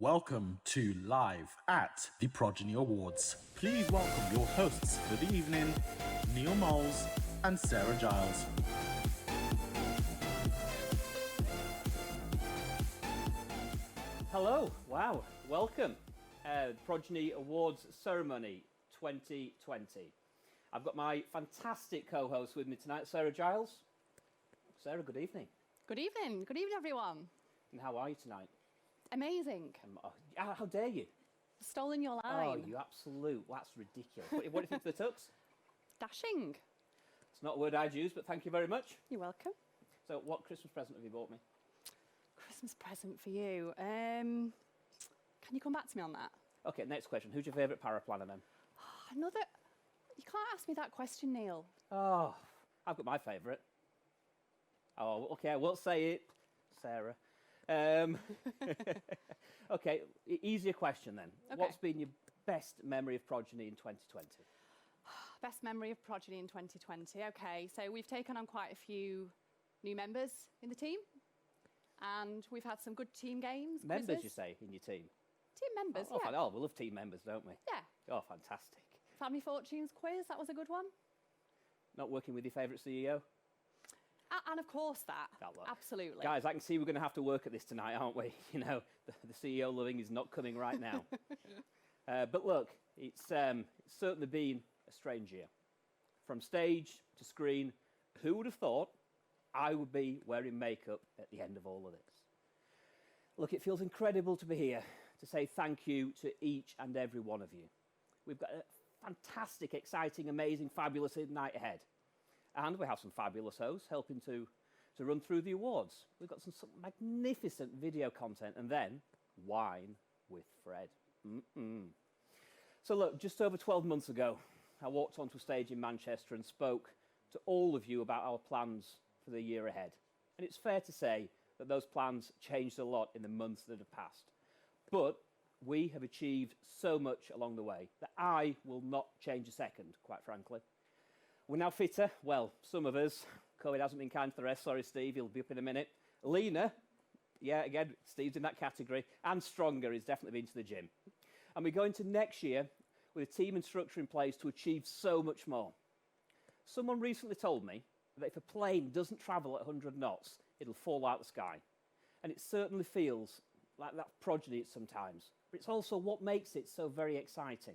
Welcome to Live at the Progeny Awards. Please welcome your hosts for the evening, Neil Moles and Sarah Giles. Hello, wow, welcome. Progeny Awards Ceremony 2020. I've got my fantastic co-host with me tonight, Sarah Giles. Sarah, good evening. Good evening, everyone. And how are you tonight? Amazing. How dare you? Stolen your Oh, line. you absolute, that's ridiculous. What do you think of the tux? Dashing. It's not a word I'd use, but thank you very much. You're welcome. So what Christmas present have you bought me? Christmas present for you. Can you come back to me on that? Okay, next question. Who's your favourite paraplanner then? Another... You can't ask me that question, Neil. Oh, I've got my favourite. Oh, okay, I won't say it. Sarah. Okay, easier question then. Okay. What's been your best memory of Progeny in 2020? Best memory of Progeny in 2020. Okay, so we've taken on quite a few new members in the team. And we've had some good team games. Members, quizzes. you say, in your team? Team members, Oh, yeah. oh, we love team members, don't we? Yeah. Oh, fantastic. Family Fortunes quiz, that was a good one. Not working with your favourite CEO? And of course that. That lot. Absolutely. Guys, I can see we're going to have to work at this tonight, aren't we? You know, the CEO loving is not coming right now. But look, it's certainly been a strange year. From stage to screen, who would have thought I would be wearing makeup at the end of all of this? Look, it feels incredible to be here to say thank you to each and every one of you. We've got a fantastic, exciting, amazing, fabulous night ahead. And we have some fabulous hosts helping to run through the awards. We've got some magnificent video content and then wine with Fred. So look, just over 12 months ago, I walked onto a stage in Manchester and spoke to all of you about our plans for the year ahead. And it's fair to say that those plans changed a lot in the months that have passed. But we have achieved so much along the way that I will not change a second, quite frankly. We're now fitter. Well, some of us. COVID hasn't been kind to the rest. Sorry, Steve, he'll be up in a minute. Leaner. Yeah, again, Steve's in that category. And stronger. He's definitely been to the gym. And we go into next year with a team and structure in place to achieve so much more. Someone recently told me that if a plane doesn't travel at 100 knots, it'll fall out of the sky. And it certainly feels like that Progeny sometimes. But it's also what makes it so very exciting.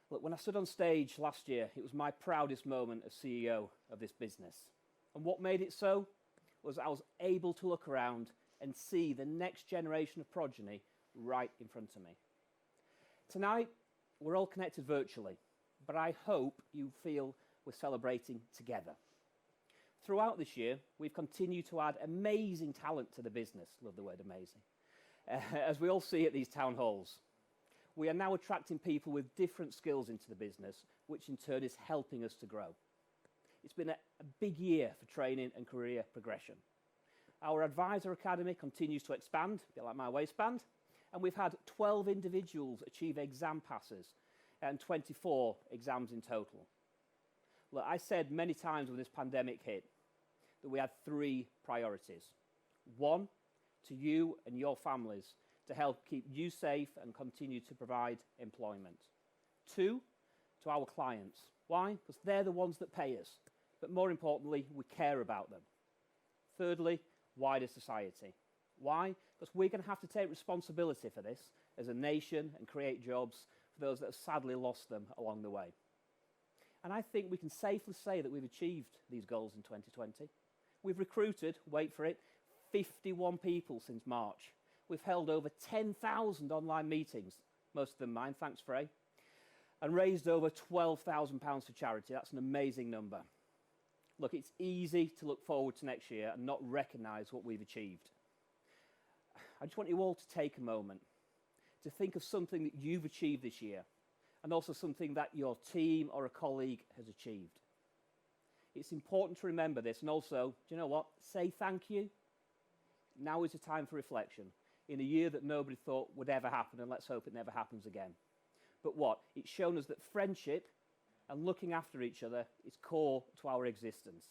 Look, when I stood on stage last year, it was my proudest moment as CEO of this business. And what made it so was I was able to look around and see the next generation of Progeny right in front of me. Tonight, we're all connected virtually, but I hope you feel we're celebrating together. Throughout this year, we've continued to add amazing talent to the business. Love the word amazing. As we all see at these town halls. We are now attracting people with different skills into the business, which in turn is helping us to grow. It's been a big year for training and career progression. Our Advisor Academy continues to expand, a bit like my waistband, and we've had 12 individuals achieve exam passes and 24 exams in total. Look, I said many times when this pandemic hit that we had 3 priorities. 1, to you and your families, to help keep you safe and continue to provide employment. 2, to our clients. Why? Because they're the ones that pay us. But more importantly, we care about them. Thirdly, wider society. Why? Because we're going to have to take responsibility for this as a nation and create jobs for those that have sadly lost them along the way. And I think we can safely say that we've achieved these goals in 2020. We've recruited, wait for it, 51 people since March. We've held over 10,000 online meetings, most of them mine, thanks Frey, and raised over £12,000 for charity. That's an amazing number. Look, it's easy to look forward to next year and not recognise what we've achieved. I just want you all to take a moment to think of something that you've achieved this year and also something that your team or a colleague has achieved. It's important to remember this and also, do you know what, say thank you. Now is the time for reflection. In a year that nobody thought would ever happen, and let's hope it never happens again. But what? It's shown us that friendship and looking after each other is core to our existence.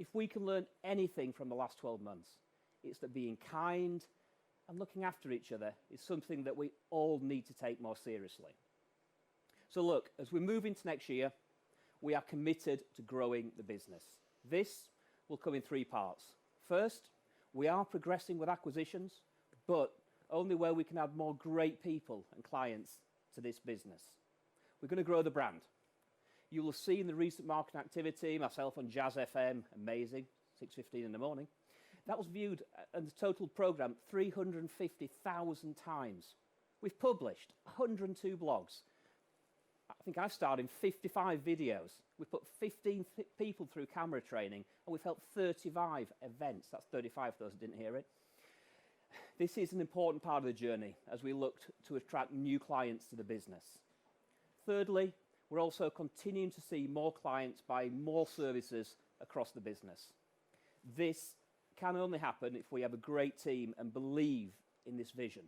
If we can learn anything from the last 12 months, it's that being kind and looking after each other is something that we all need to take more seriously. So look, as we move into next year, we are committed to growing the business. This will come in 3 parts. First, we are progressing with acquisitions, but only where we can add more great people and clients to this business. We're going to grow the brand. You will see in the recent marketing activity, myself on Jazz FM, amazing, 6:15 in the morning. That was viewed in the total programme 350,000 times. We've published 102 blogs. I think I've starred in 55 videos. We've put 15 people through camera training, and we've held 35 events. That's 35 for those who didn't hear it. This is an important part of the journey as we look to attract new clients to the business. Thirdly, we're also continuing to see more clients buy more services across the business. This can only happen if we have a great team and believe in this vision.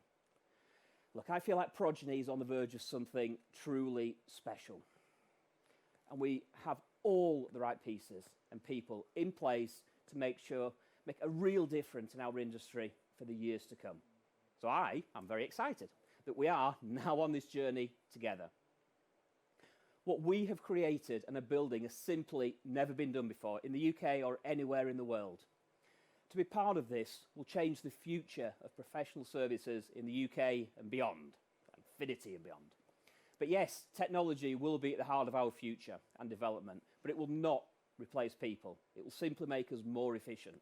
Look, I feel like Progeny is on the verge of something truly special. And we have all the right pieces and people in place to make a real difference in our industry for the years to come. So I am very excited that we are now on this journey together. What we have created and are building has simply never been done before in the UK or anywhere in the world. To be part of this will change the future of professional services in the UK and beyond, infinity and beyond. But yes, technology will be at the heart of our future and development, but it will not replace people. It will simply make us more efficient.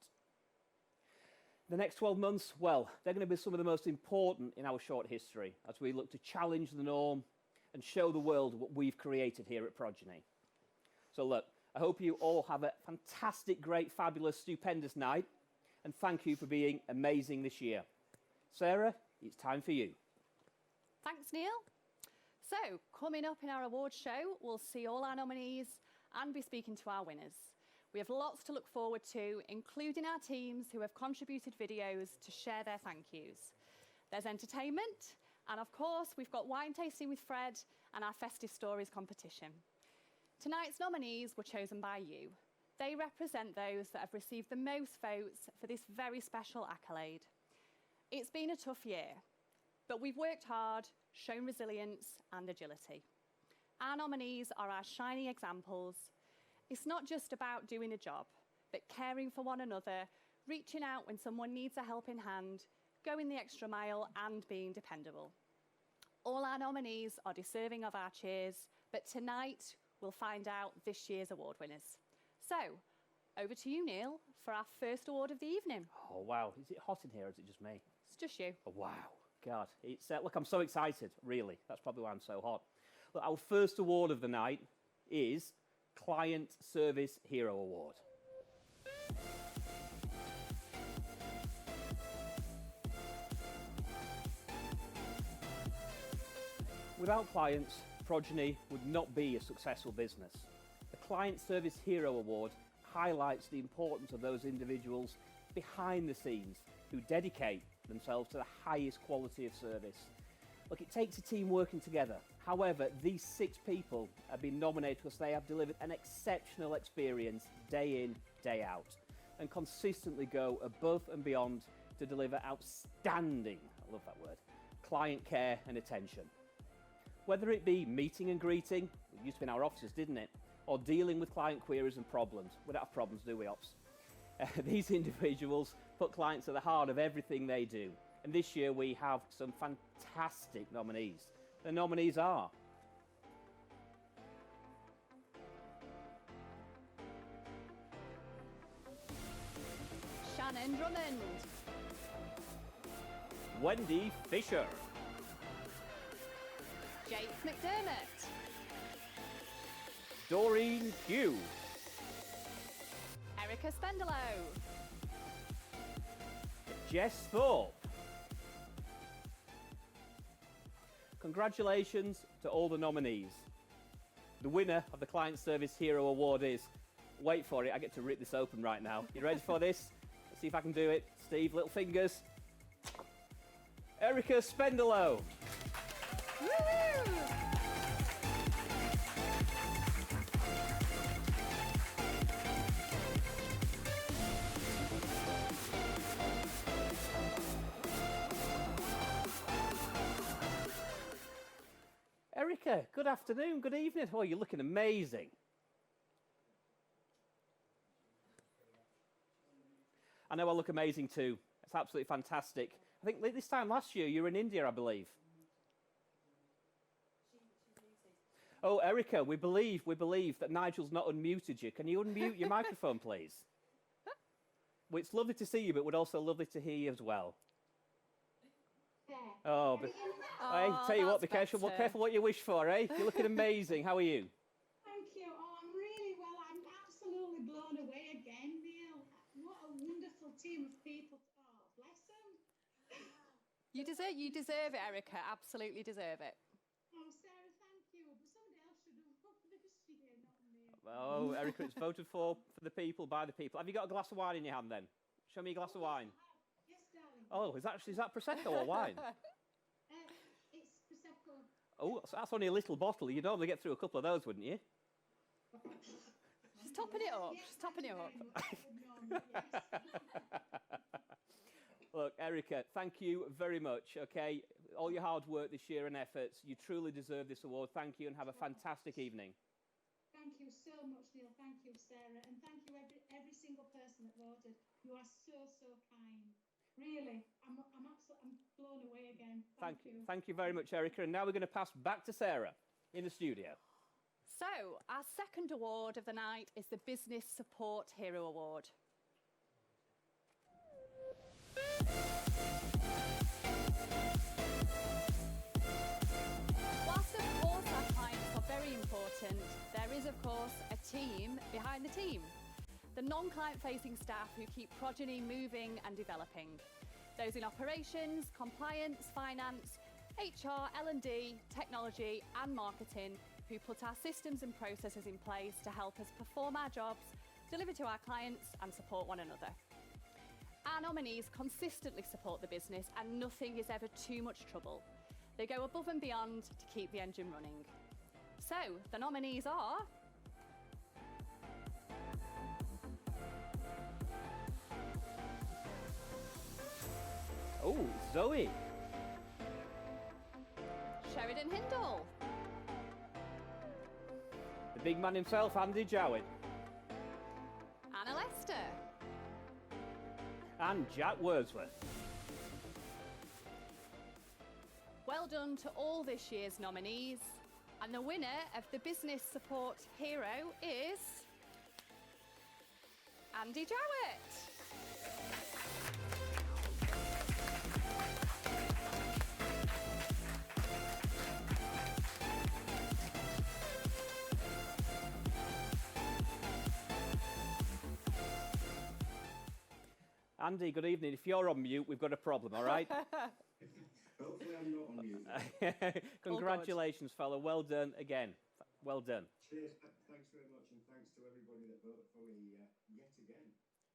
The next 12 months, well, they're going to be some of the most important in our short history as we look to challenge the norm and show the world what we've created here at Progeny. So look, I hope you all have a fantastic, great, fabulous, stupendous night. And thank you for being amazing this year. Sarah, it's time for you. Thanks, Neil. So, coming up in our awards show, we'll see all our nominees and be speaking to our winners. We have lots to look forward to, including our teams who have contributed videos to share their thank yous. There's entertainment, and of course, we've got wine tasting with Fred and our festive stories competition. Tonight's nominees were chosen by you. They represent those that have received the most votes for this very special accolade. It's been a tough year, but we've worked hard, shown resilience and agility. Our nominees are our shining examples. It's not just about doing a job, but caring for one another, reaching out when someone needs a helping hand, going the extra mile and being dependable. All our nominees are deserving of our cheers, but tonight we'll find out this year's award winners. So, over to you, Neil, for our first award of the evening. Oh, wow. Is it hot in here or is it just me? It's just you. Oh, wow. God. Look, I'm so excited, really. That's probably why I'm so hot. Look, our first award of the night is Client Service Hero Award. Without clients, Progeny would not be a successful business. The Client Service Hero Award highlights the importance of those individuals behind the scenes who dedicate themselves to the highest quality of service. Look, it takes a team working together. However, these 6 people have been nominated because they have delivered an exceptional experience day in, day out, and consistently go above and beyond to deliver outstanding, I love that word, client care and attention. Whether it be meeting and greeting, it used to be in our offices, didn't it? Or dealing with client queries and problems. We don't have problems, do we, Ops? These individuals put clients at the heart of everything they do. And this year we have some fantastic nominees. The nominees are Shannon Drummond, Wendy Fisher, Jake McDermott, Doreen Pugh, Erica Spendelow, Jess Thorpe. Congratulations to all the nominees. The winner of the Client Service Hero Award is, wait for it, I get to rip this open right now. You ready for this? Let's see if I can do it. Steve, little fingers. Erica Spendelow. Woo! Erica, good afternoon, good evening. Oh, you're looking amazing. I know I look amazing too. It's absolutely fantastic. I think this time last year you were in India, I believe. Oh, Erica, we believe that Nigel's not unmuted you. Can you unmute your microphone, please? Well, it's lovely to see you, but we're also lovely to hear you as well. Oh, but hey, tell you what, be careful what you wish for, eh? You're looking amazing. How are you? Thank you. Oh, I'm really well. I'm absolutely blown away again, Neil. What a wonderful team of people. Oh, bless them. You deserve it, Erica. Absolutely deserve it. Oh, Sarah, thank you. But somebody else should have won this year, not me. Oh, Erica, it's voted for the people, by the people. Have you got a glass of wine in your hand then? Show me a glass of wine. Yes, darling. Oh, is that Prosecco or wine? It's Prosecco. Oh, so that's only a little bottle. You'd normally get through a couple of those, wouldn't you? She's topping it up. Yes, She's topping it up. Look, Erica, thank you very much, okay? All your hard work this year and efforts. You truly deserve this award. Thank you and have a fantastic evening. Thank you so much, Neil. Thank you, Sarah. And thank you every single person that voted. You are so, so kind. Really, I'm blown away again. Thank you. Thank you very much, Erica. And now we're going to pass back to Sarah in the studio. So, our second award of the night is the Business Support Hero Award. Whilst, of course, our clients are very important, there is, of course, a team behind the team. The non-client facing staff who keep Progeny moving and developing. Those in operations, compliance, finance, HR, L&D, technology and marketing who put our systems and processes in place to help us perform our jobs, deliver to our clients and support one another. Our nominees consistently support the business and nothing is ever too much trouble. They go above and beyond to keep the engine running. So, the nominees are... Oh, Zoe. Sheridan Hindle. The big man himself, Andy Jowett. Anna Lester. And Jack Wordsworth. Well done to all this year's nominees. And the winner of the Business Support Hero is... Andy Jowett. Andy, good evening. If you're on mute, we've got a problem, all right? Hopefully I'm not on mute. Congratulations, fella. Well done again. Well done. Cheers. Thanks very much, and thanks to everybody that voted for me yet again.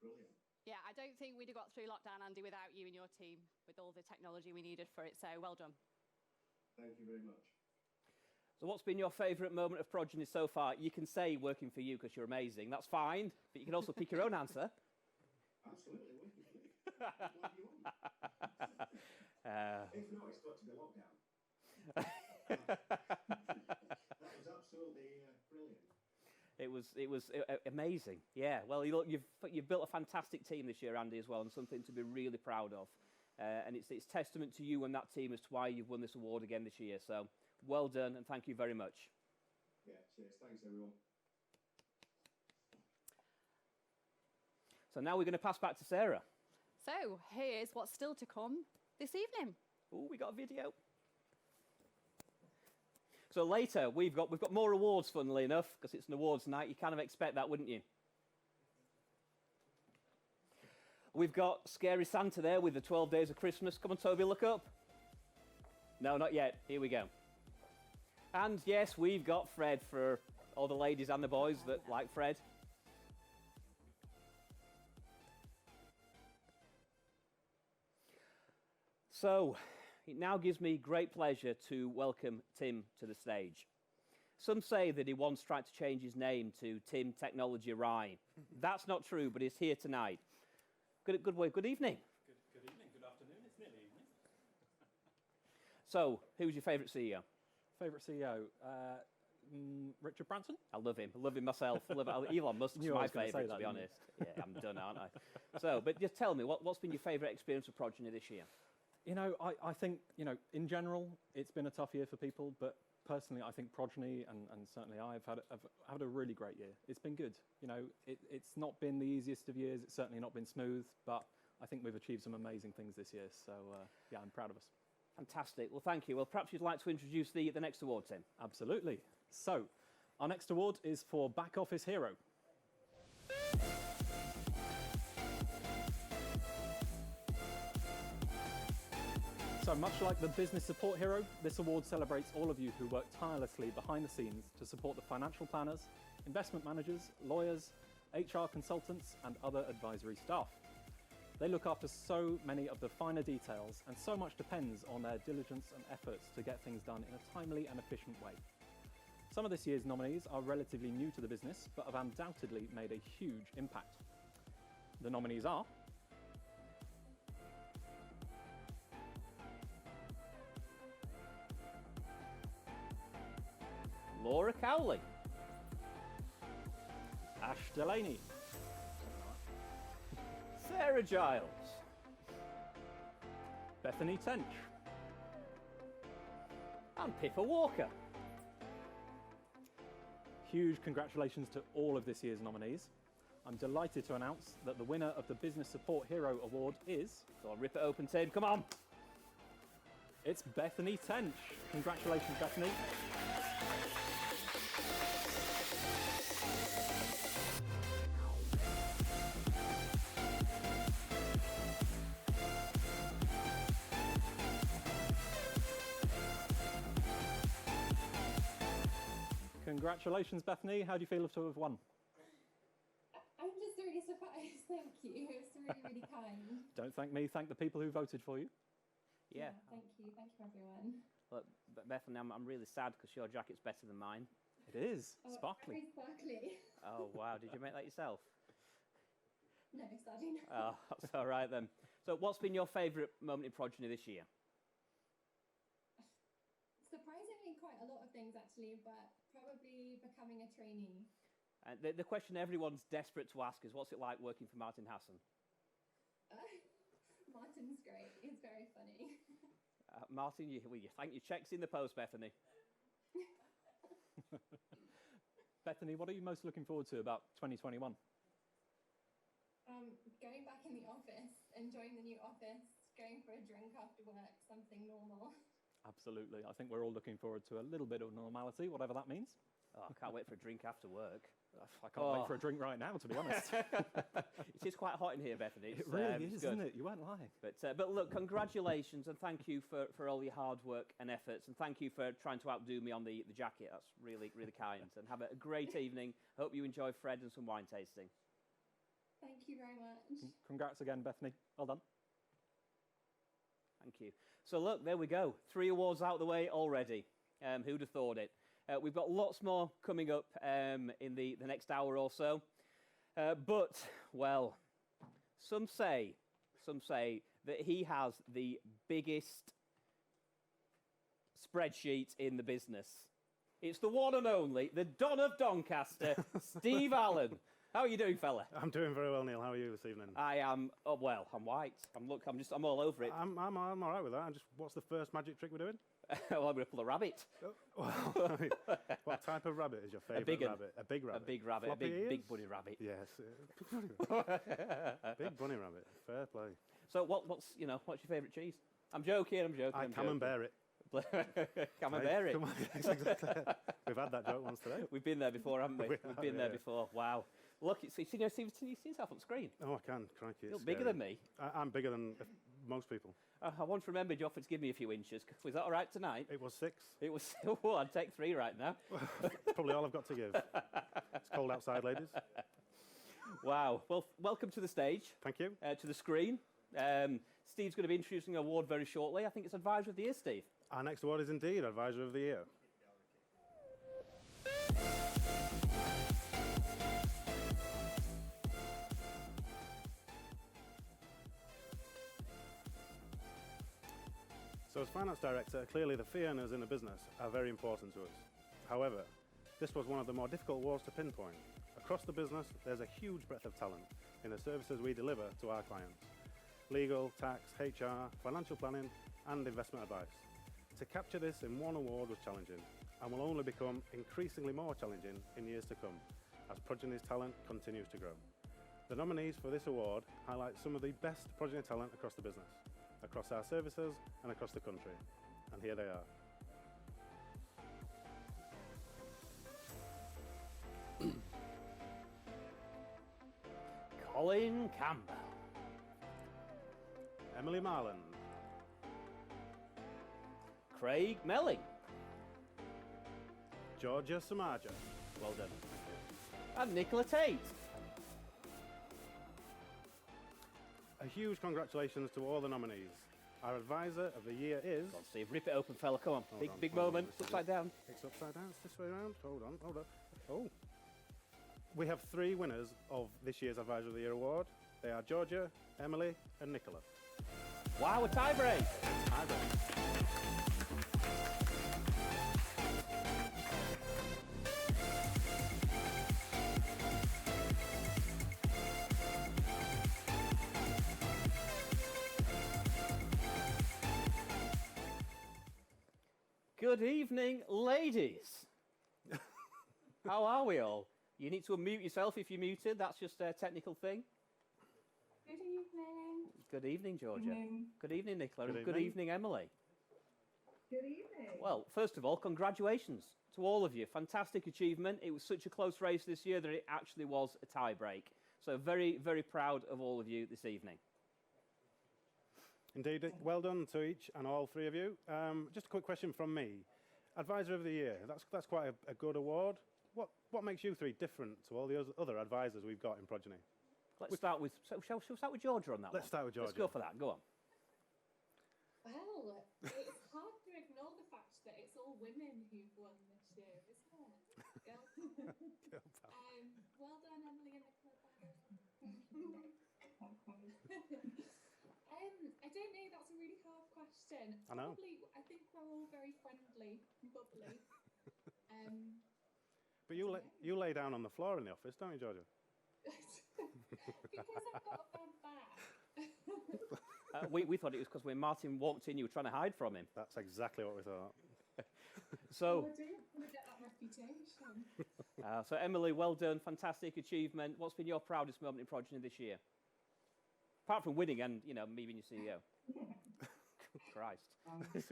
Brilliant. Yeah, I don't think we'd have got through lockdown, Andy, without you and your team, with all the technology we needed for it, so well done. Thank you very much. So what's been your favourite moment of Progeny so far? You can say working for you because you're amazing. That's fine, but you can also pick your own answer. Absolutely, working for me. What do you want? If not, it's got to be lockdown. That was absolutely brilliant. It was amazing. Yeah. Well, you've built a fantastic team this year, Andy, as well, and something to be really proud of. And it's testament to you and that team as to why you've won this award again this year. So well done, and thank you very much. Yeah. Cheers. Thanks, everyone. So now we're going to pass back to Sarah. So here's what's still to come this evening. Oh, we got a video. So later we've got more awards, funnily enough, because it's an awards night. You kind of expect that, wouldn't you? We've got Scary Santa there with the 12 Days of Christmas. Come on, Toby, look up. No, not yet. Here we go. And yes, we've got Fred for all the ladies and the boys that like Fred. So, it now gives me great pleasure to welcome Tim to the stage. Some say that he once tried to change his name to Tim Technology Rye. That's not true, but he's here tonight. Good evening. Good evening, good afternoon. It's nearly evening. So, who's your favourite CEO? Favourite CEO? Richard Branson? I love him. I love him myself. Elon Musk's Knew I my was gonna say favourite, that, to be didn't you? honest. Yeah, I'm done, aren't I? So, but just tell me, what's been your favourite experience of Progeny this year? You know, I think, you know, in general, it's been a tough year for people, but personally, I think Progeny and certainly I've had a really great year. It's been good. You know, it's not been the easiest of years. It's certainly not been smooth, but I think we've achieved some amazing things this year. So, yeah, I'm proud of us. Fantastic. Well, thank you. Well, perhaps you'd like to introduce the next award, Tim. Absolutely. So, our next award is for Back Office Hero. So much like the Business Support Hero, this award celebrates all of you who work tirelessly behind the scenes to support the financial planners, investment managers, lawyers, HR consultants, and other advisory staff. They look after so many of the finer details, and so much depends on their diligence and efforts to get things done in a timely and efficient way. Some of this year's nominees are relatively new to the business, but have undoubtedly made a huge impact. The nominees are Laura Cowley, Ash Delaney, Sarah Giles, Bethany Tench, and Pippa Walker. Huge congratulations to all of this year's nominees. I'm delighted to announce that the winner of the Business Support Hero Award is... Go on, rip it open, Tim. Come on. It's Bethany Tench. Congratulations, Bethany. Congratulations, Bethany. How do you feel to have won? I'm just really surprised. Thank you. It's really, really kind. Don't thank me, thank the people who voted for you. Yeah. Thank you. Thank you, everyone. Look, Bethany, I'm really sad because your jacket's better than mine. It is. Oh, Sparkly. Very sparkly. Oh, wow. Did you make that yourself? No, sadly not. Oh, that's all right then. So what's been your favourite moment in Progeny this year? Surprisingly, quite a lot of things actually, but probably becoming a trainee. And the question everyone's desperate to ask is, what's it like working for Martin Hassan? Martin's great. He's very funny. Martin, you thank your check's in the post, Bethany. Bethany, what are you most looking forward to about 2021? Going back in the office, enjoying the new office, going for a drink after work, something normal. Absolutely. I think we're all looking forward to a little bit of normality, whatever that means. Oh, I can't wait for a drink after work. I can't wait for a drink right now, to be honest. It is quite hot in here, Bethany. It really is, good. isn't it? You weren't lying. But look, congratulations and thank you for all your hard work and efforts, and thank you for trying to outdo me on the jacket. That's really, really kind. And have a great evening. Hope you enjoy Fred and some wine tasting. Thank you very much. Congrats again, Bethany. Well done. Thank you. So look, there we go. 3 awards out the way already. Who'd have thought it? We've got lots more coming up in the next hour or so. But, well, some say that he has the biggest spreadsheet in the business. It's the one and only, the Don of Doncaster, Steve Allen. How are you doing, fella? I'm doing very well, Neil. How are you this evening? I am, oh, well, I'm white. I'm all over it. I'm all right with that. What's the first magic trick we're doing? Well, I'm going to pull a rabbit. Well, what type of rabbit is your favourite big one. rabbit? A big rabbit. A big rabbit, Floppy a ears? big bunny rabbit. Yes. Big bunny rabbit. Fair play. So what's your favourite cheese? I'm joking. I camembert it. Camembert. Come on, yes, exactly. We've had that joke once today. We've been there before, haven't we? We We've have, been there yeah. before. Wow. Look, see yourself on screen. Oh, I can. Crikey. You're It's bigger scary. than me. I'm bigger than most people. I once remembered you offered to give me a few inches. Was that all right tonight? It was 6. It was. Oh, I'd take 3 right now. Probably all I've got to give. It's cold outside, ladies. Wow. Well, welcome to the stage. Thank you. To the screen. Steve's going to be introducing an award very shortly. I think it's Advisor of the Year, Steve. Our next award is indeed Advisor of the Year. So So as Finance Director, clearly the fee earners in the business are very important to us. However, this was one of the more difficult awards to pinpoint. Across the business, there's a huge breadth of talent in the services we deliver to our clients. Legal, tax, HR, financial planning, and investment advice. To capture this in one award was challenging, and will only become increasingly more challenging in years to come, as Progeny's talent continues to grow. The nominees for this award highlight some of the best Progeny talent across the business, across our services and across the country. And here they are. Colin Campbell. Emily Marland, Craig Melling. Georgia Samaja, Well done. And Nicola Tate. a huge congratulations to all the nominees. Our advisor of the year is... Go on, Steve, rip it open, fella. Come on. Hold on, Big hold on, moment. this is Upside down. It's upside down, it's this way around. Hold on. Oh. We have 3 winners of this year's Advisor of the Year award. They are Georgia, Emily, and Nicola. Wow, a tie break. Good evening, ladies. How are we all? You need to unmute yourself if you're muted. That's just a technical thing. Good evening. Good evening, Georgia. Evening. Good evening, Nicola. Good and Good evening. evening, Emily. Good evening. Well, first of all, congratulations to all of you. Fantastic achievement. It was such a close race this year that it actually was a tie break. So very, very proud of all of you this evening. Indeed, well done to each and all 3 of you. Just a quick question from me. Advisor of the Year, that's quite a good award. What makes you 3 different to all the other advisors we've got in Progeny? Let's start with, shall we start with Georgia on that Let's one? start with Georgia. Let's go for that. Go on. Well, it's hard to ignore the fact that it's all women who've won this year, isn't it? Girl. Girl power. Well done, Emily and Nicola. I don't know, that's a really hard question. I know. I think we're all very friendly and bubbly. But you lay down on the floor in the office, don't you, Georgia? Because I've got a bad back. We thought it was because when Martin walked in, you were trying to hide from him. That's exactly what we thought. So, I do want to get that reputation. so Emily, well done. Fantastic achievement. What's been your proudest moment in Progeny this year? Apart from winning and, me being your CEO. Christ. I just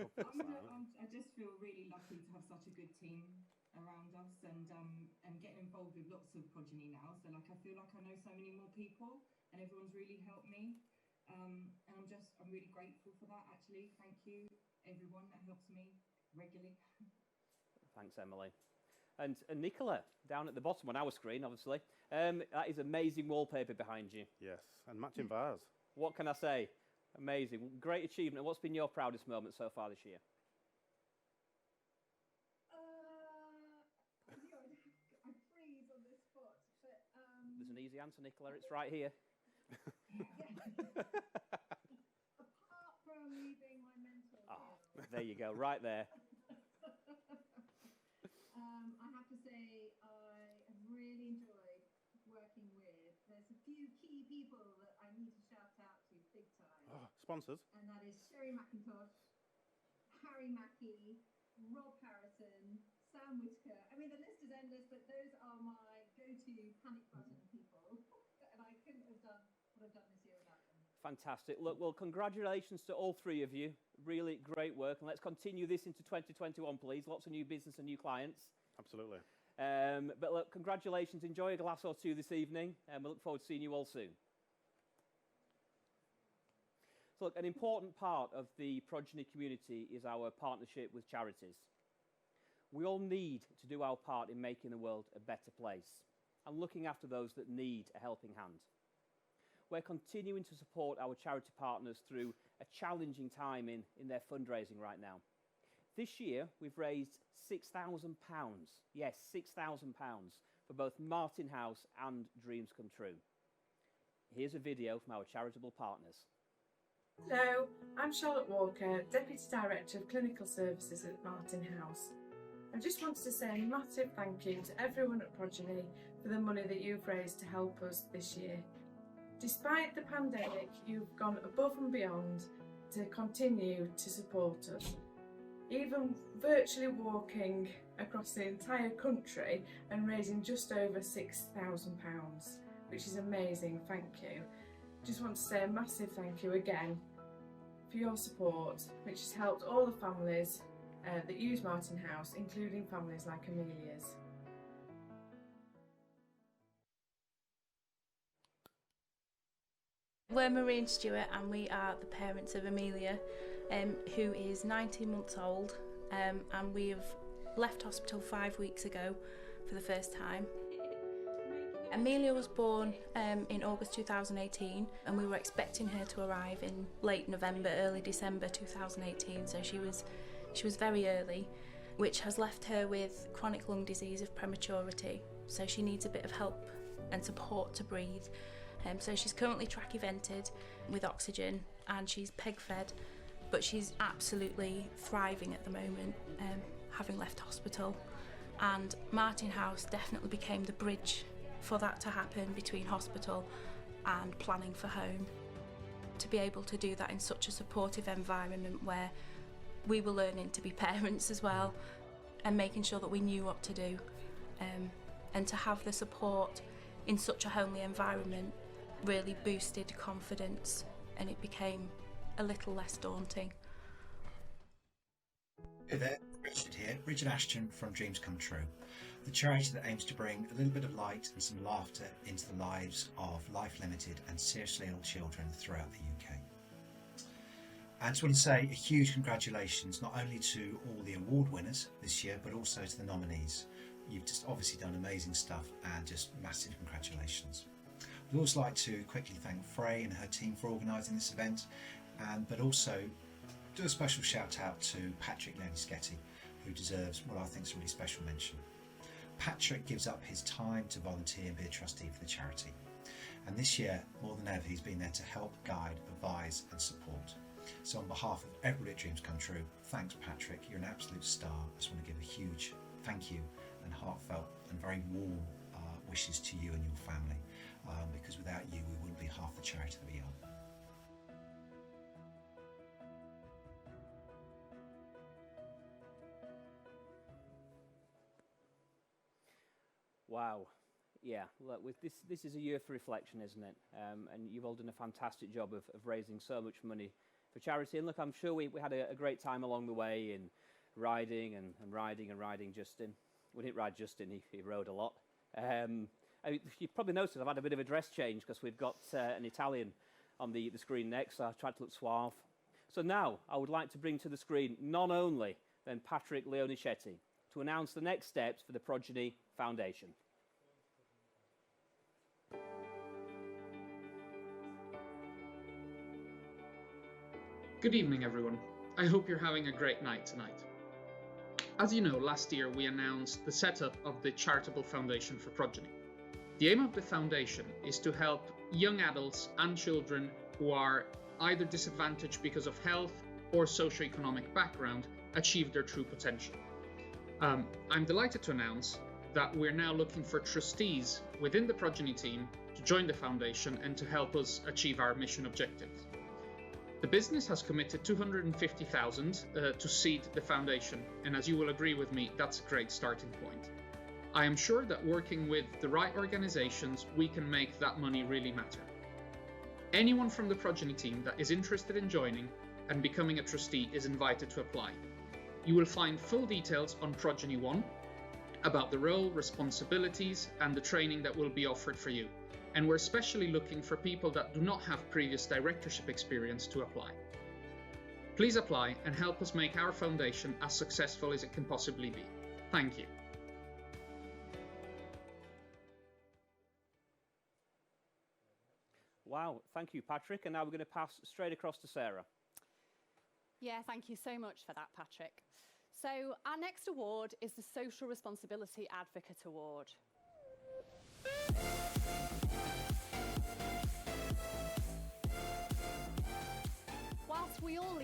feel really lucky to have such a good team around us and getting involved with lots of Progeny now. So I feel like I know so many more people and everyone's really helped me. And I'm really grateful for that, actually. Thank you, everyone that helps me regularly. Thanks, Emily. And Nicola, down at the bottom on our screen, obviously. That is amazing wallpaper behind you. Yes, and matching bars. What can I say? Amazing. Great achievement. What's been your proudest moment so far this year? I freeze on this spot, but There's an easy answer, Nicola. It's right here. apart from you being my mentor, There you go. Right there. I have to say I have really enjoyed working with. There's a few key people that I need to shout out to big time, Oh, sponsors. and that is Sherry McIntosh, Harry Mackey, Rob Harrison, Sam Whitaker. I mean, the list is endless, but those are my go-to panic button people, and I couldn't have done what I've done this year without them. Fantastic. Look, well, congratulations to all 3 of you. Really great work. And let's continue this into 2021, please. Lots of new business and new clients. Absolutely. But look, congratulations. Enjoy a glass or 2 this evening. And we look forward to seeing you all soon. So look, an important part of the Progeny community is our partnership with charities. We all need to do our part in making the world a better place and looking after those that need a helping hand. We're continuing to support our charity partners through a challenging time in their fundraising right now. This year, we've raised £6,000. Yes, £6,000 for both Martin House and Dreams Come True. Here's a video from our charitable partners. Hello, I'm Charlotte Walker, Deputy Director of Clinical Services at Martin House. I just wanted to say a massive thank you to everyone at Progeny for the money that you've raised to help us this year. Despite the pandemic, you've gone above and beyond to continue to support us. Even virtually walking across the entire country and raising just over £6,000, which is amazing, thank you. Just want to say a massive thank you again for your support, which has helped all the families that use Martin House, including families like Amelia's. We're Marie and Stuart, and we are the parents of Amelia, who is 19 months old, and we have left hospital 5 weeks ago for the first time. Amelia was born in August 2018, and we were expecting her to arrive in late November, early December 2018, so she was very early, which has left her with chronic lung disease of prematurity, so she needs a bit of help and support to breathe. So she's currently trachea vented with oxygen, and she's peg fed, but she's absolutely thriving at the moment, having left hospital. And Martin House definitely became the bridge for that to happen between hospital and planning for home. To be able to do that in such a supportive environment where we were learning to be parents as well, and making sure that we knew what to do, and to have the support in such a homely environment really boosted confidence, and it became a little less daunting. Hey there, Richard here, Richard Ashton from Dreams Come True, the charity that aims to bring a little bit of light and some laughter into the lives of life-limited and seriously ill children throughout the UK. I just want to say a huge congratulations not only to all the award winners this year, but also to the nominees. You've just obviously done amazing stuff, and just massive congratulations. I'd also like to quickly thank Frey and her team for organising this event, but also do a special shout out to Patrick Leonischetti, who deserves what I think is a really special mention. Patrick gives up his time to volunteer and be a trustee for the charity, and this year more than ever he's been there to help, guide, advise and support. So on behalf of everybody at Dreams Come True, thanks Patrick, you're an absolute star. I just want to give a huge thank you and heartfelt and very warm wishes to you and your family, because without you we wouldn't be half the charity that we are. Wow. Yeah, look, with this is a year for reflection, isn't it? And you've all done a fantastic job of raising so much money for charity. And look, I'm sure we had a great time along the way in riding and riding Justin. We didn't ride Justin, he rode a lot. You've probably noticed I've had a bit of a dress change because we've got an Italian on the screen next, so I tried to look suave. So now I would like to bring to the screen none only than Patrick Leonischetti to announce the next steps for the Progeny Foundation. Good evening, everyone. I hope you're having a great night tonight. As you know, last year we announced the setup of the Charitable Foundation for Progeny. The aim of the foundation is to help young adults and children who are either disadvantaged because of health or socioeconomic background achieve their true potential. I'm delighted to announce that we're now looking for trustees within the Progeny team to join the foundation and to help us achieve our mission objectives. The business has committed $250,000 to seed the foundation, and as you will agree with me, that's a great starting point. I am sure that working with the right organizations, we can make that money really matter. Anyone from the Progeny team that is interested in joining and becoming a trustee is invited to apply. You will find full details on Progeny One about the role, responsibilities, and the training that will be offered for you. And we're especially looking for people that do not have previous directorship experience to apply. Please apply and help us make our foundation as successful as it can possibly be. Thank you. Wow, thank you, Patrick. And now we're going to pass straight across to Sarah. Yeah, thank you so much for that, Patrick. So our next award is the Social Responsibility Advocate Award.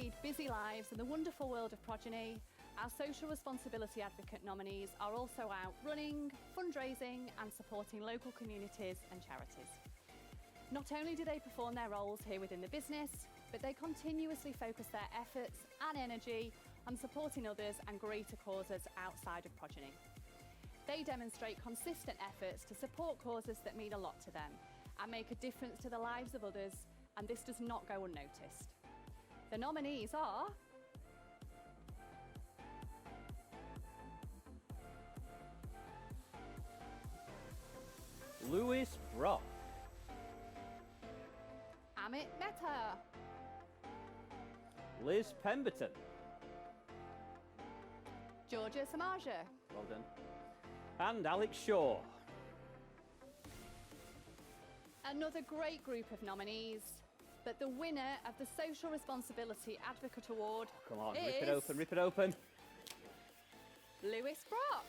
lead busy lives in the wonderful world of Progeny, our social responsibility advocate nominees are also out running, fundraising and supporting local communities and charities. Not only do they perform their roles here within the business, but they continuously focus their efforts and energy on supporting others and greater causes outside of Progeny. They demonstrate consistent efforts to support causes that mean a lot to them and make a difference to the lives of others, and this does not go unnoticed. The nominees are Lewis Brock, Amit Mehta, Liz Pemberton, Georgia Samaja, well done, and Alex Shaw. Another great group of nominees, but the winner of the Social Responsibility Advocate Award Come on, is rip it open, rip it open. Lewis Brock.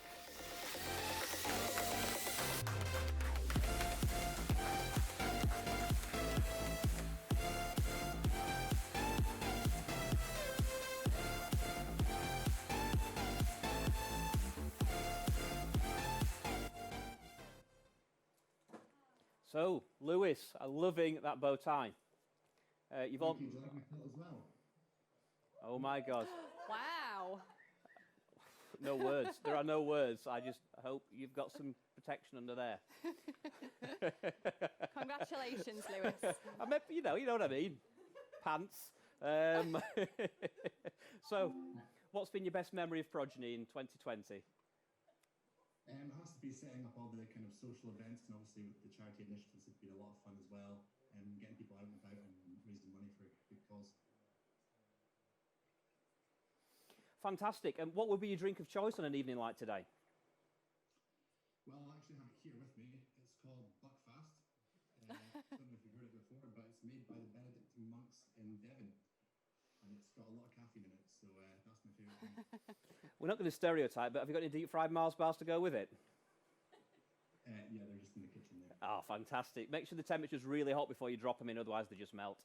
So, Lewis, I'm loving that bow tie. You've all... Thank you, John. As well. Oh my God. Wow. No words. There are no words. I just hope you've got some protection under there. Congratulations, Lewis. I mean, you know what I mean. Pants. So, what's been your best memory of Progeny in 2020? It has to be setting up all the kind of social events, and obviously with the charity initiatives, it's been a lot of fun as well, and getting people out and about and raising money for a good cause. Fantastic. And what would be your drink of choice on an evening like today? Well, I actually have it here with me. It's called Buckfast. I don't know if you've heard it before, but it's made by the Benedictine monks in Devon, and it's got a lot of caffeine in it, so that's my favourite thing. We're not going to stereotype, but have you got any deep-fried Mars bars to go with it? Yeah, they're just in the kitchen there. Oh, fantastic. Make sure the temperature's really hot before you drop them in, otherwise they just melt.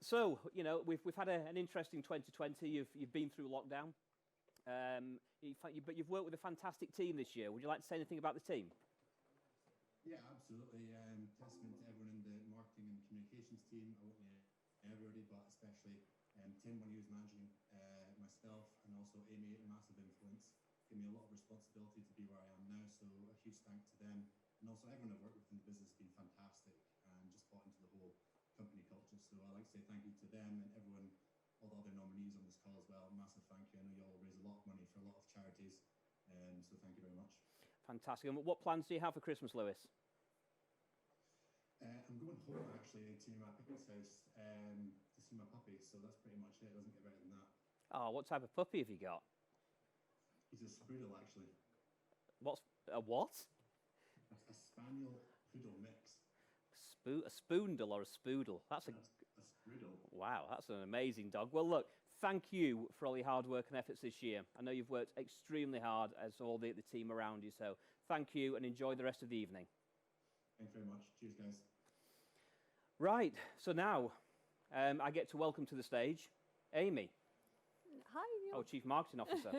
So, you know, we've had an interesting 2020. You've been through lockdown. But you've worked with a fantastic team this year. Would you like to say anything about the team? Yeah, absolutely. Testament to everyone in the marketing and communications team. I won't name everybody, but especially Tim when he was managing myself, and also Amy, a massive influence. Gave me a lot of responsibility to be where I am now, so a huge thank to them. And also everyone I've worked with in the business has been fantastic and just bought into the whole company culture. So I'd like to say thank you to them and everyone, all the other nominees on this call as well. Massive thank you. I know you all raise a lot of money for a lot of charities, so thank you very much. Fantastic. And what plans do you have for Christmas, Lewis? I'm going home actually to my picnic's house to see my puppy, so that's pretty much it. It doesn't get better than that. Oh, what type of puppy have you got? He's a spoodle actually. What's a what? A spaniel poodle mix. A spoondle or a spoodle? That's a spoodle. Wow, that's an amazing dog. Well, look, thank you for all your hard work and efforts this year. I know you've worked extremely hard, as all the team around you. So thank you and enjoy the rest of the evening. Thanks very much. Cheers, guys. Right, so now I get to welcome to the stage Amy. Hi, Neil. Oh, Chief Marketing Officer.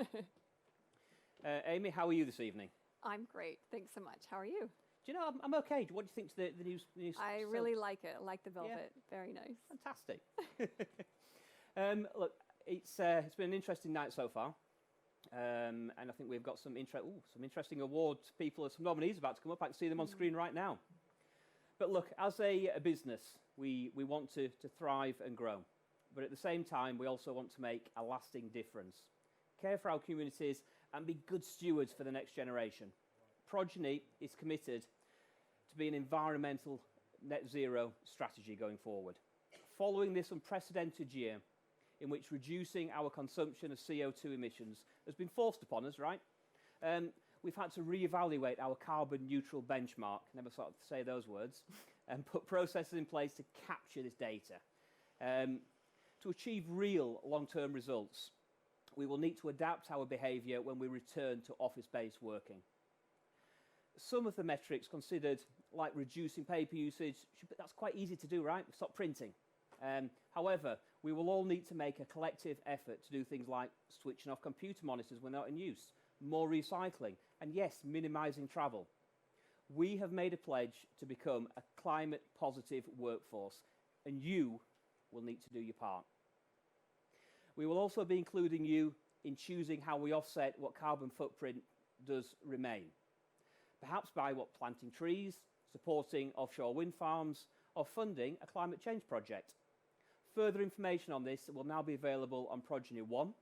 Amy, how are you this evening? I'm great. Thanks so much. How are you? Do you know, I'm okay. What do you think to the new I really like it. I like the velvet. Yeah. Very nice. Fantastic. Look, it's been an interesting night so far. And I think we've got some interesting award people, some nominees about to come up. I can see them on screen right now. But look, as a business, we want to thrive and grow. But at the same time, we also want to make a lasting difference, care for our communities, and be good stewards for the next generation. Progeny is committed to be an environmental net zero strategy going forward. Following this unprecedented year, in which reducing our consumption of CO2 emissions has been forced upon us, right? We've had to reevaluate our carbon neutral benchmark, never sort of say those words, and put processes in place to capture this data. To achieve real long-term results, we will need to adapt our behaviour when we return to office-based working. Some of the metrics considered, like reducing paper usage, that's quite easy to do, right? Stop printing. However, we will all need to make a collective effort to do things like switching off computer monitors when they're not in use, more recycling, and yes, minimising travel. We have made a pledge to become a climate positive workforce, and you will need to do your part. We will also be including you in choosing how we offset what carbon footprint does remain. Perhaps by planting trees, supporting offshore wind farms, or funding a climate change project. Further information on this will now be available on Progeny 1,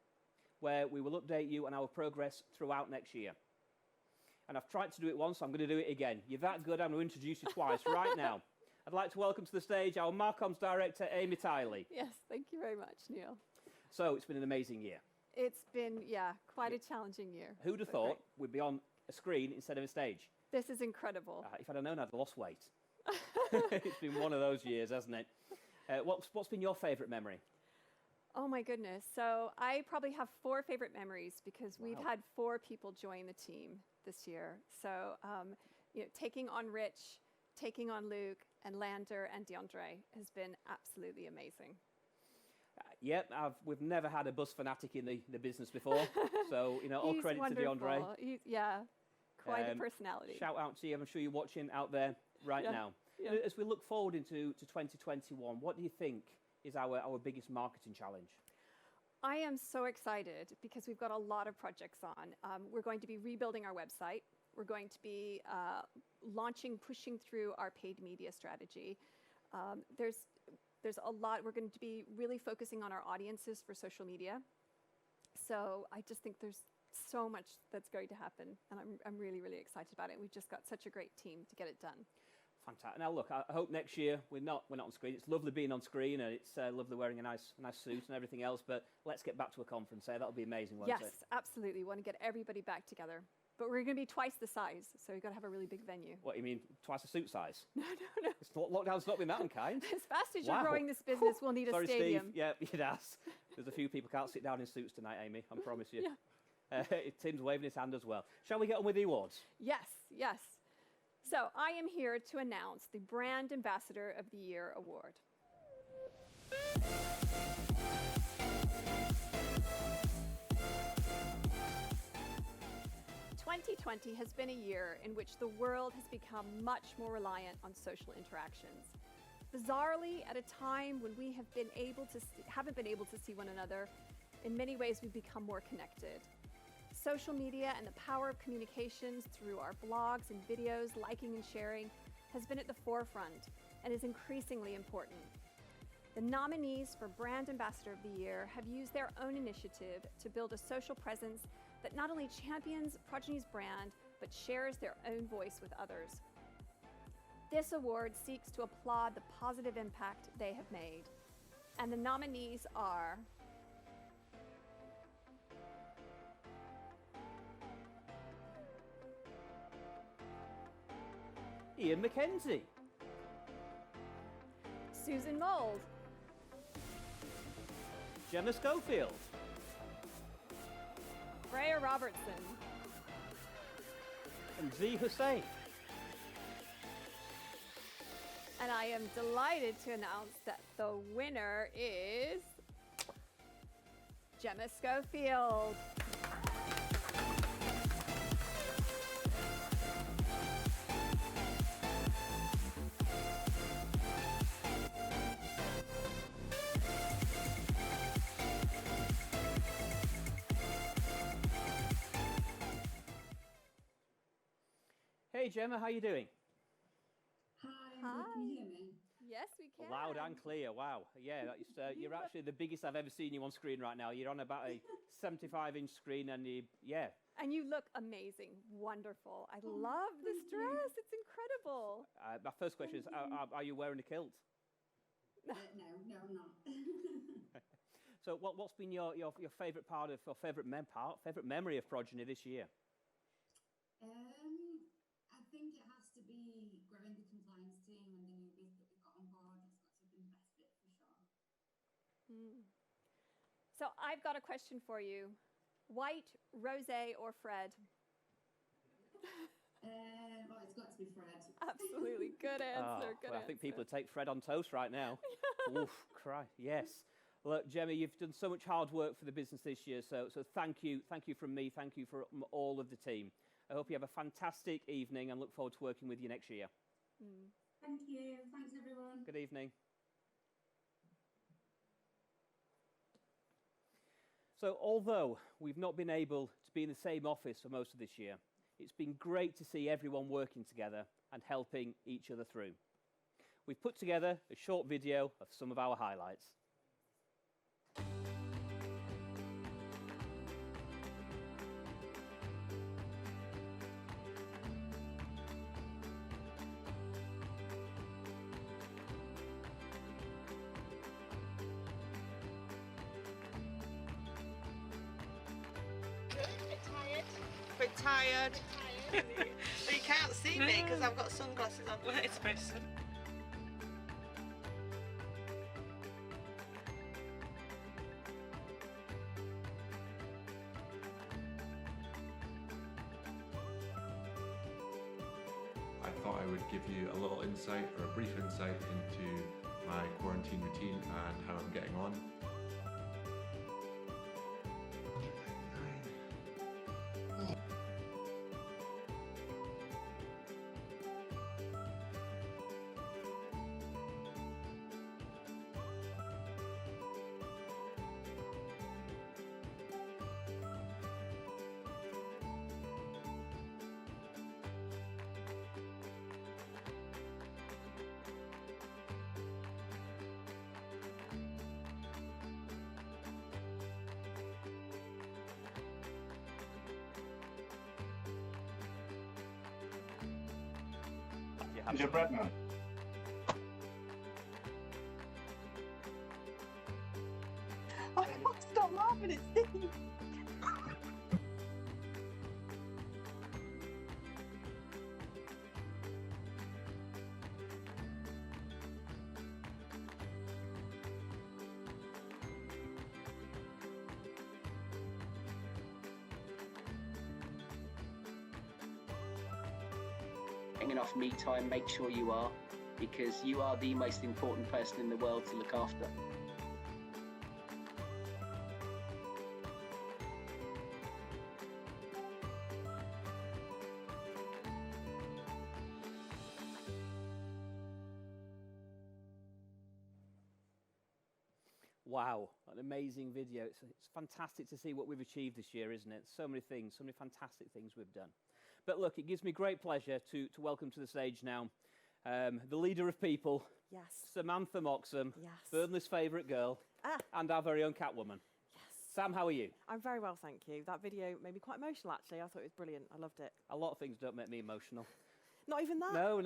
where we will update you on our progress throughout next year. And I've tried to do it once, so I'm going to do it again. You're that good, I'm going to introduce you twice right now. I'd like to welcome to the stage our Marcoms Director, Amy Tiley. Yes, thank you very much, Neil. So it's been an amazing year. It's been, quite a challenging year. Who'd have thought we'd be on a screen instead of a stage? This is incredible. If I'd have known, I'd have lost weight. It's been one of those years, hasn't it? What's been your favourite memory? Oh my goodness. So I probably have 4 favorite memories because we've had 4 people join the team this year. So, taking on Rich, taking on Luke, and Lander and DeAndre has been absolutely amazing. Yep, we've never had a bus fanatic in the business before. So, all credit wonderful. to DeAndre. Quite a personality. Shout out to you. I'm sure you're watching out there right now. Yeah. As we look forward into 2021, what do you think is our biggest marketing challenge? I am so excited because we've got a lot of projects on. We're going to be rebuilding our website. We're going to be pushing through our paid media strategy. There's a lot. We're going to be really focusing on our audiences for social media. So I just think there's so much that's going to happen, and I'm really, really excited about it. We've just got such a great team to get it done. Fantastic. Now, look, I hope next year we're not on screen. It's lovely being on screen, and it's lovely wearing a nice suit and everything else. But let's get back to a conference. That'll be amazing, won't it? Yes, absolutely. We want to get everybody back together. But we're going to be twice the size, so we've got to have a really big venue. What, you mean twice the suit size? No. Lockdown's not been that unkind. As fast as you're growing this business, we'll need a Sorry, stadium. Steve. Yeah, it has. There's a few people can't sit down in suits tonight, Amy. I promise you. Yeah. Tim's waving his hand as well. Shall we get on with the awards? Yes. So I am here to announce the Brand Ambassador of the Year award. 2020 has been a year in which the world has become much more reliant on social interactions. Bizarrely, at a time when we haven't been able to see one another, in many ways we've become more connected. Social media and the power of communications through our blogs and videos, liking and sharing, has been at the forefront and is increasingly important. The nominees for Brand Ambassador of the Year have used their own initiative to build a social presence that not only champions Progeny's brand, but shares their own voice with others. This award seeks to applaud the positive impact they have made. And the nominees are Ian McKenzie, Susan Mould, Gemma Schofield, Freya Robertson, and Z Hussein. And I am delighted to announce that the winner is Gemma Schofield. Hey Gemma, how are you doing? Hi. Can you hear me? Yes, we can. Loud and clear. Wow. Yeah, you're actually the biggest I've ever seen you on screen right now. You're on about a 75-inch screen, and And you look amazing, wonderful. I love this dress. It's incredible. My first question is: Are you wearing a kilt? No, I'm not. So, what's been your favourite part of, or favourite memory of Progeny this year? I think it has to be growing the compliance team and the newbies that we've got on board. That's got to have been the best bit for sure. So I've got a question for you. White, rosé, or Fred? It's got to be Fred. Absolutely. Good answer. Good well, I answer. think people would take Fred on toast right now. Oof, cry. Yes. Look, Gemma, you've done so much hard work for the business this year, so thank you from me, thank you from all of the team. I hope you have a fantastic evening and look forward to working with you next year. Thank you. Thanks, everyone. Good evening. So, although we've not been able to be in the same office for most of this year, it's been great to see everyone working together and helping each other through. We've put together a short video of some of our highlights. Bit tired. But you can't see me because I've got sunglasses on. It's person. I thought I would give you a little insight or a brief insight into my quarantine routine and how I'm getting on. Is your bread man? I can't stop laughing, it's Steve. Enough me time, make sure you are, because you are the most important person in the world to look after. Wow, an amazing video. It's fantastic to see what we've achieved this year, isn't it? So many things, so many fantastic things we've done. But look, it gives me great pleasure to welcome to the stage now the leader of people, yes, Samantha Moxham, yes, Burnley's favourite girl, and our very own Catwoman. Yes. Sam, how are you? I'm very well, thank you. That video made me quite emotional, actually. I thought it was brilliant. I loved it. A lot of things don't make me emotional. Not even that? No.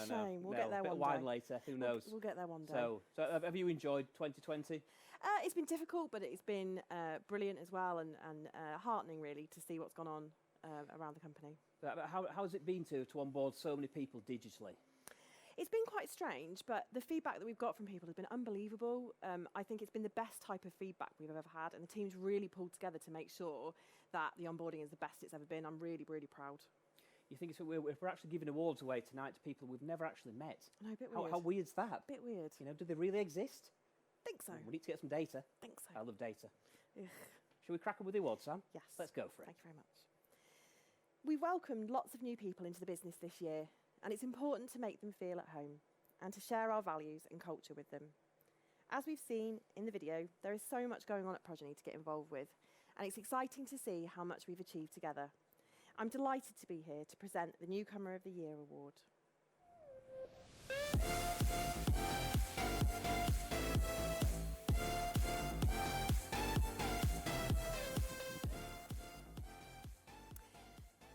Shame. We'll get there a bit one of wine day. later, who knows? We'll get there one day. So have you enjoyed 2020? It's been difficult, but it's been brilliant as well, and heartening, really, to see what's gone on around the company. How has it been to onboard so many people digitally? It's been quite strange, but the feedback that we've got from people has been unbelievable. I think it's been the best type of feedback we've ever had, and the team's really pulled together to make sure that the onboarding is the best it's ever been. I'm really, really proud. You think we're actually giving awards away tonight to people we've never actually met? I know, a bit weird. How weird's that? Bit weird. You know, do they really exist? Think so. We need to get some data. Think so. I love data. Ugh. Shall we crack on with the awards, Sam? Yes. Let's go for it. Thank you very much. We've welcomed lots of new people into the business this year, and it's important to make them feel at home and to share our values and culture with them. As we've seen in the video, there is so much going on at Progeny to get involved with, and it's exciting to see how much we've achieved together. I'm delighted to be here to present the Newcomer of the Year award.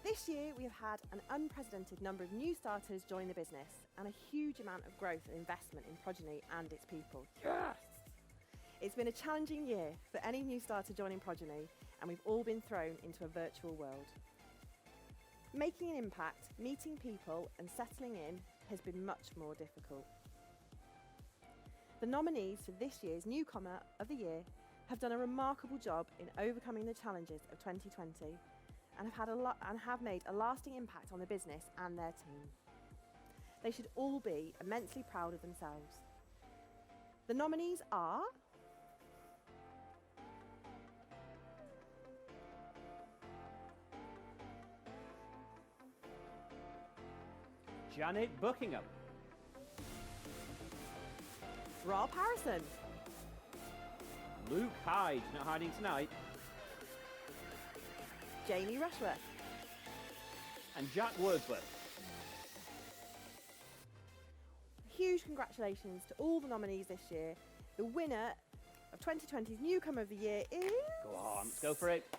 This year we have had an unprecedented number of new starters join the business and a huge amount of growth and investment in Progeny and its people. Yes! It's been a challenging year for any new starter joining Progeny, and we've all been thrown into a virtual world. Making an impact, meeting people and settling in has been much more difficult. The nominees for this year's Newcomer of the Year have done a remarkable job in overcoming the challenges of 2020, and have made a lasting impact on the business and their team. They should all be immensely proud of themselves. The nominees are Janet Buckingham, Rob Harrison, Luke Hyde, not hiding tonight, Jamie Rushworth, and Jack Wordsworth. Huge congratulations to all the nominees this year. The winner of 2020's Newcomer of the Year is... Go on, let's go for it.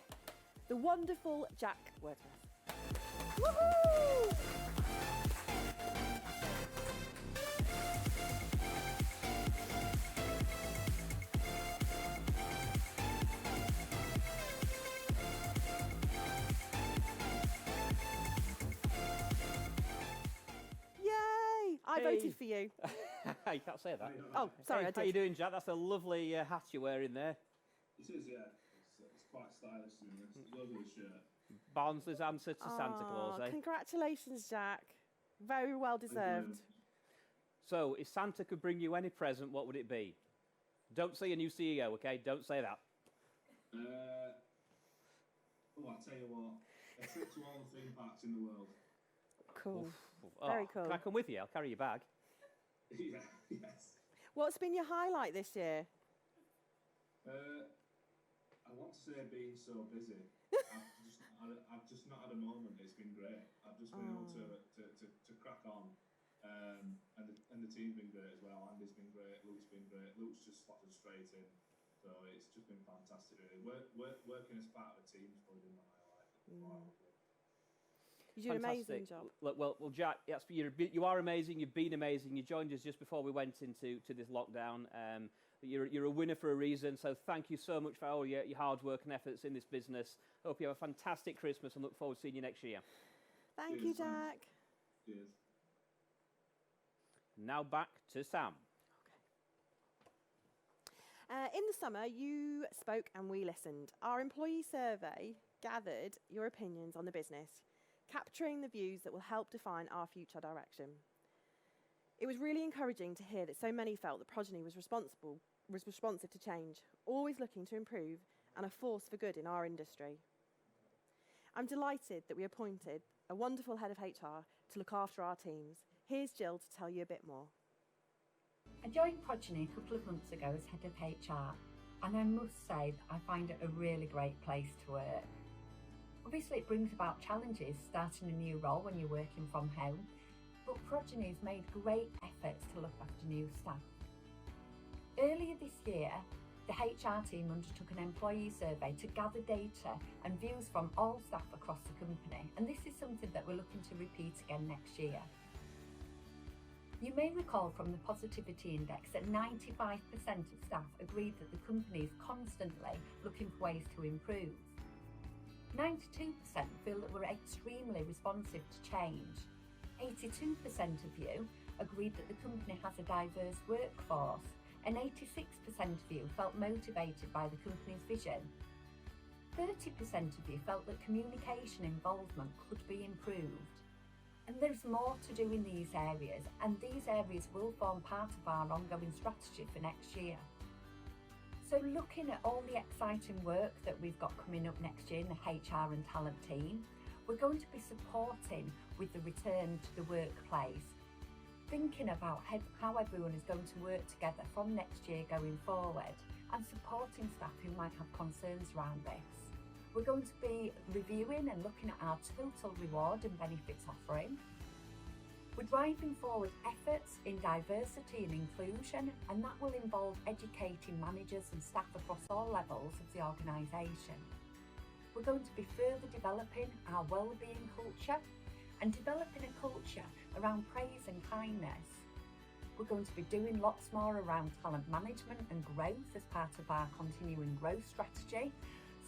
The wonderful Jack Wordsworth. Woohoo! I voted for you. You can't say that. Oh, sorry, hey, I did. How you doing, Jack? That's a lovely hat you're wearing there. It is, yeah. It's quite stylish, and it's a lovely shirt. Barnsley's answer to Santa Claus, eh? Congratulations, Jack. Very well deserved. So, if Santa could bring you any present, what would it be? Don't say a new CEO, okay? Don't say that. I tell you what, a trip to all the theme parks in the world. Cool. Oh, Very cool. Can I come with you? I'll carry your bag. Yeah, yes. What's been your highlight this year? I want to say being so busy. I've just not had a moment. It's been great. I've just been able to crack on, and the team's been great as well. Andy's been great. Luke's been great. Luke's just slotted straight in, so it's just been fantastic. Really, working as part of a team's probably been my highlight. You did an amazing job. Look, well, Jack, you are amazing. You've been amazing. You joined us just before we went into this lockdown. You're a winner for a reason. So thank you so much for all your hard work and efforts in this business. Hope you have a fantastic Christmas and look forward to seeing you next year. Thank you, Jack. Cheers. Now back to Sam. In the summer, you spoke and we listened. Our employee survey gathered your opinions on the business, capturing the views that will help define our future direction. It was really encouraging to hear that so many felt that Progeny was responsive to change, always looking to improve and a force for good in our industry. I'm delighted that we appointed a wonderful head of HR to look after our teams. Here's Jill to tell you a bit more. I joined Progeny a couple of months ago as head of HR, and I must say that I find it a really great place to work. Obviously, it brings about challenges starting a new role when you're working from home, but Progeny has made great efforts to look after new staff. Earlier this year, the HR team undertook an employee survey to gather data and views from all staff across the company, and this is something that we're looking to repeat again next year. You may recall from the Positivity Index that 95% of staff agreed that the company is constantly looking for ways to improve. 92% feel that we're extremely responsive to change. 82% of you agreed that the company has a diverse workforce, and 86% of you felt motivated by the company's vision. 30% of you felt that communication involvement could be improved. And there's more to do in these areas, and these areas will form part of our ongoing strategy for next year. So looking at all the exciting work that we've got coming up next year in the HR and talent team, we're going to be supporting with the return to the workplace, thinking about how everyone is going to work together from next year going forward, and supporting staff who might have concerns around this. We're going to be reviewing and looking at our total reward and benefits offering. We're driving forward efforts in diversity and inclusion, and that will involve educating managers and staff across all levels of the organisation. We're going to be further developing our wellbeing culture and developing a culture around praise and kindness. We're going to be doing lots more around talent management and growth as part of our continuing growth strategy.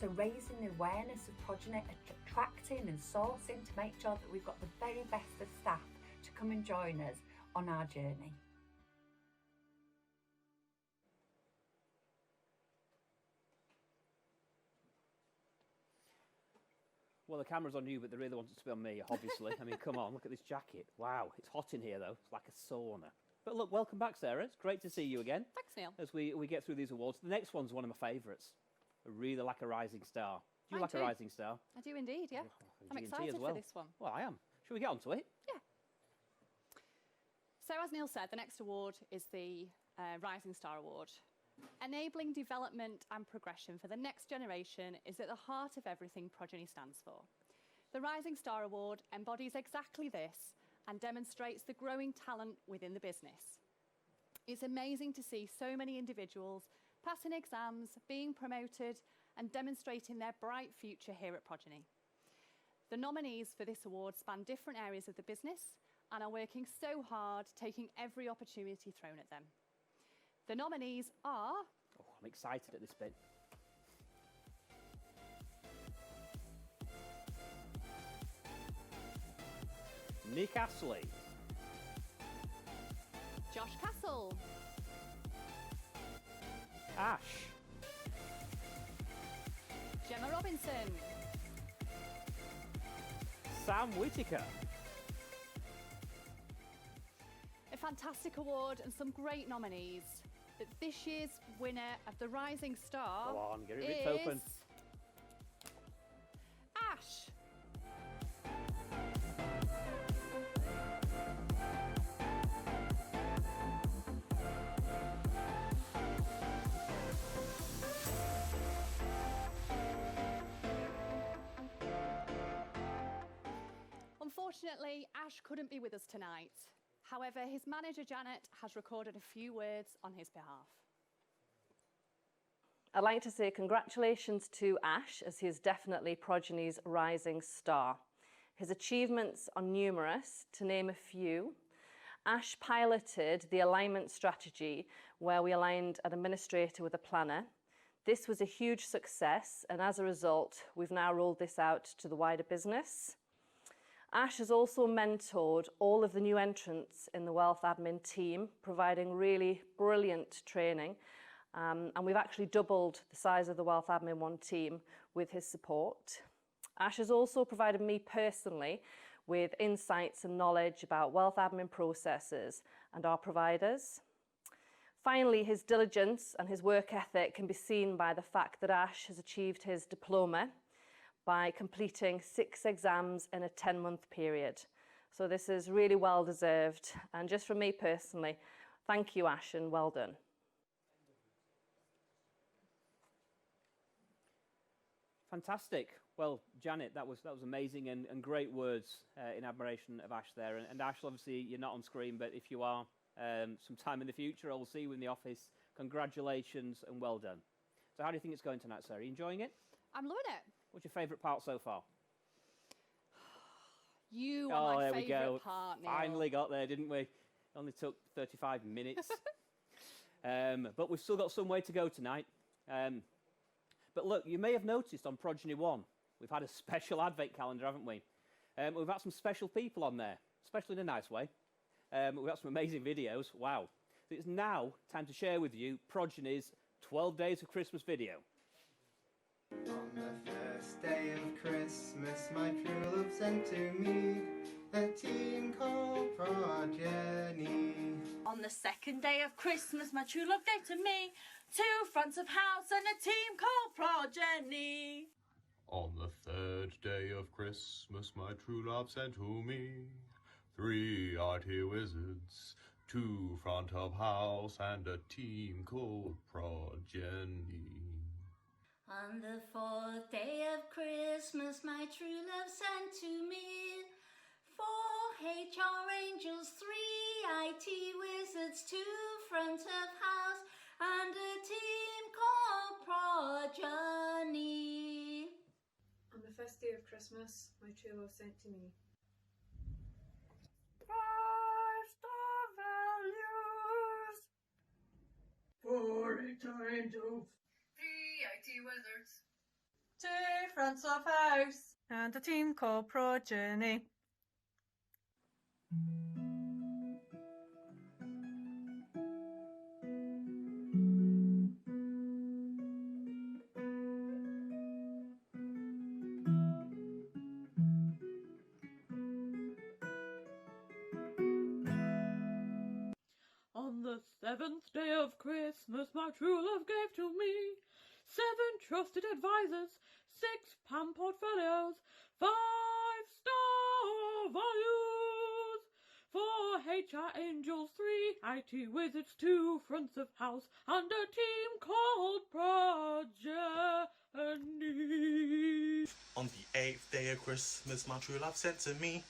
So raising the awareness of Progeny, attracting and sourcing to make sure that we've got the very best of staff to come and join us on our journey. Well, the camera's on you, but they really want it to be on me, obviously. I mean, come on, look at this jacket. Wow, it's hot in here, though. It's like a sauna. But look, welcome back, Sarah. It's great to see you again. Thanks, Neil. As we get through these awards. The next one's one of my favourites. I really like a rising star. Do you Mine like too. a rising star? I do indeed, yeah. I'm G&T excited as well. for this one. Well, I am. Shall we get on to it? Yeah. So as Neil said, the next award is the Rising Star Award. Enabling development and progression for the next generation is at the heart of everything Progeny stands for. The Rising Star Award embodies exactly this and demonstrates the growing talent within the business. It's amazing to see so many individuals passing exams, being promoted, and demonstrating their bright future here at Progeny. The nominees for this award span different areas of the business and are working so hard, taking every opportunity thrown at them. The nominees are... Oh, I'm excited at this bit. Nick Astley. Josh Castle. Ash. Gemma Robinson. Sam Whitaker. A fantastic award and some great nominees. But this year's winner of the Rising Star Go on, get it open. Ash. Unfortunately, Ash couldn't be with us tonight. However, his manager Janet has recorded a few words on his behalf. I'd like to say congratulations to Ash, as he is definitely Progeny's rising star. His achievements are numerous. To name a few, Ash piloted the alignment strategy where we aligned an administrator with a planner. This was a huge success, and as a result, we've now rolled this out to the wider business. Ash has also mentored all of the new entrants in the wealth admin team, providing really brilliant training. And we've actually doubled the size of the Wealth Admin 1 team with his support. Ash has also provided me personally with insights and knowledge about wealth admin processes and our providers. Finally, his diligence and his work ethic can be seen by the fact that Ash has achieved his diploma by completing 6 exams in a 10-month period. So this is really well deserved. And just from me personally, thank you, Ash, and well done. Fantastic. Well, Janet, that was amazing and great words in admiration of Ash there. And Ash, obviously, you're not on screen, but if you are, sometime in the future, I will see you in the office. Congratulations and well done. So how do you think it's going tonight, Sarah? Are you enjoying it? I'm loving it. What's your favourite part so far? You are my there we go. favourite part, Neil. Finally got there, didn't we? Only took 35 minutes. But we've still got some way to go tonight. But look, you may have noticed on Progeny 1, we've had a special advent calendar, haven't we? We've had some special people on there, especially in a nice way. We've got some amazing videos. Wow. So it's now time to share with you Progeny's 12 Days of Christmas video. On the first day of Christmas, my true love sent to me a team called Progeny. On the second day of Christmas, my true love gave to me 2 fronts of house and a team called Progeny. On the third day of Christmas, my true love sent to me 3 IT wizards, 2 front of house, and a team called Progeny. On the 4th day of Christmas, my true love sent to me 4 HR angels, 3 IT wizards, 2 front of house, and a team called Progeny. On the first day of Christmas, my true love sent to me 5-star values, 4 HR angels, 3 IT wizards, 2 fronts of house, and a team called Progeny. 7th day of Christmas, my true love gave to me 7 trusted advisors, 6 PAM portfolios, 5-star values, 4 HR angels, 3 IT wizards, 2 fronts of house, and a team called Progeny. On the 8th day of Christmas, my true love sent to me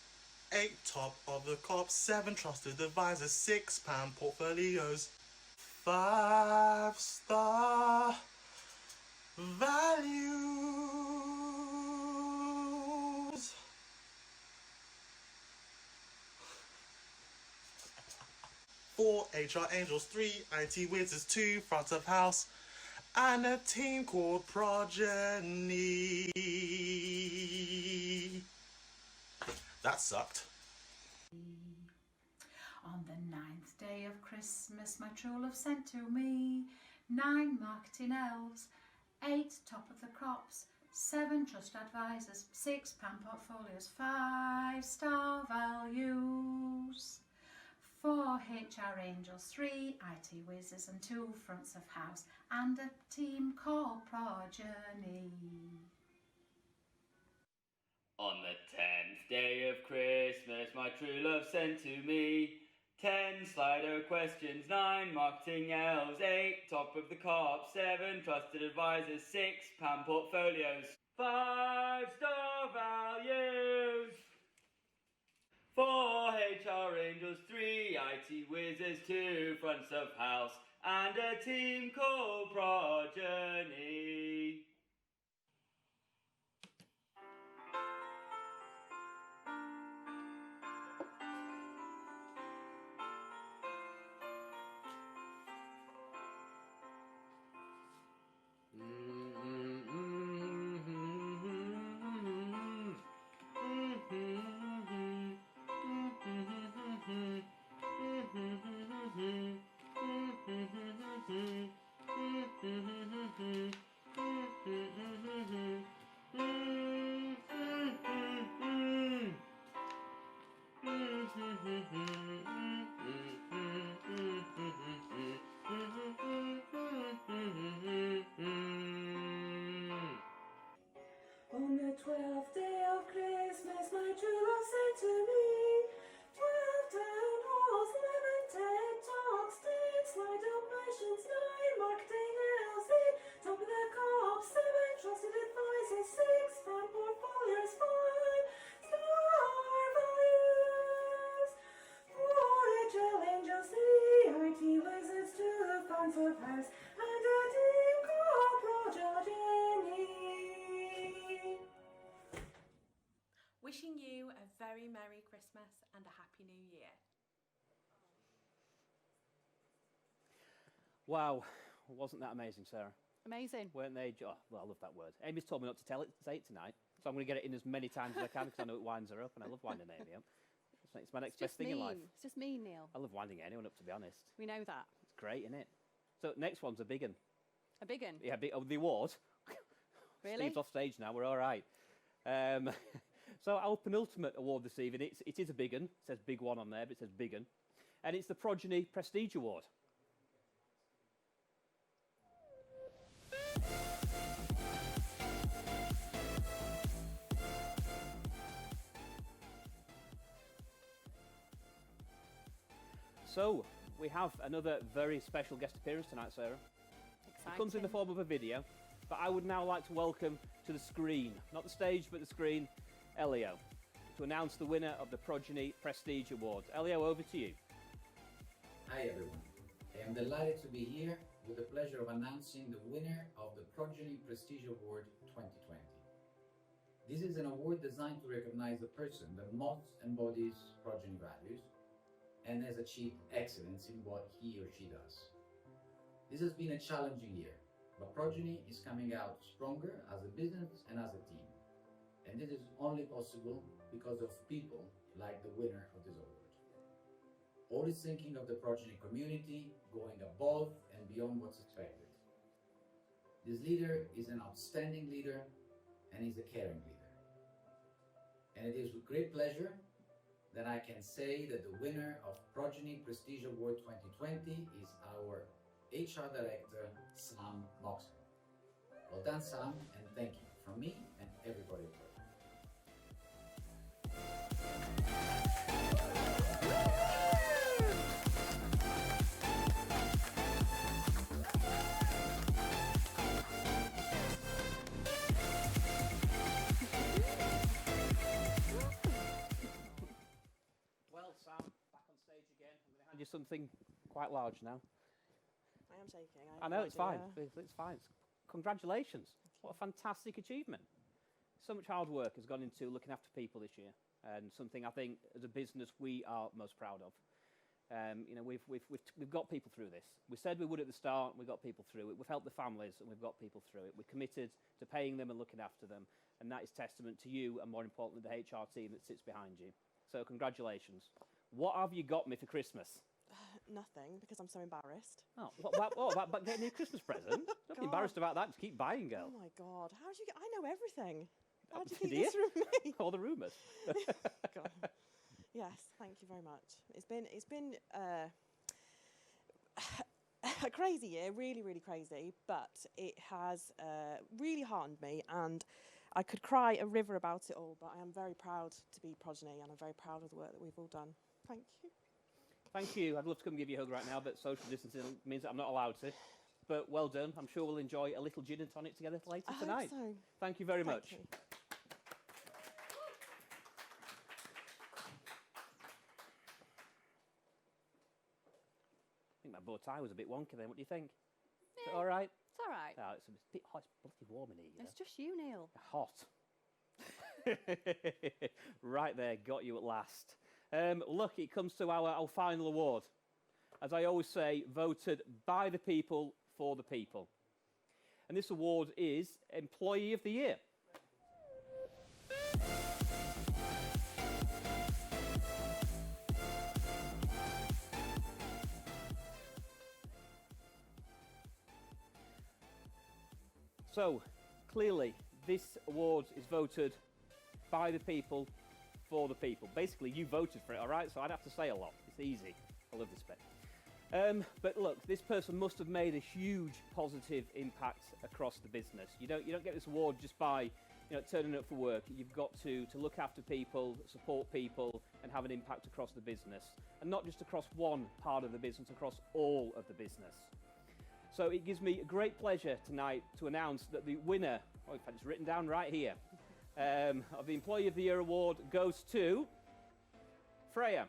8 top of the cops, 7 trusted advisors, 6 PAM portfolios, 5-star values. Four HR angels, 3 IT wizards, 2 front of house, and a team called Progeny. That sucked. On the 9th day of Christmas, my true love sent to me 9 marketing elves, 8 top of the crops, 7 trust advisors, 6 PAM portfolios, 5-star values, 4 HR angels, 3 IT wizards, and 2 fronts of house, and a team called Progeny. On the 10th day of Christmas, my true love sent to me 10 Slido questions, 9 marketing elves, 8 top of the cops, 7 trusted advisors, 6 PAM portfolios, 5-star values, 4 HR angels, 3 IT wizards, 2 fronts of house, and a team called Progeny. On the 12th day of Christmas, my true love sent to me 12 town halls, 11 TED talks, 10 slide operations, 9 marketing elves, 8 top of the cops, 7 trusted advisors, 6 fan portfolios, 5-star values, 4 HL angels, 3 IT wizards, 2 fans of house, and a team called Progeny. Wishing you a very Merry Christmas and a Happy New Year. Wow, wasn't that amazing, Sarah? Amazing. Weren't they? Oh, well, I love that word. Amy's told me not to say it tonight, so I'm going to get it in as many times as I can because I know it winds her up, and I love winding Amy up. It's my next best thing in life. It's just mean, Neil. I love winding anyone up, to be honest. We know that. It's great, isn't it? So next one's a big one. A big one? Yeah, the award. Really? Steve's off stage now. We're all right. So our penultimate award this evening, it is a big one. It says big one on there, but it says big one. And it's the Progeny Prestige Award. So, we have another very special guest appearance tonight, Sarah. Exciting. It comes in the form of a video, but I would now like to welcome to the screen, not the stage, but the screen, Elio, to announce the winner of the Progeny Prestige Awards. Elio, over to you. Hi everyone. I am delighted to be here with the pleasure of announcing the winner of the Progeny Prestige Award 2020. This is an award designed to recognize the person that most embodies progeny values and has achieved excellence in what he or she does. This has been a challenging year, but Progeny is coming out stronger as a business and as a team. And this is only possible because of people like the winner of this award. Always thinking of the progeny community, going above and beyond what's expected. This leader is an outstanding leader and he's a caring leader. And it is with great pleasure then I can say that the winner of Progeny Prestige Award 2020 is our HR Director, Sam Moxon. Well done, Sam, and thank you from me and everybody at Progeny. Well, Sam, back on stage again. I'm going to hand you something quite large now. I am shaking. I know, it's fine. It's fine. Congratulations. What a fantastic achievement. So much hard work has gone into looking after people this year, and something I think as a business we are most proud of. You know, we've got people through this. We said we would at the start, and we got people through it. We've helped the families, and we've got people through it. We're committed to paying them and looking after them, and that is testament to you, and more importantly, the HR team that sits behind you. So congratulations. What have you got me for Christmas? Nothing, because I'm so embarrassed. Oh, about getting you a Christmas present? Don't be embarrassed about that. Just keep buying, girl. Oh my God, how did you get? I know everything. How did you Did keep this from me? All the rumours. God. Yes, thank you very much. It's been a crazy year, really, really crazy, but it has really hardened me, and I could cry a river about it all, but I am very proud to be Progeny, and I'm very proud of the work that we've all done. Thank you. Thank you. I'd love to come and give you a hug right now, but social distancing means that I'm not allowed to. But well done. I'm sure we'll enjoy a little gin and tonic together later tonight. I hope so. Thank you very much. You. I think my bow tie was a bit wonky then. What do you think? Is it all right? It's all right. Oh, it's a bit hot. It's bloody warm in here. You know? It's just you, Neil. Hot. Right there, got you at last. Look, it comes to our final award. As I always say, voted by the people, for the people. And this award is Employee of the Year. So, clearly, this award is voted by the people, for the people. Basically, you voted for it, all right? So I'd have to say a lot. It's easy. I love this bit. But look, this person must have made a huge positive impact across the business. You don't get this award just by turning up for work. You've got to look after people, support people, and have an impact across the business. And not just across one part of the business, across all of the business. So it gives me a great pleasure tonight to announce that the winner, in fact it's written down right here, of the Employee of the Year award goes to Freya.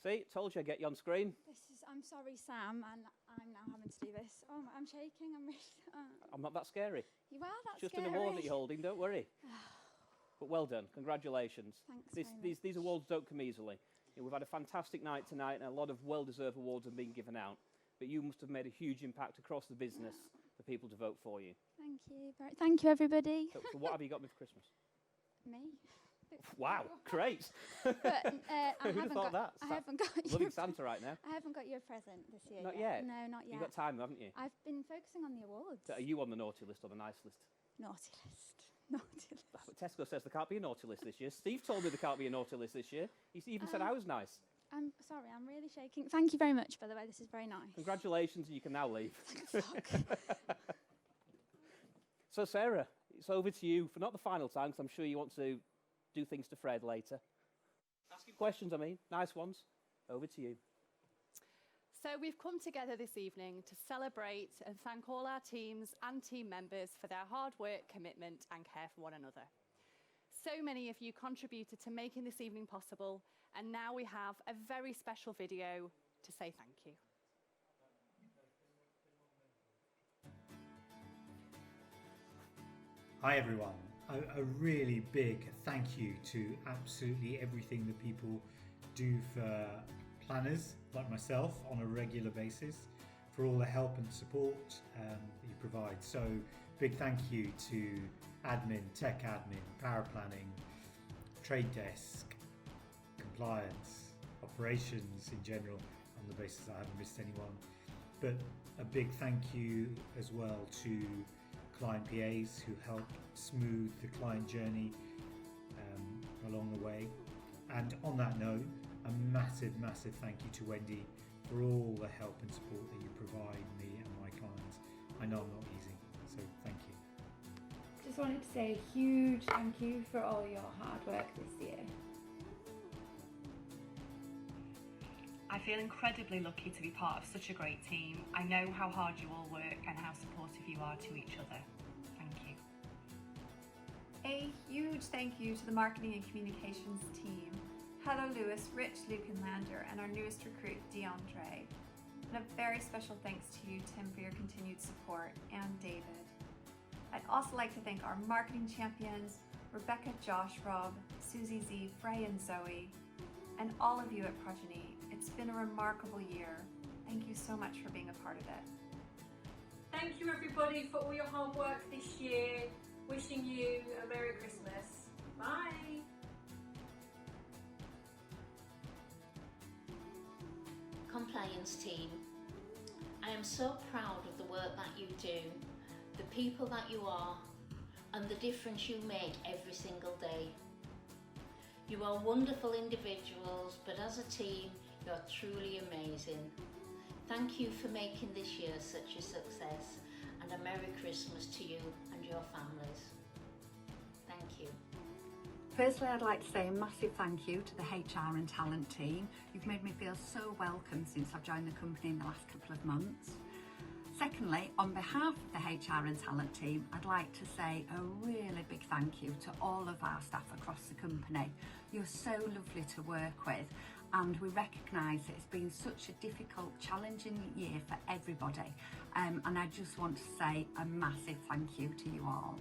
See, told you I'd get you on screen. I'm sorry, Sam, and I'm now having to do this. Oh, I'm shaking. I'm really. I'm not that scary. You are. That's Just scary. an award that you're holding. Don't worry. But well done. Congratulations. Thanks These awards don't come easily. We've had a fantastic night tonight, and a lot of well-deserved awards have been given out. But you must have made a huge impact across the business for people to vote for you. Thank you. Thank you, everybody. So what have you got me for Christmas? Me. Wow, great. But Who'd have thought that? I haven't got Loving Santa right now. I haven't got you a present this year. Not yet? No, not yet. You've got time, haven't you? I've been focusing on the awards. So are you on the naughty list or the nice list? Naughty list. Naughty list. But Tesco says there can't be a naughty list this year. Steve told me there can't be a naughty list this year. He even said I was nice. I'm sorry, I'm really shaking. Thank you very much, by the way. This is very nice. Congratulations, and you can now leave. So, Sarah, it's over to you for not the final time, because I'm sure you want to do things to Fred later. Asking questions, nice ones. Over to you. So we've come together this evening to celebrate and thank all our teams and team members for their hard work, commitment and care for one another. So many of you contributed to making this evening possible, and now we have a very special video to say thank you. Hi everyone, a really big thank you to absolutely everything that people do for planners like myself on a regular basis, for all the help and support that you provide. So Big thank you to admin, tech admin, power planning, trade desk, compliance, operations in general, on the basis I haven't missed anyone. But a big thank you as well to client PAs who help smooth the client journey along the way. And on that note, a massive thank you to Wendy for all the help and support that you provide me and my clients. I know I'm not easy, so thank you. Just wanted to say a huge thank you for all your hard work this year. I feel incredibly lucky to be part of such a great team. I know how hard you all work and how supportive you are to each other. Thank you. A huge thank you to the marketing and communications team, Heather Lewis, Rich, Luke and Lander, and our newest recruit, DeAndre. And a very special thanks to you, Tim, for your continued support, and David. I'd also like to thank our marketing champions, Rebecca, Josh, Rob, Susie Z, Frey and Zoe, and all of you at Progeny. It's been a remarkable year. Thank you so much for being a part of it. Thank you everybody for all your hard work this year. Wishing you a Merry Christmas. Bye. Compliance team, I am so proud of the work that you do, the people that you are, and the difference you make every single day. You are wonderful individuals, but as a team, you are truly amazing. Thank you for making this year such a success, and a Merry Christmas to you and your families. Thank you. Firstly, I'd like to say a massive thank you to the HR and talent team. You've made me feel so welcome since I've joined the company in the last couple of months. Secondly, on behalf of the HR and talent team, I'd like to say a really big thank you to all of our staff across the company. You're so lovely to work with, and we recognise that it's been such a difficult, challenging year for everybody. And I just want to say a massive thank you to you all.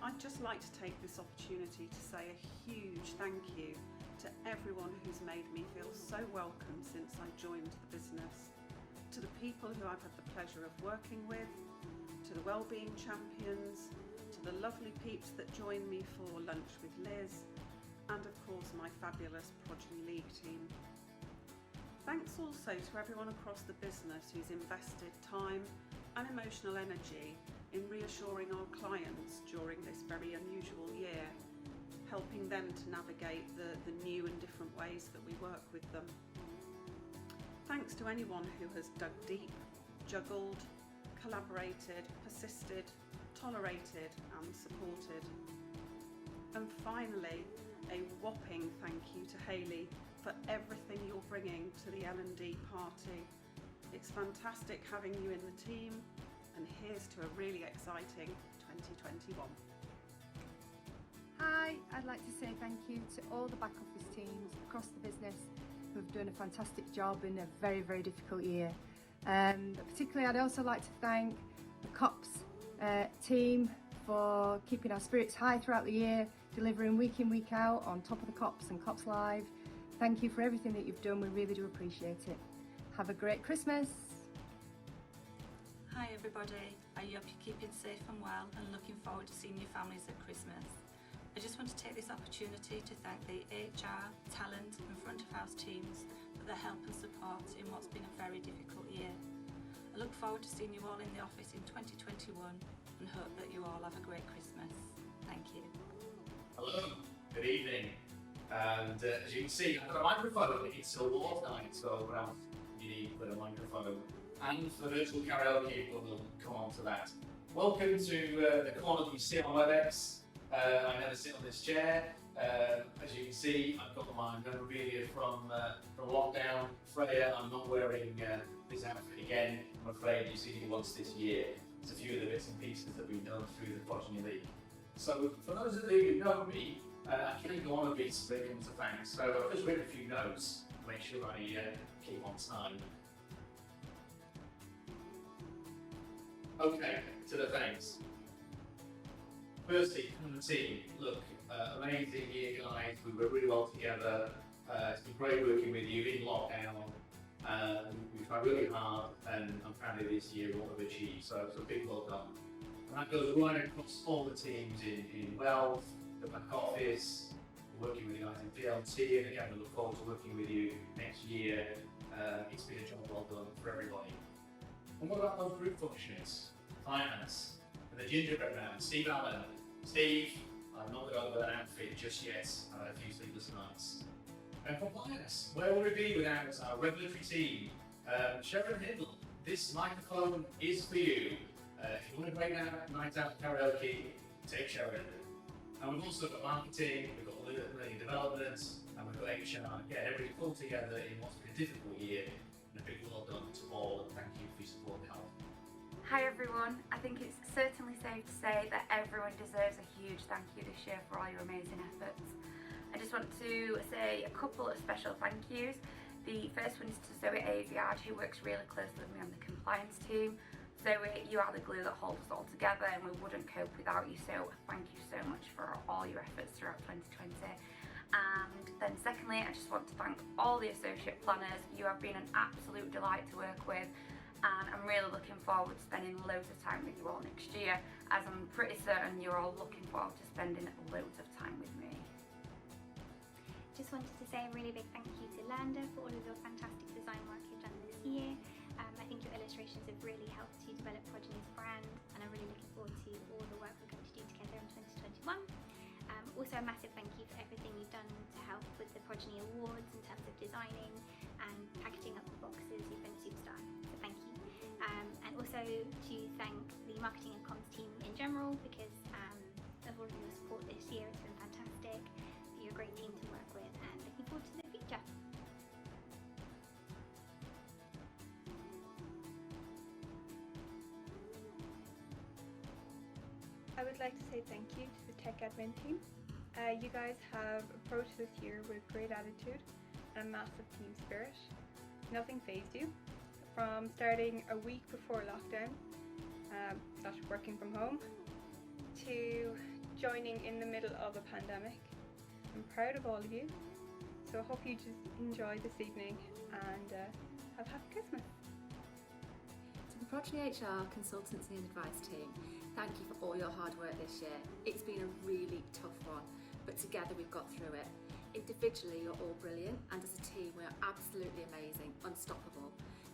I'd just like to take this opportunity to say a huge thank you to everyone who's made me feel so welcome since I joined the business, to the people who I've had the pleasure of working with, to the wellbeing champions, to the lovely peeps that join me for lunch with Liz, and of course my fabulous Progeny League team. Thanks also to everyone across the business who's invested time and emotional energy in reassuring our clients during this very unusual year, helping them to navigate the new and different ways that we work with them. Thanks to anyone who has dug deep, juggled, collaborated, persisted, tolerated and supported. And finally, a whopping thank you to Hayley for everything you're bringing to the L&D party. It's fantastic having you in the team, and here's to a really exciting 2021. Hi, I'd like to say thank you to all the back office teams across the business who have done a fantastic job in a very, very difficult year. Particularly, I'd also like to thank the COPS team for keeping our spirits high throughout the year, delivering week in, week out on top of the COPS and COPS Live. Thank you for everything that you've done, we really do appreciate it. Have a great Christmas. Hi everybody, I hope you're keeping safe and well and looking forward to seeing your families at Christmas. I just want to take this opportunity to thank the HR, talent and front of house teams for their help and support in what's been a very difficult year. I look forward to seeing you all in the office in 2021 and hope that you all have a great Christmas. Thank you. Hello, good evening. And as you can see, I've got a microphone. It's award night, so you need to put a microphone. And the virtual karaoke will come on to that. Welcome to the corner that you sit on WebEx. I never sit on this chair. As you can see, I've got my memorabilia from lockdown. Freya, I'm not wearing this outfit again. I'm afraid you've seen it once this year. It's a few of the bits and pieces that we've done through the Progeny League. So for those of you who know me, I can't go on a bit when it comes to thanks. So I've just written a few notes to make sure I keep on time. Okay, to the thanks. Firstly, from the team, look, amazing year, guys. We were really well together. It's been great working with you in lockdown. We've tried really hard, and I'm proud of this year, what we've achieved. So a big well done. And that goes right across all the teams in Wealth, the back office, working with you guys in PLT, and again, I look forward to working with you next year. It's been a job well done for everybody. And what about those group functions? Finance, and the gingerbread man, Steve Allen. Steve, I'm not going to go with an outfit just yet. I had a few sleepless nights. And compliance, where would we be without our regulatory team? Sharon Hindle, this microphone is for you. If you want a great night out karaoke, take Sharon. And we've also got marketing, we've got learning development, and we've got HR. Again, everybody pulled together in what's been a difficult year. And a big well done to all, and thank you for your support and help. Hi everyone, I think it's certainly safe to say that everyone deserves a huge thank you this year for all your amazing efforts. I just want to say a couple of special thank yous. The first one is to Zoe Aviard, who works really closely with me on the compliance team. Zoe, you are the glue that holds us all together, and we wouldn't cope without you, so thank you so much for all your efforts throughout 2020. And then secondly, I just want to thank all the associate planners. You have been an absolute delight to work with, and I'm really looking forward to spending loads of time with you all next year, as I'm pretty certain you're all looking forward to spending loads of time with me. Just wanted to say a really big thank you to Landa for all of your fantastic design work you've done this year. I think your illustrations have really helped to develop Progeny's brand, and I'm really looking forward to all the work we're going to do together in 2021. Also a massive thank you for everything you've done to help with the Progeny Awards in terms of designing and packaging up the boxes. You've been a superstar, so thank you. And also to thank the marketing and comms team in general, because of all of your support this year. It's been fantastic. You're a great team to work with, and looking forward to the future. I would like to say thank you to the tech admin team. You guys have approached this year with great attitude and a massive team spirit. Nothing fazed you. From starting a week before lockdown, working from home, to joining in the middle of a pandemic. I'm proud of all of you, so I hope you just enjoy this evening and have a happy Christmas. To the Progeny HR consultancy and advice team, thank you for all your hard work this year. It's been a really tough one, but together we've got through it. Individually, you're all brilliant, and as a team, we are absolutely amazing, unstoppable.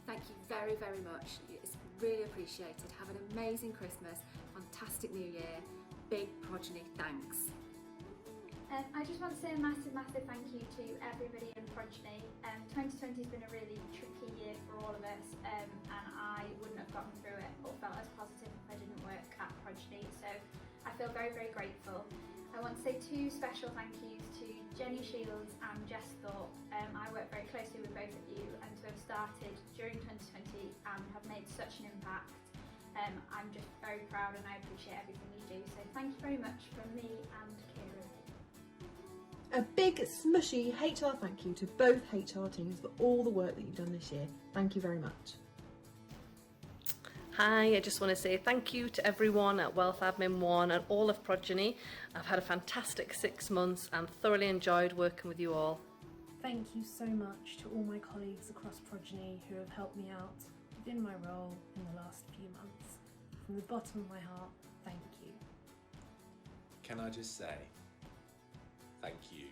Thank you very, very much. It's really appreciated. Have an amazing Christmas, fantastic New Year. Big Progeny thanks. I just want to say a massive thank you to everybody in Progeny. 2020 has been a really tricky year for all of us, and I wouldn't have gotten through it or felt as positive if I didn't work at Progeny, so I feel very, very grateful. I want to say two special thank yous to Jenny Shields and Jess Thorpe. I work very closely with both of you, and to have started during 2020 and have made such an impact, I'm just very proud and I appreciate everything you do, so thank you very much from me and Kieran. A big smushy HR thank you to both HR teams for all the work that you've done this year. Thank you very much. Hi, I just want to say thank you to everyone at Wealth Admin 1 and all of Progeny. I've had a fantastic 6 months and thoroughly enjoyed working with you all. Thank you so much to all my colleagues across Progeny who have helped me out within my role in the last few months. From the bottom of my heart, thank you. Can I just say thank you?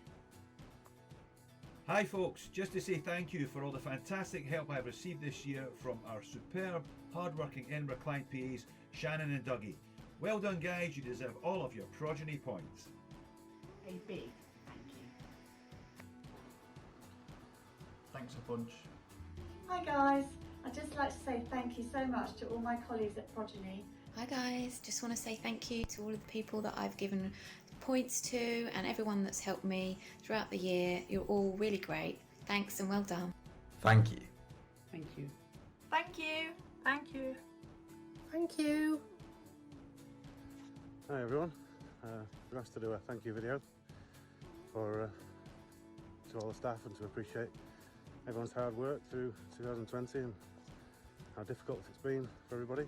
Hi folks, just to say thank you for all the fantastic help I've received this year from our superb, hard-working Edinburgh client PAs, Shannon and Dougie. Well done guys, you deserve all of your Progeny points. A big thank you. Thanks a bunch. Hi guys, I'd just like to say thank you so much to all my colleagues at Progeny. Hi guys, just want to say thank you to all of the people that I've given points to, and everyone that's helped me throughout the year. You're all really great. Thanks and well done. Thank you. Thank you. Thank you. Thank you. Thank you. Hi everyone. We're asked to do a thank you video for to all the staff and to appreciate everyone's hard work through 2020 and how difficult it's been for everybody.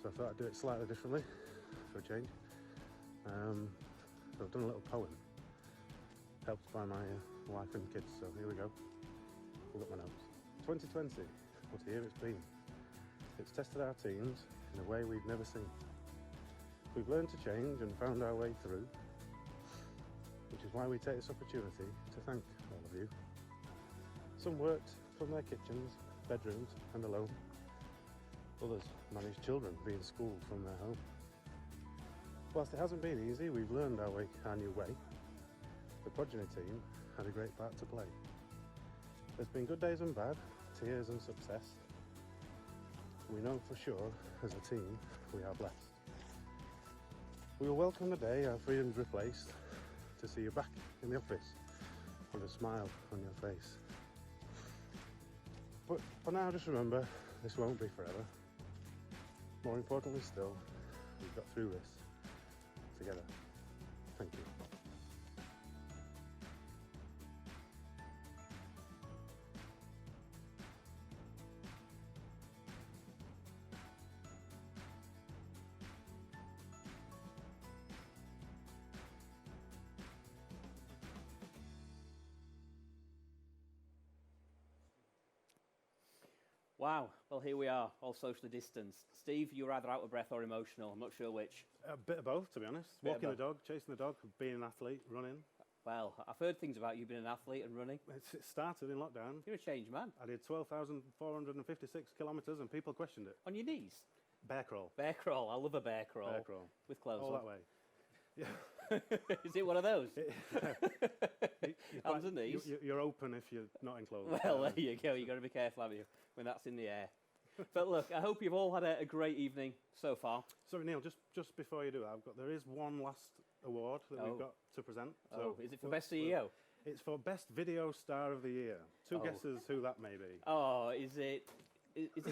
So I thought I'd do it slightly differently for a change. So I've done a little poem helped by my wife and kids. So here we go. Pull up my notes. 2020, what a year it's been. It's tested our teams in a way we've never seen. We've learned to change and found our way through, which is why we take this opportunity to thank all of you. Some worked from their kitchens, bedrooms and alone. Others managed children being schooled from their home. Whilst it hasn't been easy, we've learned our new way. The Progeny team had a great part to play. There's been good days and bad, tears and success. We know for sure, as a team, we are blessed. We will welcome the day our freedom's replaced, to see you back in the office with a smile on your face. But for now, just remember, this won't be forever. More importantly still, we've got through this together. Thank you. Wow, well here we are, all socially distanced. Steve, you were either out of breath or emotional, I'm not sure which. A bit of both, to be honest. Walking the dog, chasing the dog, being an athlete, running. Well, I've heard things about you being an athlete and running. It started in lockdown. You're a changed man. I did 12,456 kilometres and people questioned it. On your knees? Bear crawl. Bear crawl, I love a bear crawl. Bear crawl. With clothes all on. that way. Yeah. Is it one of those? Hands and quite, knees? You're open if you're not in clothes. Well, there you go. You've got to be careful, haven't you, when that's in the air. But look, I hope you've all had a great evening so far. Sorry, Neil, just before you do that, there is one last award that we've got to present. So is it for Best CEO? It's for Best Video Star of the Year. Two guesses who that may be. Oh, is it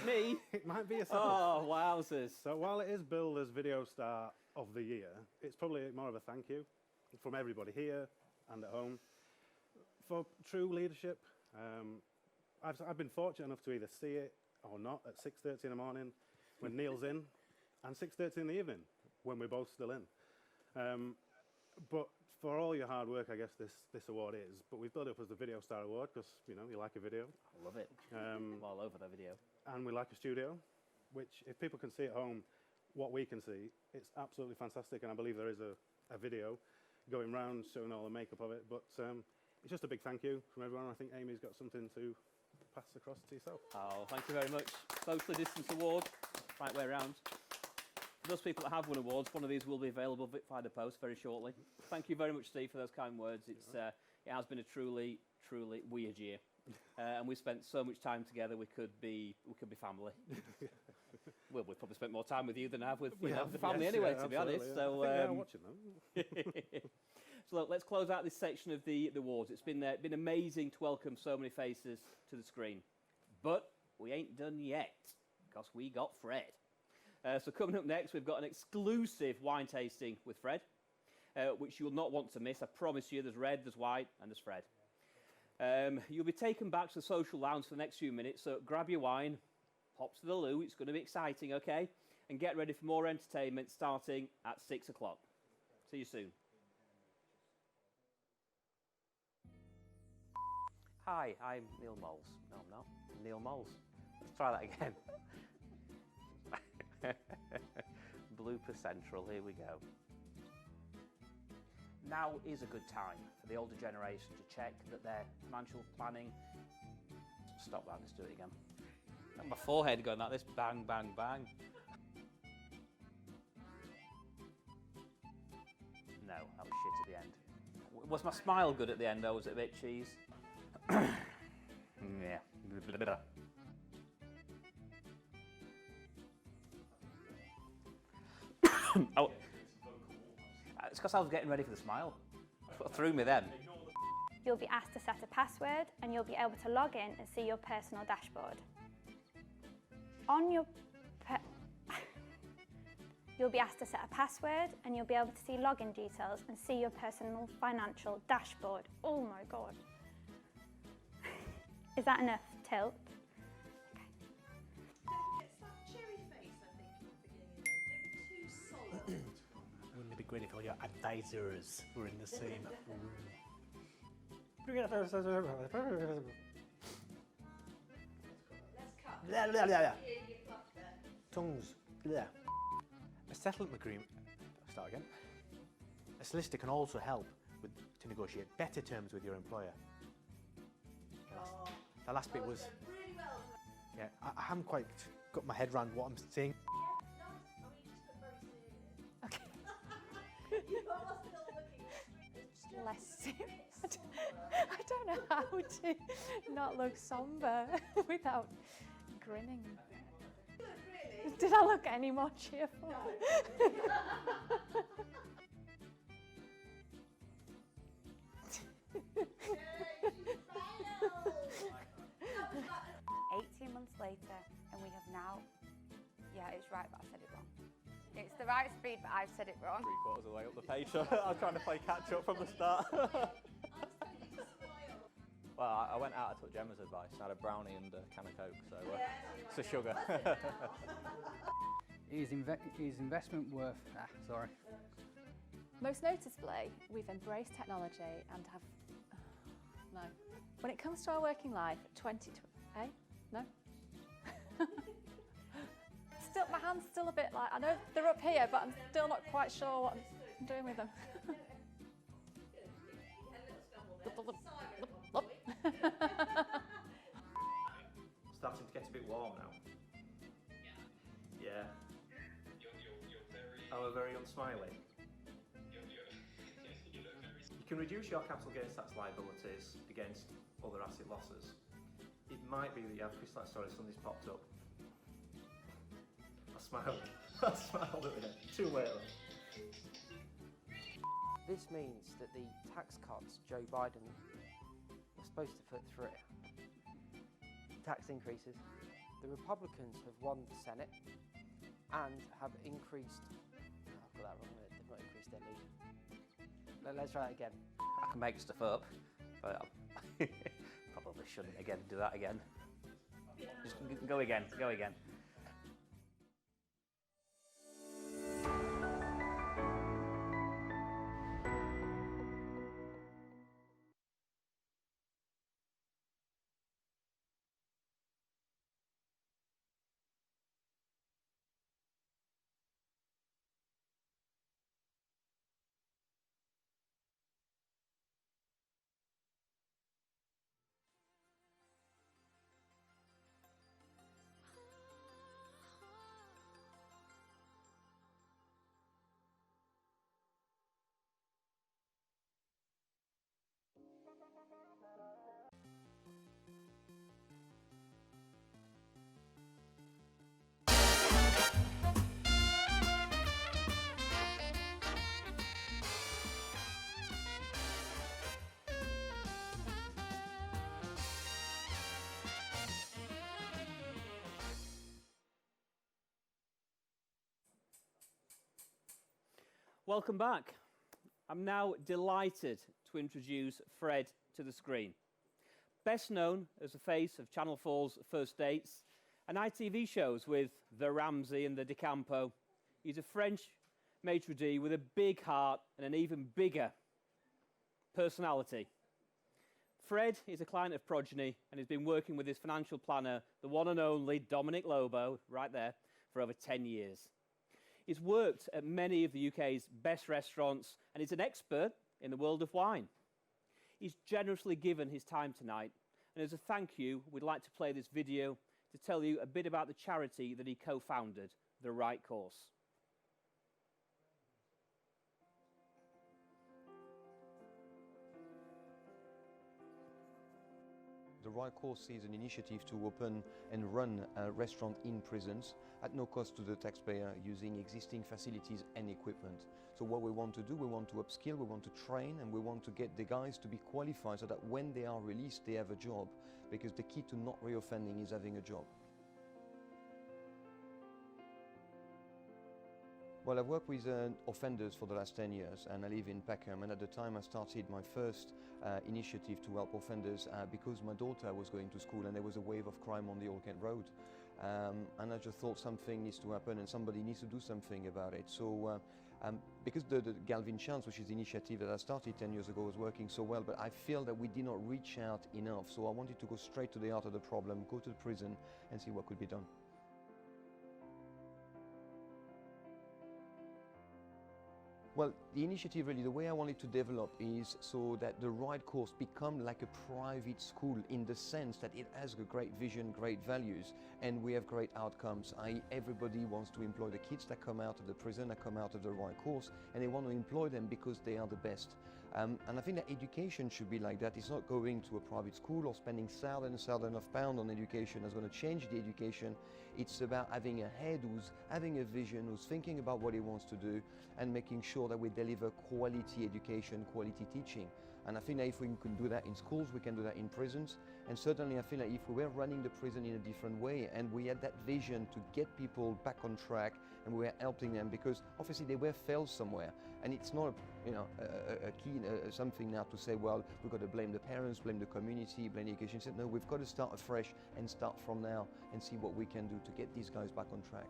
me? It might be yourself. Oh, wowzers. So while it is billed as Video Star of the Year, it's probably more of a thank you from everybody here and at home for true leadership. I've been fortunate enough to either see it or not at 6:30 in the morning when Neil's in, and 6:30 in the evening when we're both still in. But for all your hard work, I guess this award is. But we've built it up as the Video Star Award because you like a video. I love it. I'm all over the video. And we like a studio, which if people can see at home what we can see, it's absolutely fantastic. And I believe there is a video going round showing all the makeup of it. But it's just a big thank you from everyone. I think Amy's got something to pass across to yourself. Oh, thank you very much. Socially Distance Award, right way around. For those people that have won awards, one of these will be available via the post very shortly. Thank you very much, Steve, for those kind words. It has been a truly weird year, and we spent so much time together. We could be family. Well, we've probably spent more time with you than I have with the family anyway, to be honest. Yeah. So I think they are watching them. So look, let's close out this section of the awards. It's been amazing to welcome so many faces to the screen. But we ain't done yet, because we got Fred. So coming up next, we've got an exclusive wine tasting with Fred, which you'll not want to miss. I promise you, there's red, there's white, and there's Fred. You'll be taken back to the social lounge for the next few minutes, so grab your wine, pop to the loo, it's going to be exciting, okay? And get ready for more entertainment starting at 6 o'clock. See you soon. Hi, I'm Neil Moles. No, I'm not. I'm Neil Moles. Let's try that again. Blooper Central, here we go. Now is a good time for the older generation to check that their financial planning... Stop that, let's do it again. And my forehead going like this, bang, bang, bang. No, that was shit at the end. Was my smile good at the end, though? Was it a bit cheese? Yeah. Oh. It's because I was getting ready for the smile. That's what threw me then. You'll be asked to set a password and you'll be able to log in and see your personal dashboard. On your You'll be asked to set a password and you'll be able to see login details and see your personal financial dashboard. Oh my God. Is that enough tilt? Wouldn't it be great if all your advisors were in the same room? Tongues. Yeah. A settlement agreement. Start again. A solicitor can also help to negotiate better terms with your employer. The last bit was. Yeah, I haven't quite got my head around what I'm saying. Okay. Less serious. I don't know how to not look somber without grinning. Did I look any more cheerful? No. 18 months later, and we have now. Yeah, it's right, but I said it wrong. It's the right speed, but I've said it wrong. 3/4 of the way up the page, so I was trying to play catch up from the start. Well, I went out, I took Gemma's advice. I had a brownie and a can of Coke, so it's a sugar. Is investment worth... sorry. Most noticeably, we've embraced technology and have... no. When it comes to our working life, 2020... Eh? No? Still, my hand's still a bit like... I know they're up here, but I'm still not quite sure what I'm doing with them. Starting to get a bit warm now. Yeah. Oh, very unsmiley. You can reduce your capital gains tax liabilities against other asset losses. It might be that you have crystalline storage, something's popped up. I smiled. I smiled at it. Too late. This means that the tax cuts Joe Biden was supposed to put through, tax increases, the Republicans have won the Senate and have increased, I've got that wrong, they've not increased their lead. Let's try that again. I can make stuff up, but I probably shouldn't again do that again. Just go again, go again. Welcome back. I'm now delighted to introduce Fred to the screen. Best known as the face of Channel 4's First Dates and ITV shows with The Ramsey and The DeCampo, he's a French maitre d' with a big heart and an even bigger personality. Fred is a client of Progeny and has been working with his financial planner, the one and only Dominic Lobo, right there, for over 10 years. He's worked at many of the UK's best restaurants and is an expert in the world of wine. He's generously given his time tonight, and as a thank you, we'd like to play this video to tell you a bit about the charity that he co-founded, The Right Course. The Right Course is an initiative to open and run a restaurant in prisons at no cost to the taxpayer using existing facilities and equipment. So what we want to do, we want to upskill, we want to train, and we want to get the guys to be qualified so that when they are released, they have a job, because the key to not reoffending is having a job. Well, I've worked with offenders for the last 10 years, and I live in Peckham, and at the time I started my first initiative to help offenders because my daughter was going to school and there was a wave of crime on the Old Kent Road. And I just thought something needs to happen and somebody needs to do something about it. So because the Galvin Chance, which is the initiative that I started 10 years ago, was working so well, but I feel that we did not reach out enough. So I wanted to go straight to the heart of the problem, go to the prison and see what could be done. Well, the initiative really, the way I want it to develop is so that the Right Course become like a private school in the sense that it has a great vision, great values, and we have great outcomes. Everybody wants to employ the kids that come out of the prison, that come out of the Right Course, and they want to employ them because they are the best. And I think that education should be like that. It's not going to a private school or spending thousands of pounds on education that's going to change the education. It's about having a head who's having a vision, who's thinking about what he wants to do, and making sure that we deliver quality education, quality teaching. And I think that if we can do that in schools, we can do that in prisons. And certainly I feel that if we were running the prison in a different way and we had that vision to get people back on track and we were helping them, because obviously they were failed somewhere. And it's not something now to say, well, we've got to blame the parents, blame the community, blame the education system. No, we've got to start afresh and start from now and see what we can do to get these guys back on track.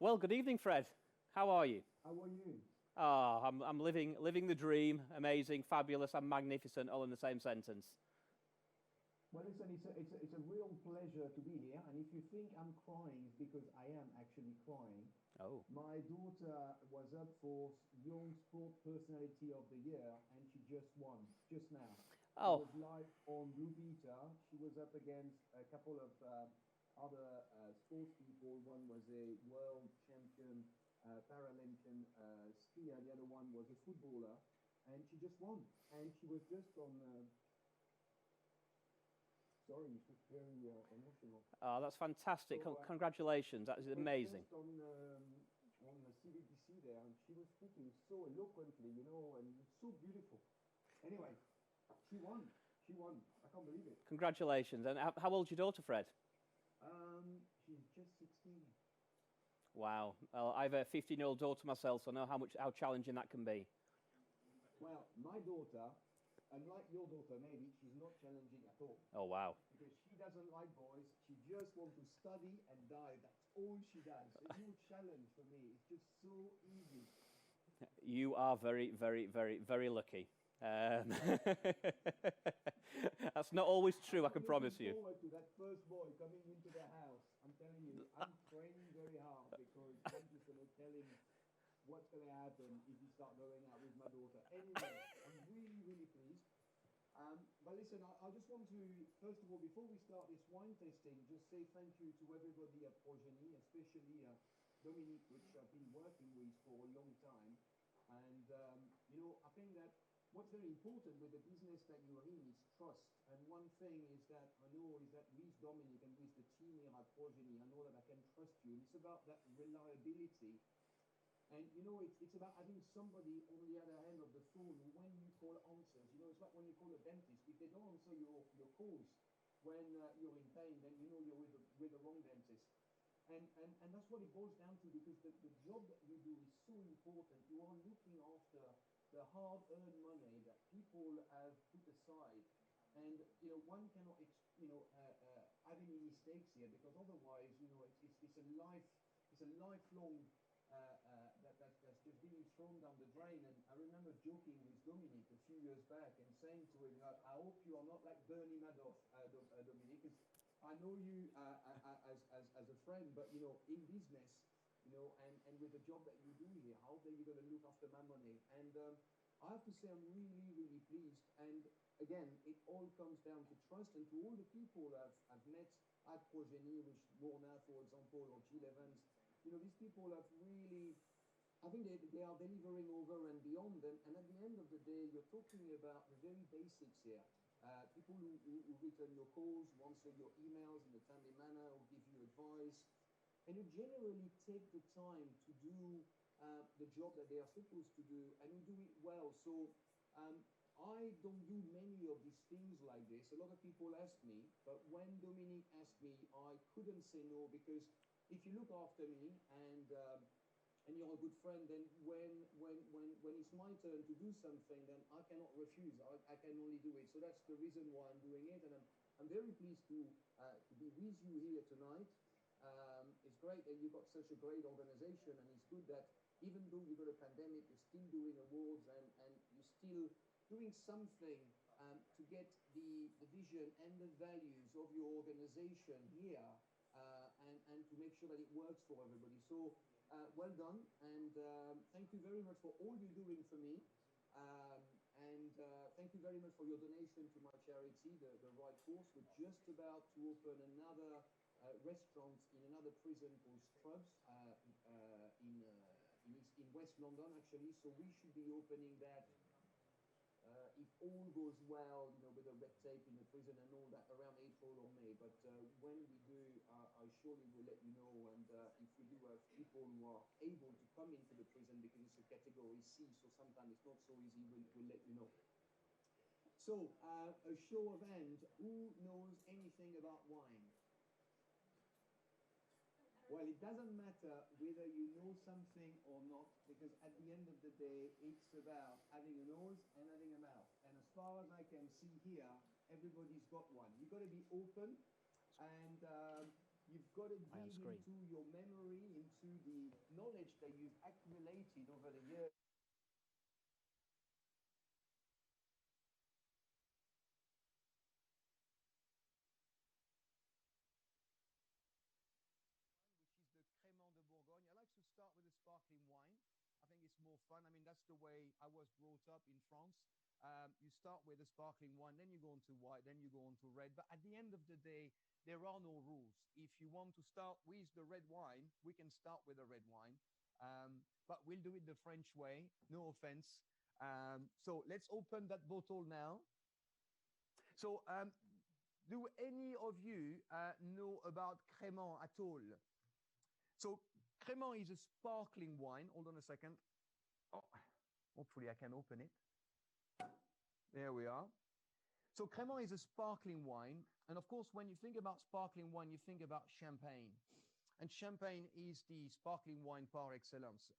Well, good evening, Fred. How are you? How are you? Ah, I'm living the dream. Amazing, fabulous, and magnificent, all in the same sentence. Well, listen, it's a real pleasure to be here. And if you think I'm crying, it's because I am actually crying. Oh. My daughter was up for Young Sport Personality of the Year, and she just won, just now. Oh. It was live on Blue Peter. She was up against a couple of other sports people. One was a world champion, Paralympian skier. The other one was a footballer, and she just won. And she was just on. Sorry, it's very emotional. Oh, that's fantastic. So, Congratulations. That is she was amazing. just on the CBBC there, and she was speaking so eloquently, you know, and so beautiful. Anyway, she won. She won. I can't believe it. Congratulations. And how old's your daughter, Fred? She's just 16. Wow. Well, I have a 15-year-old daughter myself, so I know how challenging that can be. Well, my daughter, unlike your daughter maybe, she's not challenging at all. Oh, wow. Because she doesn't like boys. She just wants to study and die. That's all she does. There's no challenge for me. It's just so easy. You are very, very, very, very lucky. That's not always true, I can promise you. I'm looking forward to that first boy coming into the house. I'm telling you, I'm training very hard because I'm just going to tell him what's going to happen if you start going out with my daughter. Anyway, I'm really, really pleased. But listen, I just want to, first of all, before we start this wine tasting, just say thank you to everybody at Progeny, especially Dominique, which I've been working with for a long time. And, you know, I think that what's very important with the business that you're in is trust. And one thing is that I know is that with Dominic and with the team here at Progeny, I know that I can trust you. It's about that reliability. And you know, it's about having somebody on the other end of the phone who, when you call, answers. You know, it's like when you call a dentist. If they don't answer your calls when you're in pain, then you know you're with the wrong dentist. And that's what it boils down to, because the job that you do is so important. You are looking after the hard-earned money that people have put aside. And, you know, one cannot, have any mistakes here, because otherwise, you know, it's a lifelong that's just being thrown down the drain. And I remember joking with Dominic a few years back and saying to him, I hope you are not like Bernie Madoff, Dominic, because I know you as a friend, but, you know, in business, you know, and with the job that you do here, how are you going to look after my money? And I have to say I'm really, really pleased. And again, it all comes down to trust. And to all the people I've met at Progeny, which Lorna, for example, or Jill Evans, you know, these people have really I think they are delivering over and beyond them. And at the end of the day, you're talking about the very basics here. People who return your calls, who answer your emails in a timely manner, or give you advice, and who generally take the time to do the job that they are supposed to do, and who do it well. So I don't do many of these things like this. A lot of people ask me, but when Dominique asked me, I couldn't say no, because if you look after me and you're a good friend, then when it's my turn to do something, then I cannot refuse. I can only do it. So that's the reason why I'm doing it, and I'm very pleased to be with you here tonight. It's great that you've got such a great organization, and it's good that even though you've got a pandemic, you're still doing awards, and you're still doing something to get the vision and the values of your organization here, and to make sure that it works for everybody. So well done, and thank you very much for all you're doing for me, and thank you very much for your donation to my charity, the Right Course. We're just about to open another restaurant in another prison called Scrubs in West London, actually. So we should be opening that, if all goes well, you know, with the red tape in the prison and all that, around April or May. But when we do, I surely will let you know. And if we do have people who are able to come into the prison, because it's a category C, so sometimes it's not so easy, we'll let you know. So, a show of hands, who knows anything about wine? Well, it doesn't matter whether you know something or not, because at the end of the day, it's about having a nose and having a mouth. And as far as I can see here, everybody's got one. You've got to be open, and you've got to dig into your memory, into the knowledge that you've accumulated over the years. The Crémant de Bourgogne. I like to start with the sparkling wine. I think it's more fun. I mean, that's the way I was brought up in France. You start with the sparkling wine, then you go on to white, then you go on to red. But at the end of the day, there are no rules. If you want to start with the red wine, we can start with the red wine. But we'll do it the French way, no offense. So let's open that bottle now. So do any of you know about Crémant at all? So Crémant is a sparkling wine. Hold on a second. Oh, hopefully I can open it. There we are. So Crémant is a sparkling wine. And of course, when you think about sparkling wine, you think about champagne. And champagne is the sparkling wine par excellence.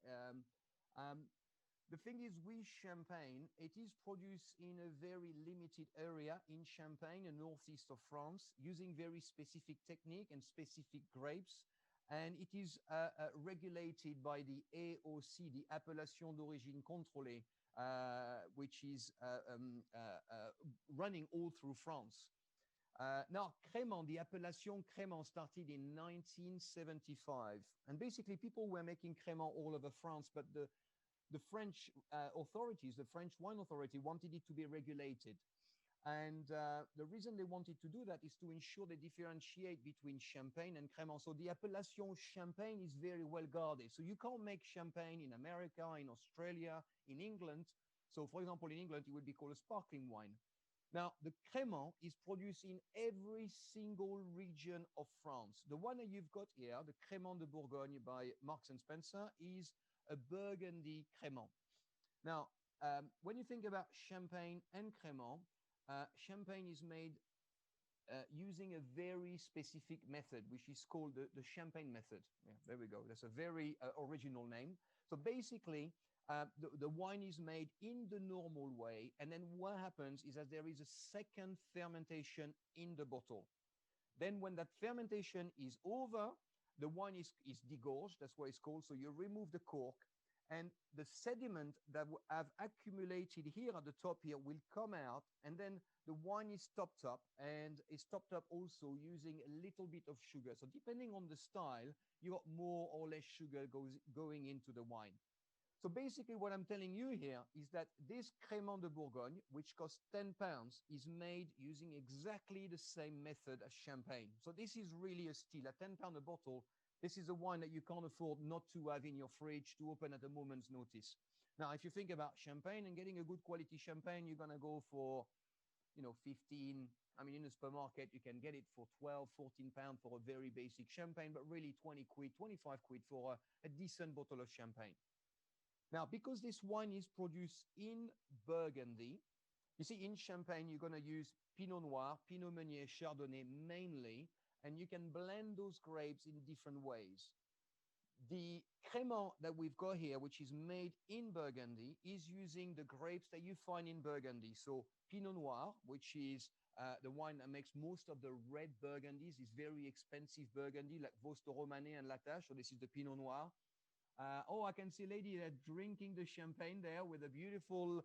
The thing is, with champagne, it is produced in a very limited area in Champagne, in northeast of France, using very specific technique and specific grapes. And it is regulated by the AOC, the Appellation d'Origine Contrôlée, which is running all through France. Now, Crémant, the appellation Crémant started in 1975. And basically, people were making Crémant all over France, but the French authorities, the French wine authority, wanted it to be regulated. And the reason they wanted to do that is to ensure they differentiate between champagne and Crémant. So the appellation champagne is very well guarded. So you can't make champagne in America, in Australia, in England. So for example, in England, it would be called a sparkling wine. Now, the Crémant is produced in every single region of France. The one that you've got here, the Crémant de Bourgogne by Marks and Spencer, is a Burgundy Crémant. Now, when you think about champagne and Crémant, champagne is made using a very specific method, which is called the champagne method. Yeah, there we go. That's a very original name. So basically, the wine is made in the normal way. And then what happens is that there is a second fermentation in the bottle. Then when that fermentation is over, the wine is degorged. That's what it's called. So you remove the cork. And the sediment that have accumulated here at the top here will come out, and then the wine is topped up, and it's topped up also using a little bit of sugar. So depending on the style, you got more or less sugar going into the wine. So basically what I'm telling you here is that this Crémant de Bourgogne, which costs £10, is made using exactly the same method as champagne. So this is really a steal. At £10 a bottle, This is a wine that you can't afford not to have in your fridge to open at a moment's notice. Now, if you think about champagne and getting a good quality champagne, you're going to go for, 15. I mean, in the supermarket, you can get it for 12, 14 pounds for a very basic champagne, but really 20 quid, 25 quid for a decent bottle of champagne. Now, because this wine is produced in Burgundy, you see, in Champagne, you're going to use Pinot Noir, Pinot Meunier, Chardonnay mainly, and you can blend those grapes in different ways. The Crémant that we've got here, which is made in Burgundy, is using the grapes that you find in Burgundy. So Pinot Noir, which is the wine that makes most of the red Burgundies, is very expensive Burgundy, like Vauste Romanée and Latache. So this is the Pinot Noir. I can see a lady there drinking the champagne there with a beautiful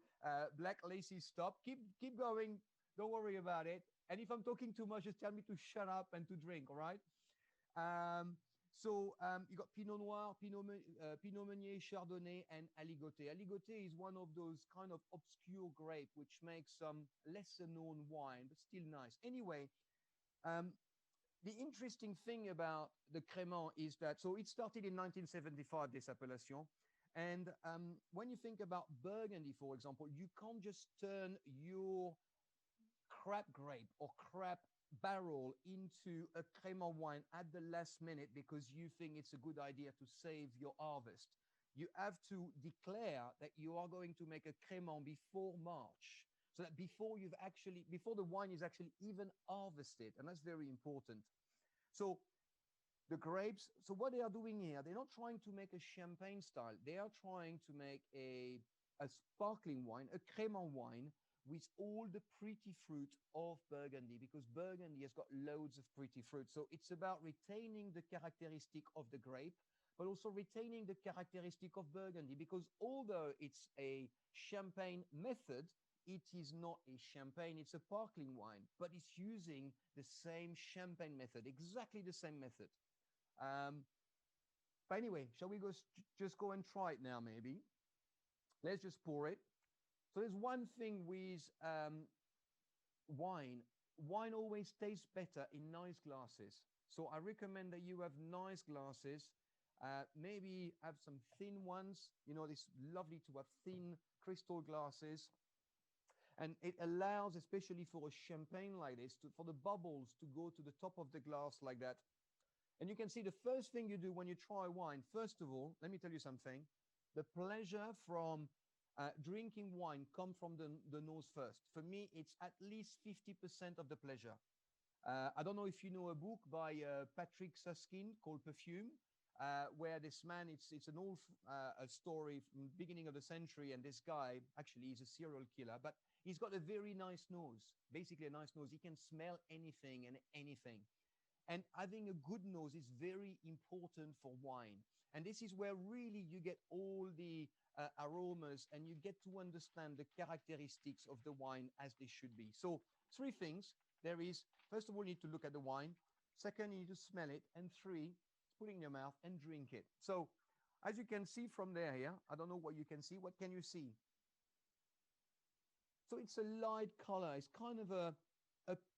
black lacy stop. Keep going. Don't worry about it. And if I'm talking too much, just tell me to shut up and to drink, all right? You got Pinot Noir, Pinot Meunier, Chardonnay, and Aligoté. Aligoté is one of those kind of obscure grape which makes some lesser known wine, but still nice. Anyway, the interesting thing about the Crémant is that, so it started in 1975, this appellation. And when you think about Burgundy, for example, you can't just turn your crap grape or crap barrel into a Crémant wine at the last minute because you think it's a good idea to save your harvest. You have to declare that you are going to make a Crémant before March, so that before the wine is actually even harvested, and that's very important. So the grapes, so what they are doing here, they're not trying to make a champagne style. They are trying to make a sparkling wine, a Crémant wine, with all the pretty fruit of Burgundy, because Burgundy has got loads of pretty fruit. So it's about retaining the characteristic of the grape, but also retaining the characteristic of Burgundy, because although it's a champagne method, it is not a champagne, it's a sparkling wine, but it's using the same champagne method, exactly the same method. But anyway, shall we just go and try it now, maybe? Let's just pour it. So there's one thing with wine. Wine always tastes better in nice glasses. So I recommend that you have nice glasses. Maybe have some thin ones. It's lovely to have thin crystal glasses. And it allows, especially for a champagne like this, for the bubbles to go to the top of the glass like that. And you can see the first thing you do when you try wine, first of all, let me tell you something. The pleasure from drinking wine comes from the nose first. For me, it's at least 50% of the pleasure. I don't know if you know a book by Patrick Susskind called Perfume, where this man, it's an old a story from the beginning of the century, and this guy, actually, he's a serial killer, but he's got a very nice nose, basically a nice nose. He can smell anything and anything. And having a good nose is very important for wine. And this is where really you get all the aromas and you get to understand the characteristics of the wine as they should be. So 3 things. There is, first of all, you need to look at the wine. Second, you need to smell it. And 3, put it in your mouth and drink it. So as you can see from there here, I don't know what you can see. What can you see? So it's a light color. It's kind of a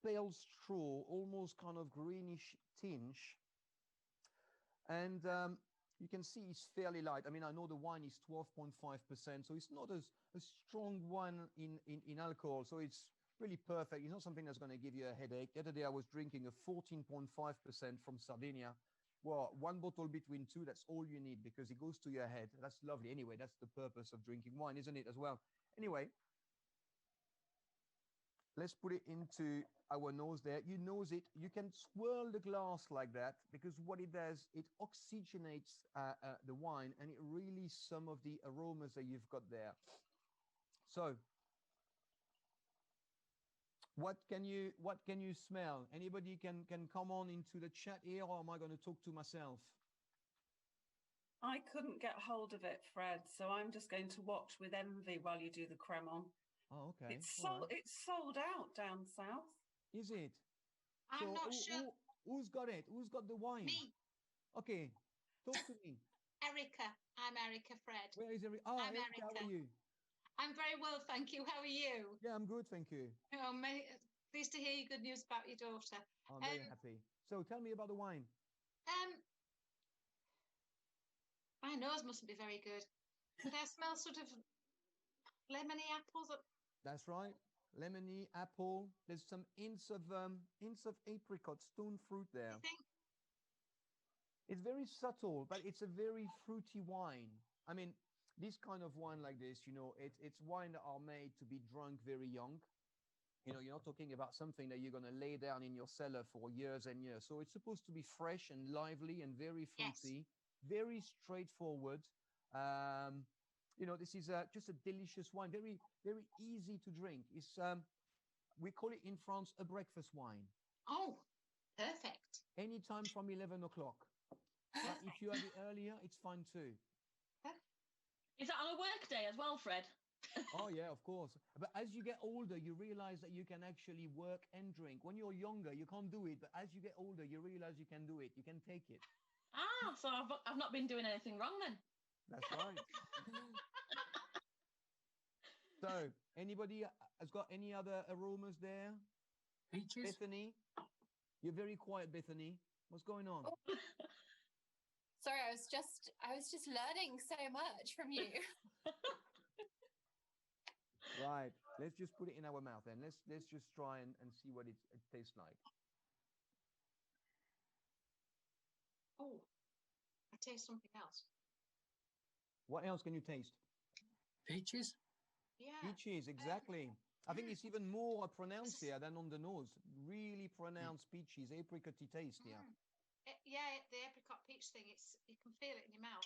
pale straw, almost kind of greenish tinge. And you can see it's fairly light. I mean, I know the wine is 12.5%, so it's not as a strong wine in alcohol. So it's really perfect. It's not something that's going to give you a headache. The other day I was drinking a 14.5% from Sardinia. Well, 1 bottle between 2, that's all you need because it goes to your head. That's lovely. Anyway, that's the purpose of drinking wine, isn't it, as well? Anyway, let's put it into our nose there. You nose it. You can swirl the glass like that because what it does, it oxygenates the wine and it releases some of the aromas that you've got there. So, what can you smell? Anybody can come on into the chat here, or am I going to talk to myself? I couldn't get hold of it, Fred, so I'm just going to watch with envy while you do the Crémant. Oh, okay. It's sold out down south. Is it? I'm not sure. Who's got it? Who's got the wine? Me. Okay, talk to me. Erica. I'm Erica, Fred. Where is Erica? Oh, I'm Erica, how are you? I'm very well, thank you. How are you? Yeah, I'm good, thank you. Oh, pleased to hear you good news about your daughter. I'm very happy. So tell me about the wine. My nose mustn't be very good. Can I smell sort of lemony apples? That's right. Lemony, apple. There's some hints of apricot, stone fruit there. You think? It's very subtle, but it's a very fruity wine. I mean, this kind of wine like this, you know, it's wine that are made to be drunk very young. You know, you're not talking about something that you're going to lay down in your cellar for years and years. So it's supposed to be fresh and lively and very fruity, very straightforward. You know, this is just a delicious wine, very, very easy to drink. It's we call it in France a breakfast wine. Oh, perfect. Anytime from 11 o'clock. But if you have it earlier, it's fine too. Is that on a work day as well, Fred? Oh, yeah, of course. But as you get older, you realize that you can actually work and drink. When you're younger, you can't do it. But as you get older, you realize you can do it. You can take it. Ah, so I've not been doing anything wrong then. That's right. So, anybody has got any other aromas there? Peaches. Bethany? You're very quiet, Bethany. What's going on? Oh. Sorry, I was just learning so much from you. Right. Let's just put it in our mouth then. Let's just try and see what it tastes like. Oh, I taste something else. What else can you taste? Peaches. Yeah. Peaches, exactly. I think it's even more pronounced here than on the nose. Really pronounced peaches, apricot taste here. Yeah, the apricot peach thing, you can feel it in your mouth.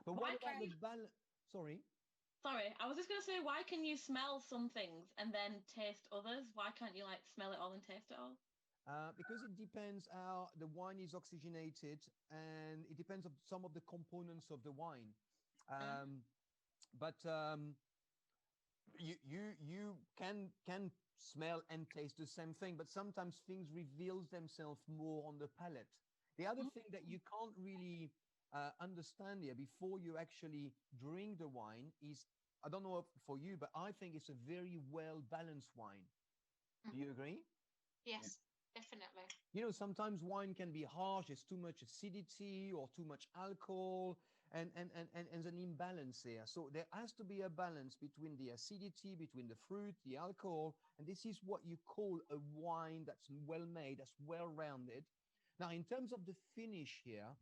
But what about the balance? Sorry? Sorry, I was just going to say, why can you smell some things and then taste others? Why can't you like smell it all and taste it all? Because it depends how the wine is oxygenated, and it depends on some of the components of the wine. But you can smell and taste the same thing, but sometimes things reveal themselves more on the palate. The other thing that you can't really understand here before you actually drink the wine is, I don't know for you, but I think it's a very well-balanced wine. Do you agree? Yes, definitely. You know, sometimes wine can be harsh, there's too much acidity or too much alcohol, and there's an imbalance there. So there has to be a balance between the acidity, between the fruit, the alcohol, and this is what you call a wine that's well made, that's well rounded. Now, in terms of the finish here,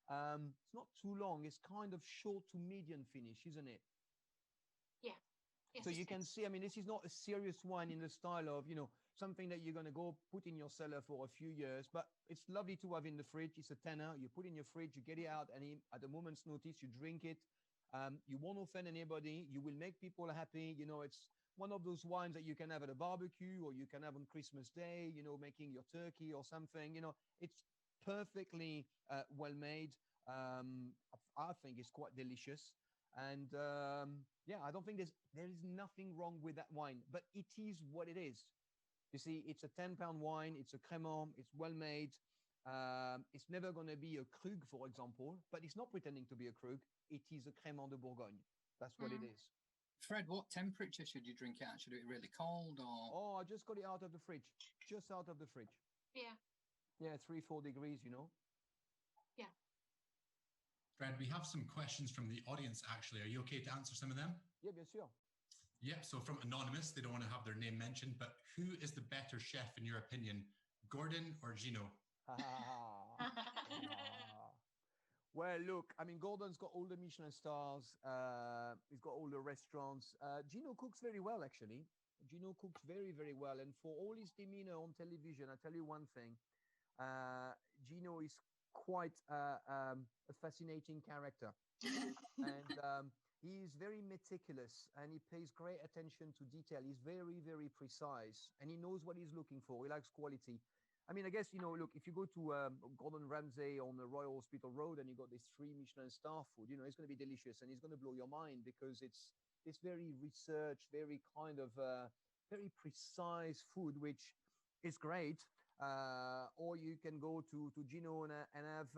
it's not too long, it's kind of short to medium finish, isn't it? Yeah. Yes, So you can see, I mean, this is not a serious wine in the style of, you know, something that you're going to go put in your cellar for a few years, but it's lovely to have in the fridge. It's a tenner. You put in your fridge, you get it out, and at a moment's notice, you drink it. You won't offend anybody. You will make people happy. You know, it's one of those wines that you can have at a barbecue, or you can have on Christmas Day, you know, making your turkey or something. You know, it's perfectly well made. I think it's quite delicious. And yeah, I don't think there is nothing wrong with that wine, but it is what it is. You see, it's a 10-pound wine. It's a crémant. It's well made. It's never going to be a Krug, for example, but it's not pretending to be a Krug. It is a crémant de Bourgogne. That's what it is. Fred, what temperature should you drink it at? Should it be really cold or? Oh, I just got it out of the fridge. Just out of the fridge. Yeah. Yeah, 3-4 degrees, you know. Yeah. Fred, we have some questions from the audience, actually. Are you okay to answer some of them? Yeah, bien sûr. Yeah, so from Anonymous, they don't want to have their name mentioned, but who is the better chef in your opinion, Gordon or Gino? Well, look, I mean, Gordon's got all the Michelin stars. He's got all the restaurants. Gino cooks very well, actually. Gino cooks very, very well. And for all his demeanor on television, I tell you one thing, Gino is quite a fascinating character. And he is very meticulous, and he pays great attention to detail. He's very, very precise, and he knows what he's looking for. He likes quality. I mean, I guess, you know, look, if you go to Gordon Ramsay on the Royal Hospital Road and you got this 3 Michelin star food, you know, it's going to be delicious and it's going to blow your mind because it's very researched, very kind of very precise food, which is great. Or you can go to Gino and have,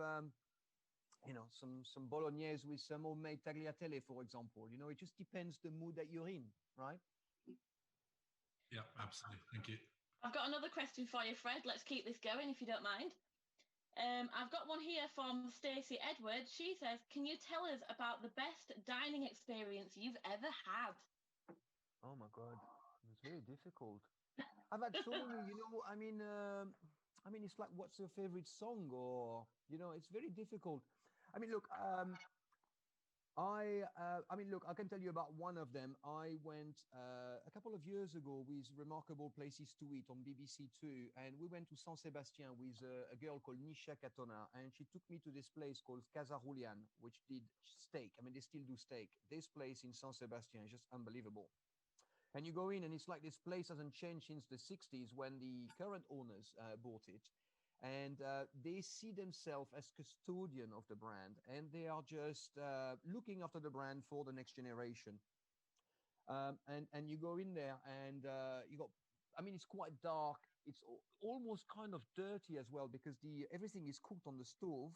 you know, some bolognese with some homemade tagliatelle, for example. You know, it just depends the mood that you're in, right? Yeah, absolutely. Thank you. I've got another question for you, Fred. Let's keep this going if you don't mind. I've got one here from Stacey Edwards. She says, can you tell us about the best dining experience you've ever had? Oh my God, it's very difficult. I've had so many, I mean, it's like, what's your favorite song? Or, it's very difficult. I mean, look, look, I can tell you about one of them. I went a couple of years ago with Remarkable Places to Eat on BBC Two, and we went to San Sebastian with a girl called Nisha Katona, and she took me to this place called Casa Julian, which did steak. I mean, they still do steak. This place in San Sebastian is just unbelievable. And you go in, and it's like this place hasn't changed since the 60s when the current owners bought it. And they see themselves as custodian of the brand, and they are just looking after the brand for the next generation. And you go in there, and you got, I mean, it's quite dark. It's almost kind of dirty as well, because everything is cooked on the stove,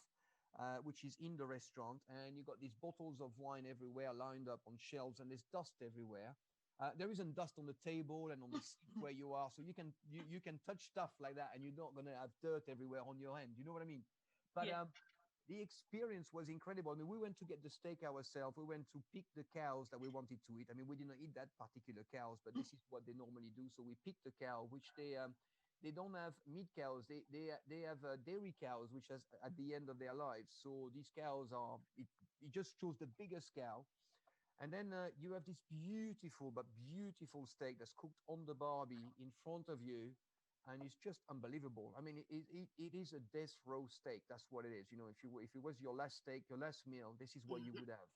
which is in the restaurant, and you got these bottles of wine everywhere lined up on shelves, and there's dust everywhere. There isn't dust on the table and on the seat where you are, so you can touch stuff like that, and you're not gonna have dirt everywhere on your hand. You know what I mean? But Yeah. The experience was incredible. I mean, we went to get the steak ourselves. We went to pick the cows that we wanted to eat. I mean, we didn't eat that particular cows, but this is what they normally do. So we picked the cow, which they don't have meat cows. They have dairy cows, which is at the end of their lives. So these cows it just chose the biggest cow. And then you have this beautiful steak that's cooked on the barbie in front of you, and it's just unbelievable. I mean, it is a death row steak. That's what it is. If it was your last steak, your last meal, this is what you would have.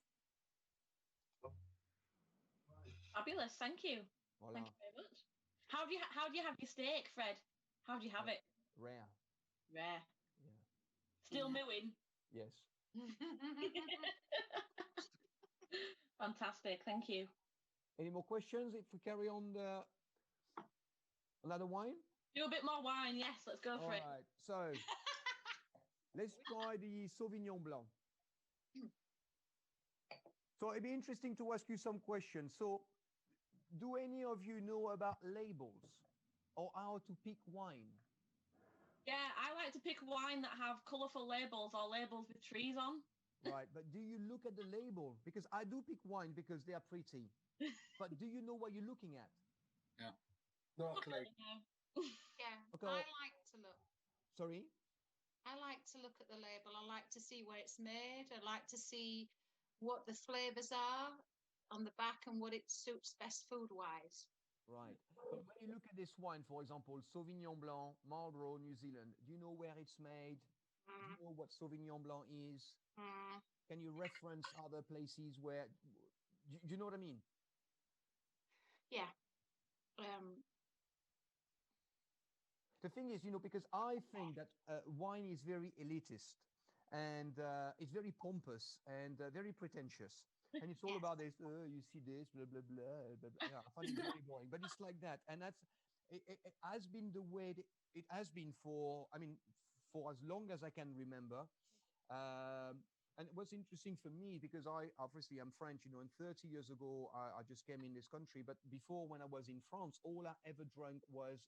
Fabulous, thank you. Voila. Thank you very much. How do you have your steak, Fred? How do you have it? Rare. Rare. Yeah. Still mooing. Yes. Fantastic, thank you. Any more questions? If we carry on another wine? Do a bit more wine, yes, let's go for it. All right, so let's try the Sauvignon Blanc. So it'd be interesting to ask you some questions. So do any of you know about labels or how to pick wine? Yeah, I like to pick wine that have colourful labels or labels with trees on. Right, but do you look at the label? Because I do pick wine because they are pretty. But do you know what you're looking at? Yeah. Not a clue. Yeah, Okay. I like to look. Sorry? I like to look at the label. I like to see where it's made. I like to see what the flavours are on the back and what it suits best food-wise. Right. But when you look at this wine, for example, Sauvignon Blanc, Marlborough, New Zealand, do you know where it's made? Do you know what Sauvignon Blanc is? Can you reference other places where... Do you know what I mean? Yeah. The thing is, because I think that wine is very elitist, and it's very pompous and very pretentious. And it's all about this, you see this, blah, blah, blah, blah, blah. Yeah, I find it very boring, but it's like that. And it has been the way it has been for as long as I can remember. And what's interesting for me, because obviously I'm French, and 30 years ago, I just came in this country. But before, when I was in France, all I ever drank was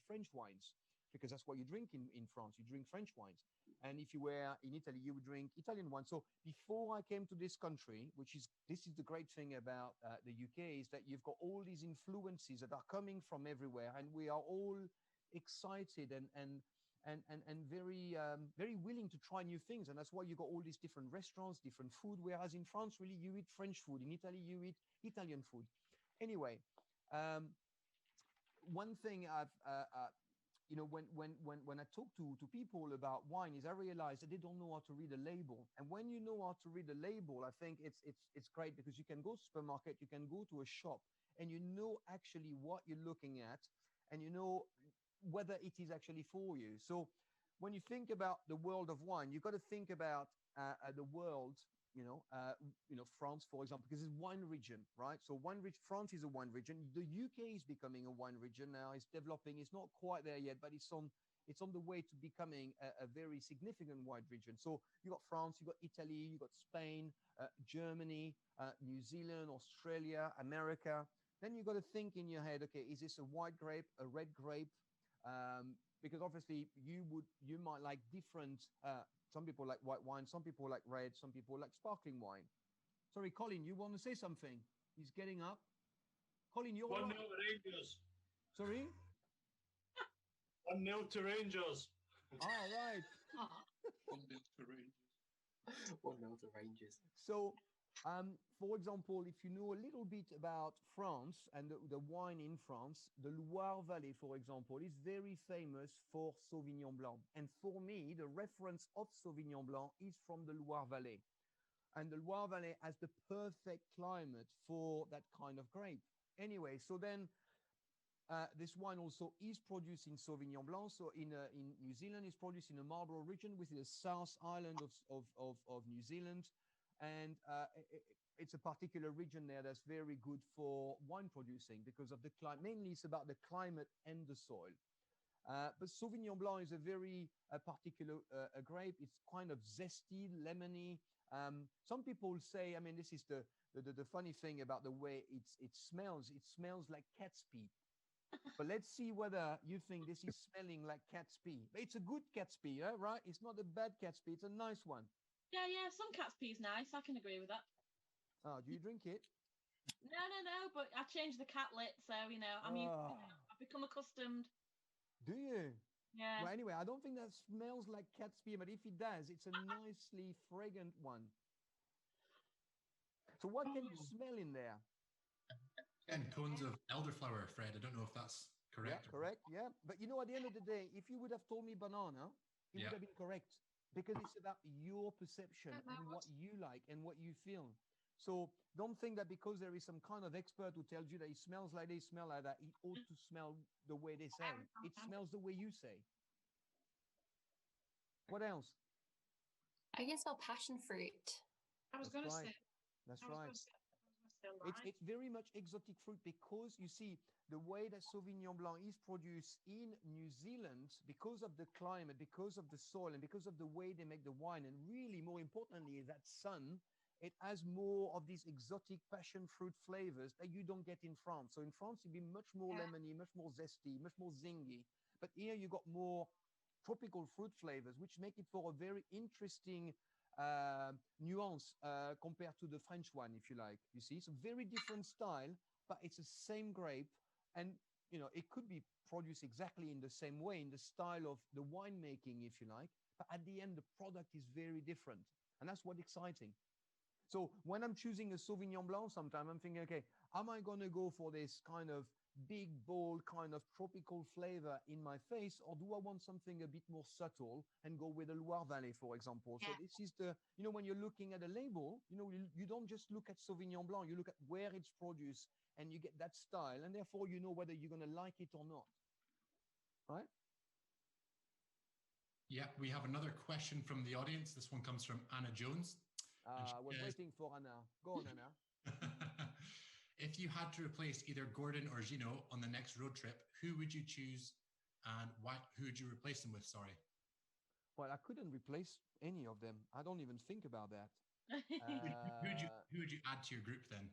French wines, because that's what you drink in France. You drink French wines. And if you were in Italy, you would drink Italian wine. So before I came to this country, this is the great thing about the UK, is that you've got all these influences that are coming from everywhere. And we are all excited and very very willing to try new things, and that's why you got all these different restaurants, different food. Whereas in France, really, you eat French food. In Italy, you eat Italian food. Anyway, one thing I've when I talk to people about wine, is I realize that they don't know how to read a label. And when you know how to read a label, I think it's great, because you can go to supermarket, you can go to a shop, and you know actually what you're looking at, and you know whether it is actually for you. So when you think about the world of wine, you've got to think about the world, France, for example, because it's wine region, right? So France is a wine region. The UK is becoming a wine region now. It's developing. It's not quite there yet, but it's on the way to becoming a very significant wine region. So you got France, you got Italy, you got Spain, Germany, New Zealand, Australia, America. Then you got to think in your head, okay, is this a white grape, a red grape? because obviously you might like different. Some people like white wine, some people like red, some people like sparkling wine. Sorry, Colin, you want to say something? He's getting up. Colin, you're 1-0 right. to Rangers. Sorry. 1-0 to Rangers. All right. 1-0 to Rangers. 1-0 to Rangers. So, for example, if you know a little bit about France and the wine in France, the Loire Valley, for example, is very famous for Sauvignon Blanc. And for me, the reference of Sauvignon Blanc is from the Loire Valley. And the Loire Valley has the perfect climate for that kind of grape. Anyway, so then this wine also is produced in Sauvignon Blanc. So in New Zealand, it's produced in the Marlborough region, which is the South Island of New Zealand. And it's a particular region there that's very good for wine producing because of the climate. Mainly it's about the climate and the soil. But Sauvignon Blanc is a very particular grape. It's kind of zesty, lemony. Some people say, I mean, this is the funny thing about the way it smells. It smells like cat's pee. But let's see whether you think this is smelling like cat's pee. It's a good cat's pee, right? It's not a bad cat's pee. It's a nice one. Yeah, some cat's pee is nice. I can agree with that. Oh, do you drink it? No, but I changed the cat lid, so, you know, I've become accustomed. Do you? Yeah. Well, anyway, I don't think that smells like cat's pee, but if it does, it's a nicely fragrant one. So what can you smell in there? And cones of elderflower, Fred. I don't know if that's correct. Yeah, correct. Yeah. But you know, at the end of the day, if you would have told me banana, it would have been correct because it's about your perception and what you like and what you feel. So don't think that because there is some kind of expert who tells you that it smells like this, smell like that, it ought to smell the way they say. It smells the way you say. What else? I can smell passion fruit. I was going to say. That's right. It's very much exotic fruit because you see the way that Sauvignon Blanc is produced in New Zealand because of the climate, because of the soil, and because of the way they make the wine, and really more importantly that sun, it has more of these exotic passion fruit flavors that you don't get in France. So in France, it'd be much more lemony, much more zesty, much more zingy. But here you got more tropical fruit flavors, which make it for a very interesting nuance compared to the French one, if you like. You see, it's a very different style, but it's the same grape, and you know it could be produced exactly in the same way in the style of the winemaking, if you like. But at the end, the product is very different, and that's what's exciting. So when I'm choosing a Sauvignon Blanc, sometimes I'm thinking, okay, am I going to go for this kind of big, bold, kind of tropical flavor in my face, or do I want something a bit more subtle and go with the Loire Valley, for example? So this is the, you know, when you're looking at a label, you know, you don't just look at Sauvignon Blanc, you look at where it's produced and you get that style, and therefore you know whether you're going to like it or not, right? Yeah, we have another question from the audience. This one comes from Anna Jones. We're waiting for Anna. Go on, Anna. If you had to replace either Gordon or Gino on the next road trip, who would you choose and why? Who would you replace them with? Sorry. Well, I couldn't replace any of them. I don't even think about that. Who would you add to your group then?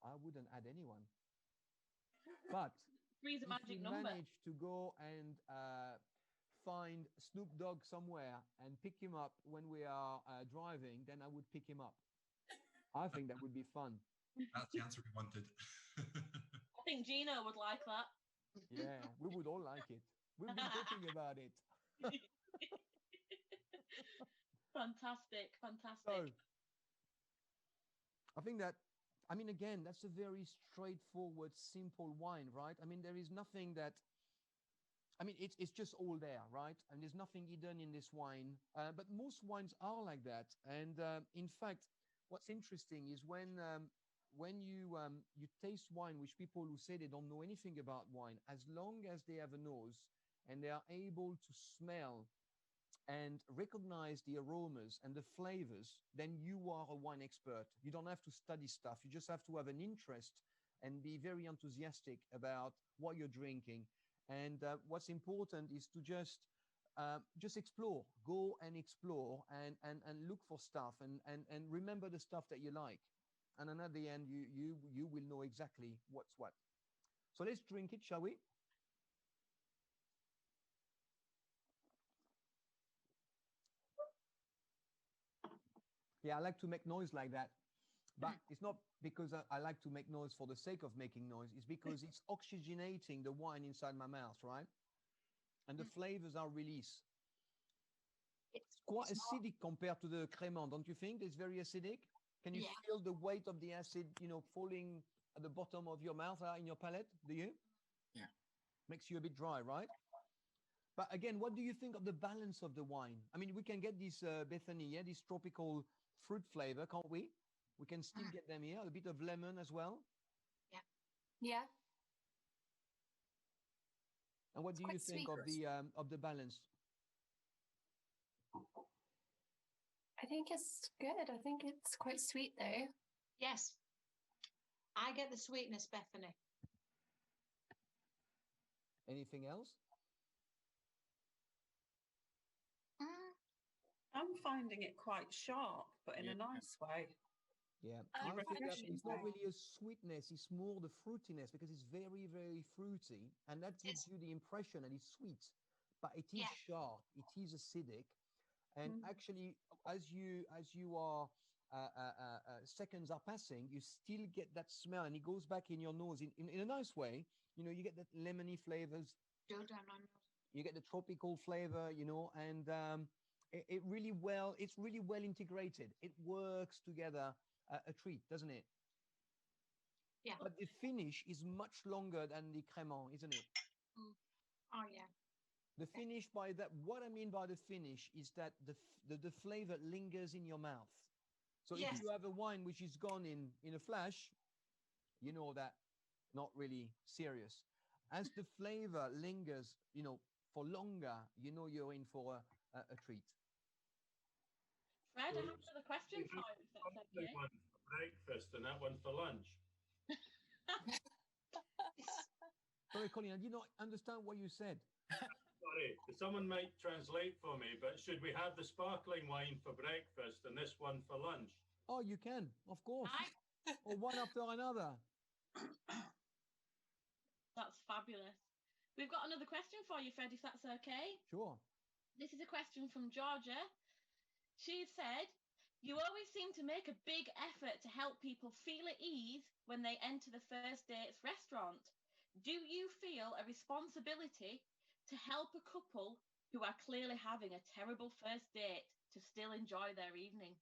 I wouldn't add anyone. But Three's a magic number. Manage to go and find Snoop Dogg somewhere and pick him up when we are driving, then I would pick him up. I think that would be fun. That's the answer we wanted. I think Gino would like that. Yeah, we would all like it. We've been talking about it. Fantastic. So, I think that, I mean, again, that's a very straightforward, simple wine, right? I mean, there is nothing that, I mean, it's just all there, right? And there's nothing hidden in this wine. But most wines are like that. And in fact, what's interesting is when you taste wine, which people who say they don't know anything about wine, as long as they have a nose and they are able to smell and recognize the aromas and the flavors, then you are a wine expert. You don't have to study stuff. You just have to have an interest and be very enthusiastic about what you're drinking. And what's important is to just explore, go and explore and look for stuff and remember the stuff that you like. And then at the end, you will know exactly what's what. So let's drink it, shall we? Yeah, I like to make noise like that. But it's not because I like to make noise for the sake of making noise. It's because it's oxygenating the wine inside my mouth, right? And the flavors are released. It's quite acidic compared to the Crémant, don't you think? It's very acidic. Can you feel the weight of the acid, falling at the bottom of your mouth, in your palate? Do you? Yeah. Makes you a bit dry, right? But again, what do you think of the balance of the wine? I mean, we can get this Bethany, this tropical fruit flavor, can't we? We can still get them here. A bit of lemon as well. Yeah. And what do you think of the balance? I think it's good. I think it's quite sweet though. Yes. I get the sweetness, Bethany. Anything else? I'm finding it quite sharp, but in a nice way. Yeah, I think that it's not really a sweetness, it's more the fruitiness because it's very, very fruity. And that gives you the impression that it's sweet, but it is sharp, it is acidic. And actually, as you are, seconds are passing, you still get that smell and it goes back in your nose in a nice way. You get that lemony flavors. You get the tropical flavor, and it's really well integrated. It works together. A treat, doesn't it? Yeah. But the finish is much longer than the Crémant, isn't it? Oh, yeah. The finish what I mean by the finish is that the flavor lingers in your mouth. So if you have a wine which is gone in a flash, you know that not really serious. As the flavor lingers, for longer, you're in for a treat. Fred, I have another question for you, if that's okay. One for breakfast and that one for lunch. Sorry, Colin, I did not understand what you said. Sorry, someone might translate for me, but should we have the sparkling wine for breakfast and this one for lunch? Oh, you can, of course. Or one after another. That's fabulous. We've got another question for you, Fred, if that's okay. Sure. This is a question from Georgia. She said, you always seem to make a big effort to help people feel at ease when they enter the first dates restaurant. Do you feel a responsibility to help a couple who are clearly having a terrible first date to still enjoy their evening?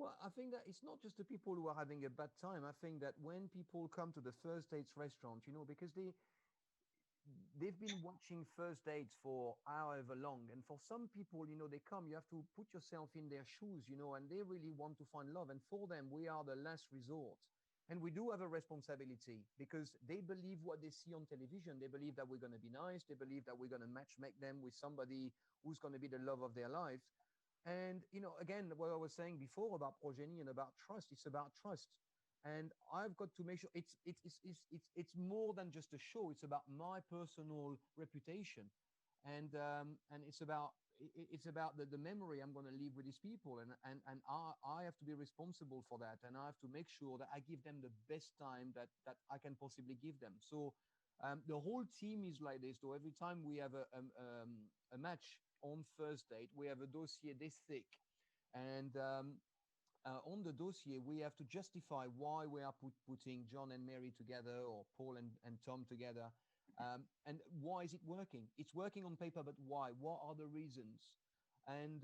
Well, I think that it's not just the people who are having a bad time. I think that when people come to the first dates restaurant, because they've been watching first dates for however long. And for some people, they come, you have to put yourself in their shoes, and they really want to find love. And for them, we are the last resort. And we do have a responsibility because they believe what they see on television. They believe that we're going to be nice. They believe that we're going to make them with somebody who's going to be the love of their life. And, again, what I was saying before about progeny and about trust, it's about trust. And I've got to make sure it's more than just a show. It's about my personal reputation, and it's about the memory I'm going to leave with these people, and I have to be responsible for that, and I have to make sure that I give them the best time that I can possibly give them. So the whole team is like this. So every time we have a match on first date, we have a dossier this thick, and on the dossier, we have to justify why we are putting John and Mary together or Paul and Tom together. And why is it working? It's working on paper, but why? What are the reasons? And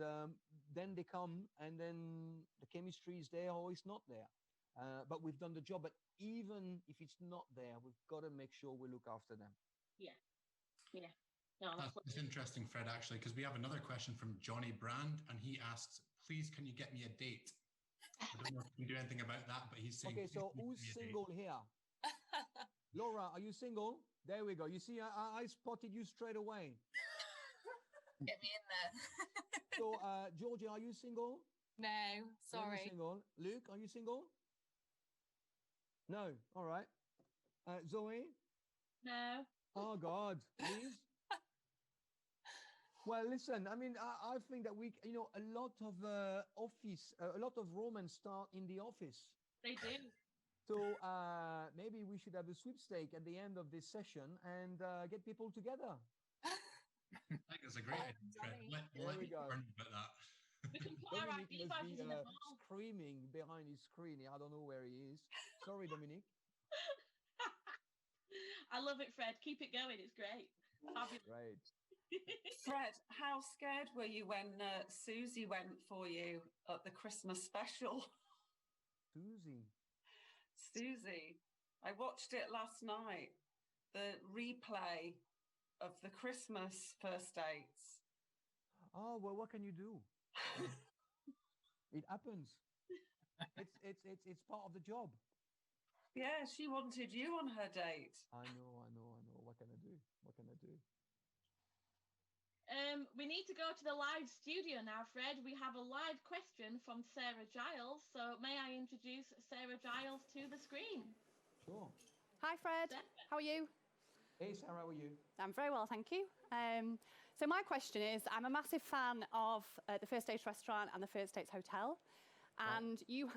then they come and then the chemistry is there or it's not there. But we've done the job. But even if it's not there, we've got to make sure we look after them. Yeah. Yeah. No, that's interesting, Fred, actually, because we have another question from Johnny Brand, and he asks, please, can you get me a date? I don't know if you can do anything about that, but he's saying... Okay, so who's single here? Laura, are you single? There we go. You see, I spotted you straight away. Get me in there. So, Georgia, are you single? No, sorry. Never single. Luke, are you single? No. All right. Zoe? No. Oh, God. Please? Well, listen, I mean, I think that a lot of a lot of romance start in the office. They do. So maybe we should have a sweepstake at the end of this session and get people together. I think that's a great idea, Fred. Let me learn about that. Dominic R.I.P. must vouchers be in the hall. screaming behind his screen. I don't know where he is. Sorry, Dominic. I love it, Fred. Keep it going. It's great. Fabulous. Right. Fred, how scared were you when Susie went for you at the Christmas special? Susie. Susie. I watched it last night. The replay of the Christmas first dates. Oh, well, what can you do? It happens. It's part of the job. Yeah, she wanted you on her date. I know. What can I do? What can I do? We need to go to the live studio now, Fred. We have a live question from Sarah Giles. So may I introduce Sarah Giles to the screen? Sure. Hi, Fred. How are you? Hey, Sarah, how are you? I'm very well, thank you. So my question is, I'm a massive fan of the First Dates restaurant and the First Dates hotel. And you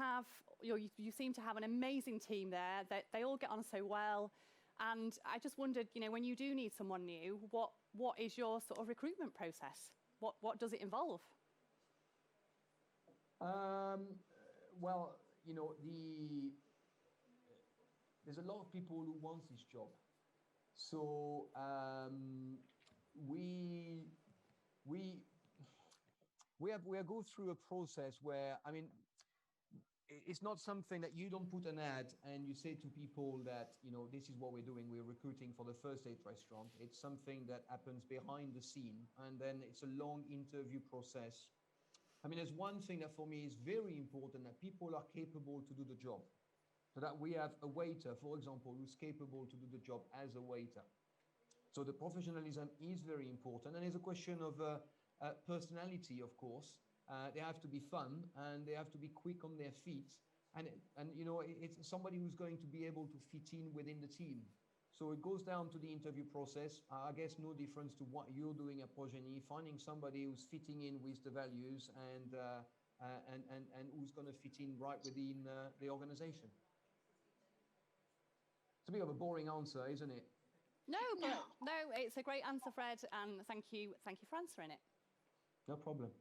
seem to have an amazing team there. They all get on so well. And I just wondered, when you do need someone new, what is your sort of recruitment process? What does it involve? Well, there's a lot of people who want this job. So we go through a process where, it's not something that you don't put an ad and you say to people that, this is what we're doing. We're recruiting for the First Date restaurant. It's something that happens behind the scene, and then it's a long interview process. There's one thing that for me is very important, that people are capable to do the job. So that we have a waiter, for example, who's capable to do the job as a waiter. So the professionalism is very important, and it's a question of personality, of course. They have to be fun, and they have to be quick on their feet, and it's somebody who's going to be able to fit in within the team. So it goes down to the interview process. I guess no difference to what you're doing at Progeny, finding somebody who's fitting in with the values and who's going to fit in right within the organization. It's a bit of a boring answer, isn't it? No, it's a great answer, Fred, and thank you for answering it. No problem.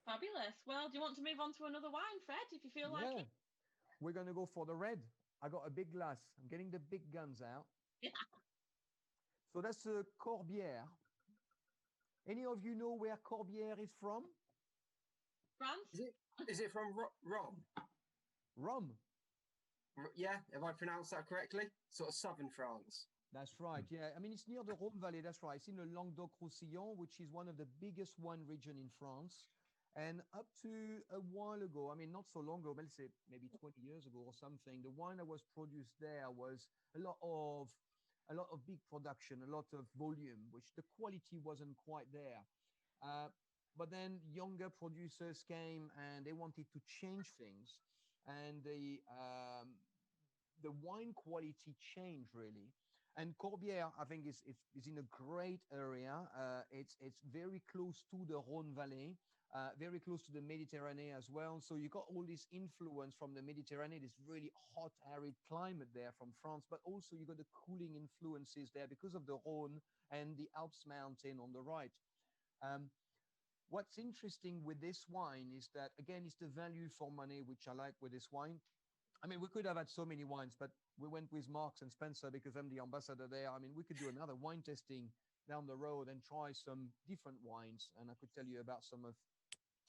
Fabulous. Well, do you want to move on to another wine, Fred, if you feel like it? We're going to go for the red. I got a big glass. I'm getting the big guns out. Yeah. So that's a Corbière. Any of you know where Corbière is from? France? Is it from Rome? Rome? Yeah, have I pronounced that correctly? Sort of southern France. That's right, yeah. It's near the Rhône Valley, that's right. It's in the Languedoc-Roussillon, which is one of the biggest wine region in France. And up to a while ago, not so long ago, let's say maybe 20 years ago or something, the wine that was produced there was a lot of big production, a lot of volume, which the quality wasn't quite there. But then younger producers came and they wanted to change things. And the wine quality changed really. And Corbière, I think, is in a great area. It's very close to the Rhône Valley, very close to the Mediterranean as well. So you got all this influence from the Mediterranean, this really hot, arid climate there from France, but also you got the cooling influences there because of the Rhône and the Alps mountain on the right. What's interesting with this wine is that, again, it's the value for money, which I like with this wine. We could have had so many wines, but we went with Marks and Spencer because I'm the ambassador there. We could do another wine tasting down the road and try some different wines, and I could tell you about some of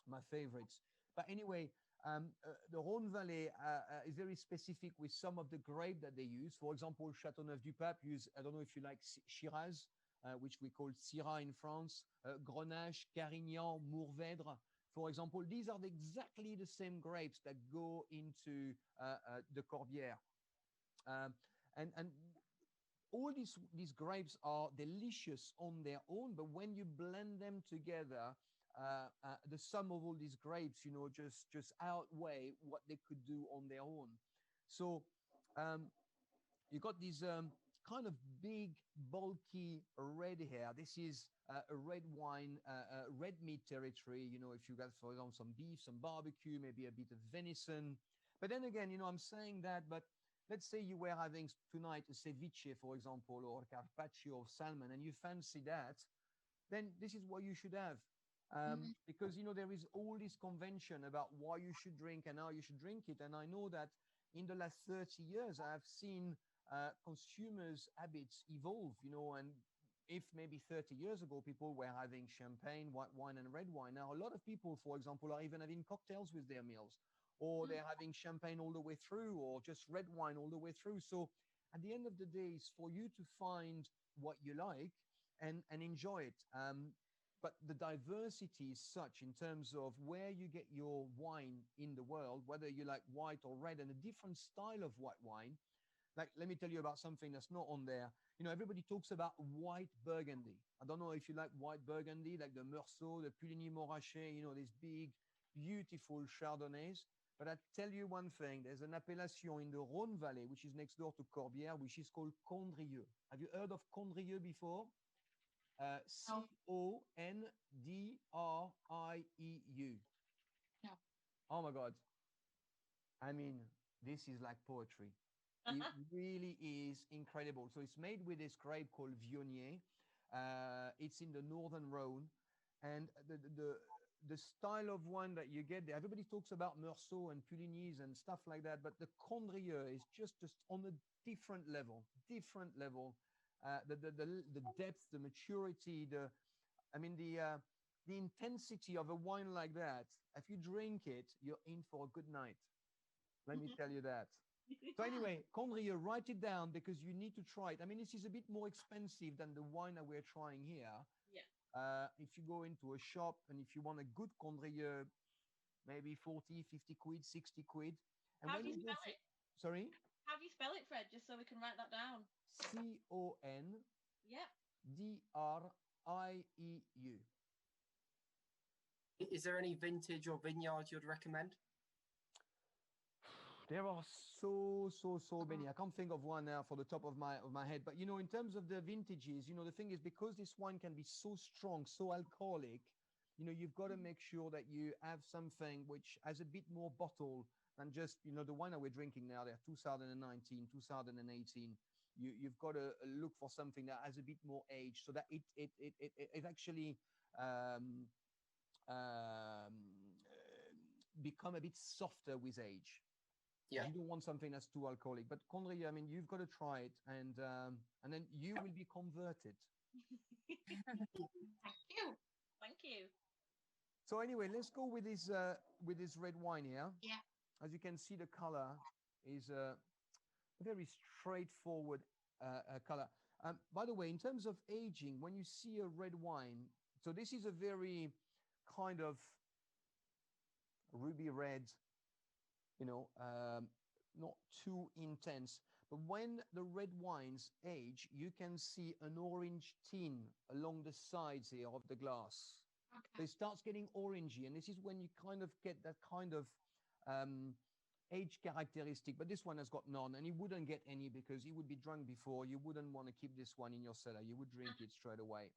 my favorites. But anyway, the Rhône Valley is very specific with some of the grape that they use. For example, Châteauneuf-du-Pape use, I don't know if you like Shiraz, which we call Syrah in France, Grenache, Carignan, Mourvèdre. For example, these are exactly the same grapes that go into the Corbière. And all these grapes are delicious on their own, but when you blend them together, the sum of all these grapes, just outweigh what they could do on their own. So you got these kind of big, bulky red hair. This is a red wine, red meat territory. If you got, for example, some beef, some barbecue, maybe a bit of venison. But then again, I'm saying that, but let's say you were having tonight a ceviche, for example, or a carpaccio of salmon, and you fancy that, then this is what you should have. because, you know, there is all this convention about why you should drink and how you should drink it. And I know that in the last 30 years, I've seen consumers' habits evolve, you know, and if maybe 30 years ago, people were having champagne, white wine, and red wine. Now, a lot of people, for example, are even having cocktails with their meals, or they're having champagne all the way through, or just red wine all the way through. So at the end of the day, it's for you to find what you like and enjoy it. But the diversity is such in terms of where you get your wine in the world, whether you like white or red, and a different style of white wine. Like, let me tell you about something that's not on there. You know, everybody talks about white Burgundy. I don't know if you like white Burgundy, like the Meursault, the Puligny Montrachet, you know, these big, beautiful Chardonnays. But I tell you one thing, there's an appellation in the Rhône Valley, which is next door to Corbière, which is called Condrieu. Have you heard of Condrieu before? Condrieu. No. Oh my God. I mean, this is like poetry. It really is incredible. So it's made with this grape called Viognier. It's in the northern Rhone. And the style of wine that you get there, everybody talks about Meursault and Pulignys and stuff like that, but the Condrieu is just on a different level. The depth, the maturity, the intensity of a wine like that. If you drink it, you're in for a good night. Let me tell you that. So anyway, Condrieu, write it down because you need to try it. I mean, this is a bit more expensive than the wine that we're trying here. Yeah. If you go into a shop and if you want a good Condrieu, maybe 40, 50 quid, 60 quid. And How when do you spell it? Sorry? How do you spell it, Fred, just so we can write that down? Condrieu. Yep. Is there any vintage or vineyard you'd recommend? There are so many. I can't think of one now for the top of my head. But, you know, in terms of the vintages, you know, the thing is, because this wine can be so strong, so alcoholic, you know, you've got to make sure that you have something which has a bit more bottle than just, you know, the wine that we're drinking now. They're 2019, 2018. You've got to look for something that has a bit more age, so that it actually become a bit softer with age. Yeah. You don't want something that's too alcoholic. But Condrieu, I mean, you've got to try it, and then you will be converted. Thank you. Thank you. So anyway, let's go with this red wine here. Yeah. As you can see, the color is a very straightforward color. By the way, in terms of aging, when you see a red wine, so this is a very kind of ruby red, you know, not too intense. But when the red wines age, you can see an orange tint along the sides here of the glass. Okay. So it starts getting orangey, and this is when you kind of get that kind of age characteristic. But this one has got none, and you wouldn't get any because you would be drunk before. You wouldn't want to keep this one in your cellar. You would drink it straight away.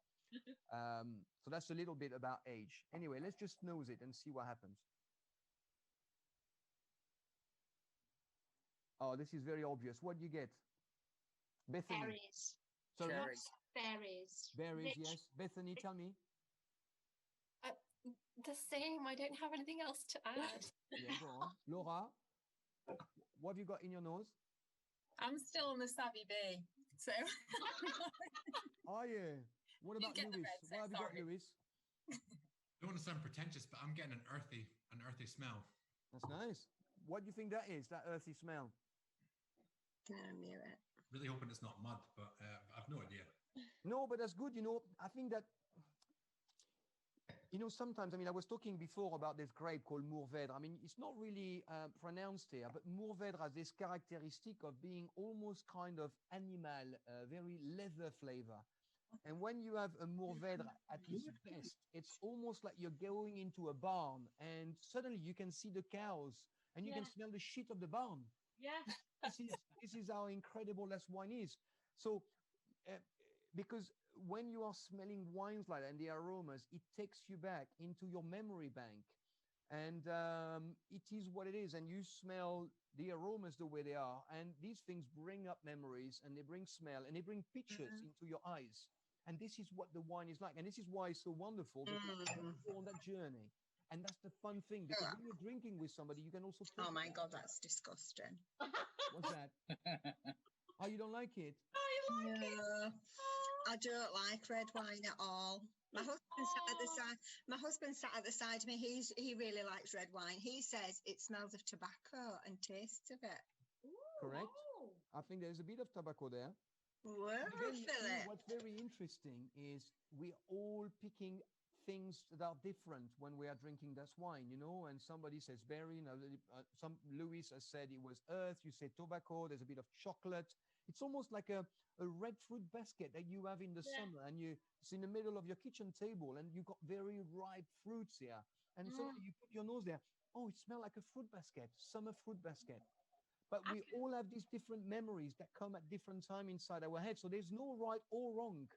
So that's a little bit about age. Anyway, let's just nose it and see what happens. Oh, this is very obvious. What do you get? Bethany. Berries. Sorry? Cherries. Berries. Berries, Rich. yes. Bethany, tell me. The same. I don't have anything else to add. Yeah, go on. Laura, what have you got in your nose? I'm still on the Savvy B. So. Oh, yeah. What about get the Lewis? red, so What have you got, sorry. Lewis? I don't want to sound pretentious, but I'm getting an earthy smell. That's nice. What do you think that is, that earthy smell? I knew it. Really hoping it's not mud, but I've no idea. No, but that's good. You know, I think that, you know, sometimes, I mean, I was talking before about this grape called Mourvèdre. I mean, it's not really pronounced here, but Mourvèdre has this characteristic of being almost kind of animal, very leather flavor. And when you have a Mourvèdre at its best, it's almost like you're going into a barn and suddenly you can see the cows and you can smell the shit of the barn. Yeah. This is how incredible this wine is. So, because when you are smelling wines like that and the aromas, it takes you back into your memory bank. And it is what it is. And you smell the aromas the way they are. And these things bring up memories and they bring smell and they bring pictures into your eyes. And this is what the wine is like. And this is why it's so wonderful, because you go on that journey. And that's the fun thing, because when you're drinking with somebody, you can also talk. Oh my God, that's disgusting. What's that? Oh, you don't like it? No, I don't like red wine at all. My husband sat at the side. My husband sat at the side of me. He really likes red wine. He says it smells of tobacco and tastes of it. Correct. I think there's a bit of tobacco there. Well, Philip. What's very interesting is we're all picking things that are different when we are drinking this wine, you know, and somebody says berry, some Louis has said it was earth, you say tobacco, there's a bit of chocolate. It's almost like a red fruit basket that you have in the summer, and it's in the middle of your kitchen table, and you've got very ripe fruits here. And suddenly you put your nose there, oh, it smells like a fruit basket, summer fruit basket. But we all have these different memories that come at different time inside our head. So there's no right or wrong.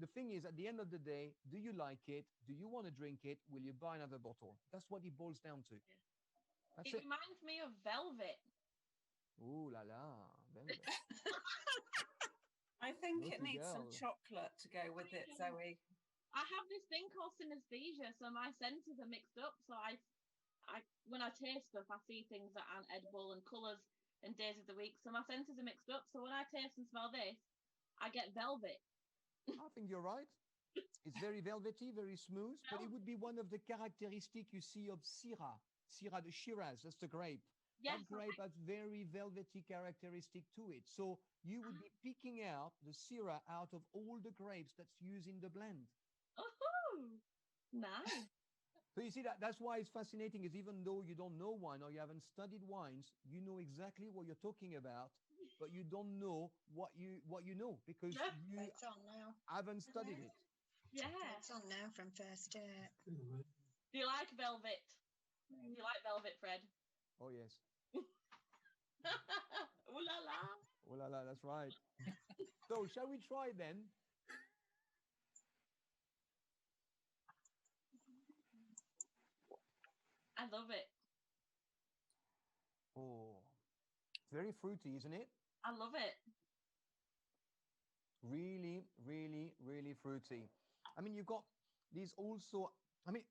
The thing is, at the end of the day, do you like it? Do you want to drink it? Will you buy another bottle? That's what it boils down to. That's It reminds me of velvet. Ooh la la, velvet. I think it Naughty needs some girl. chocolate to go with it, Zoe. I have this thing called synesthesia, so my senses are mixed up. So I when I taste stuff, I see things that aren't edible and colours and days of the week. So my senses are mixed up. So when I taste and smell this, I get velvet. I think you're right. It's very velvety, very smooth, but it would be one of the characteristics you see of Syrah. Syrah de Shiraz, that's the grape. Yes, That grape has very velvety characteristic to it. So you would be picking out the Syrah out of all the grapes that's used in the blend. Oh, nice. So you see that's why it's fascinating, is even though you don't know wine or you haven't studied wines, you know exactly what you're talking about, but you don't know what you know because you It's on now. haven't studied it. Yeah. It's on now from first date. Do you like velvet? Do you like velvet, Fred? Oh, yes. Ooh la la. Oh la la, that's right. So shall we try then? I love it. Oh, it's very fruity, isn't it? I love it. Really, really, really fruity. I mean, you've got these also, I mean,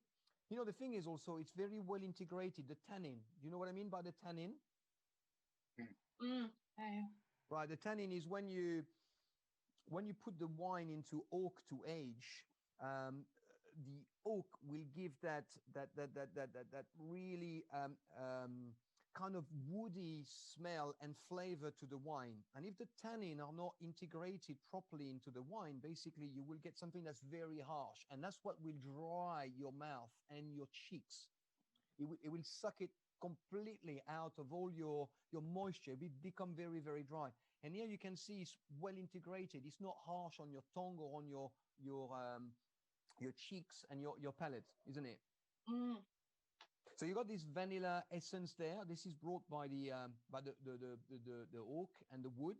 you know, the thing is also, it's very well integrated, the tannin. You know what I mean by the tannin? Right, the tannin is when you put the wine into oak to age, the oak will give that really kind of woody smell and flavor to the wine. And if the tannin are not integrated properly into the wine, basically you will get something that's very harsh, and that's what will dry your mouth and your cheeks. It will suck it completely out of all your moisture. It will become very, very dry. And here you can see it's well integrated. It's not harsh on your tongue or on your cheeks and your palate, isn't it? So you got this vanilla essence there. This is brought by the oak and the wood.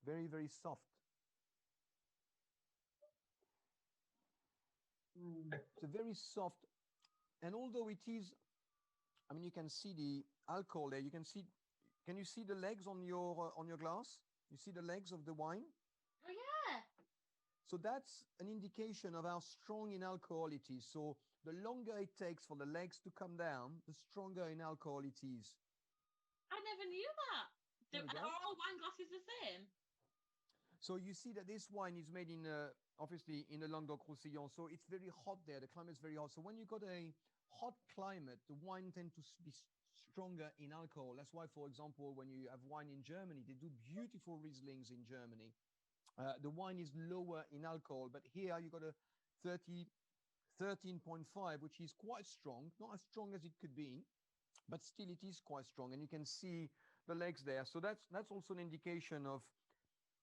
Very, very soft. It's a very soft, and although it is, I mean, you can see the alcohol there. You can see, can you see the legs on your glass? You see the legs of the wine? Oh yeah. So that's an indication of how strong in alcohol it is. So the longer it takes for the legs to come down, the stronger in alcohol it is. I never knew that. There we go. Are all wine glasses the same? So you see that this wine is made in, obviously, in the Languedoc-Roussillon. So it's very hot there. The climate's very hot. So when you got a hot climate, the wine tend to be stronger in alcohol. That's why, for example, when you have wine in Germany, they do beautiful Rieslings in Germany. The wine is lower in alcohol, but here you got a 13.5, which is quite strong. Not as strong as it could be, but still it is quite strong. And you can see the legs there. So that's also an indication of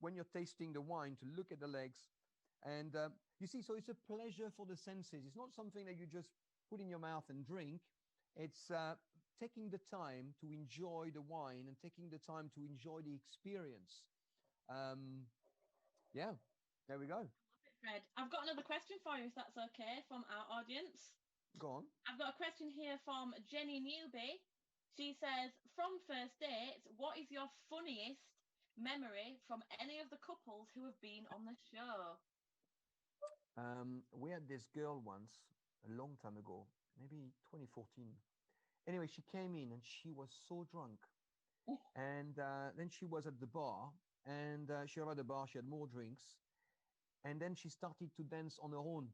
when you're tasting the wine to look at the legs. And you see, so it's a pleasure for the senses. It's not something that you just put in your mouth and drink. It's taking the time to enjoy the wine and taking the time to enjoy the experience. Yeah, there we go. Fred, I've got another question for you, if that's okay, from our audience. Go on. I've got a question here from Jenny Newby. She says, from first dates, what is your funniest memory from any of the couples who have been on the show? We had this girl once, a long time ago, maybe 2014. Anyway, she came in and she was so drunk. And then she was at the bar, and she arrived at the bar, she had more drinks. And then she started to dance on her own,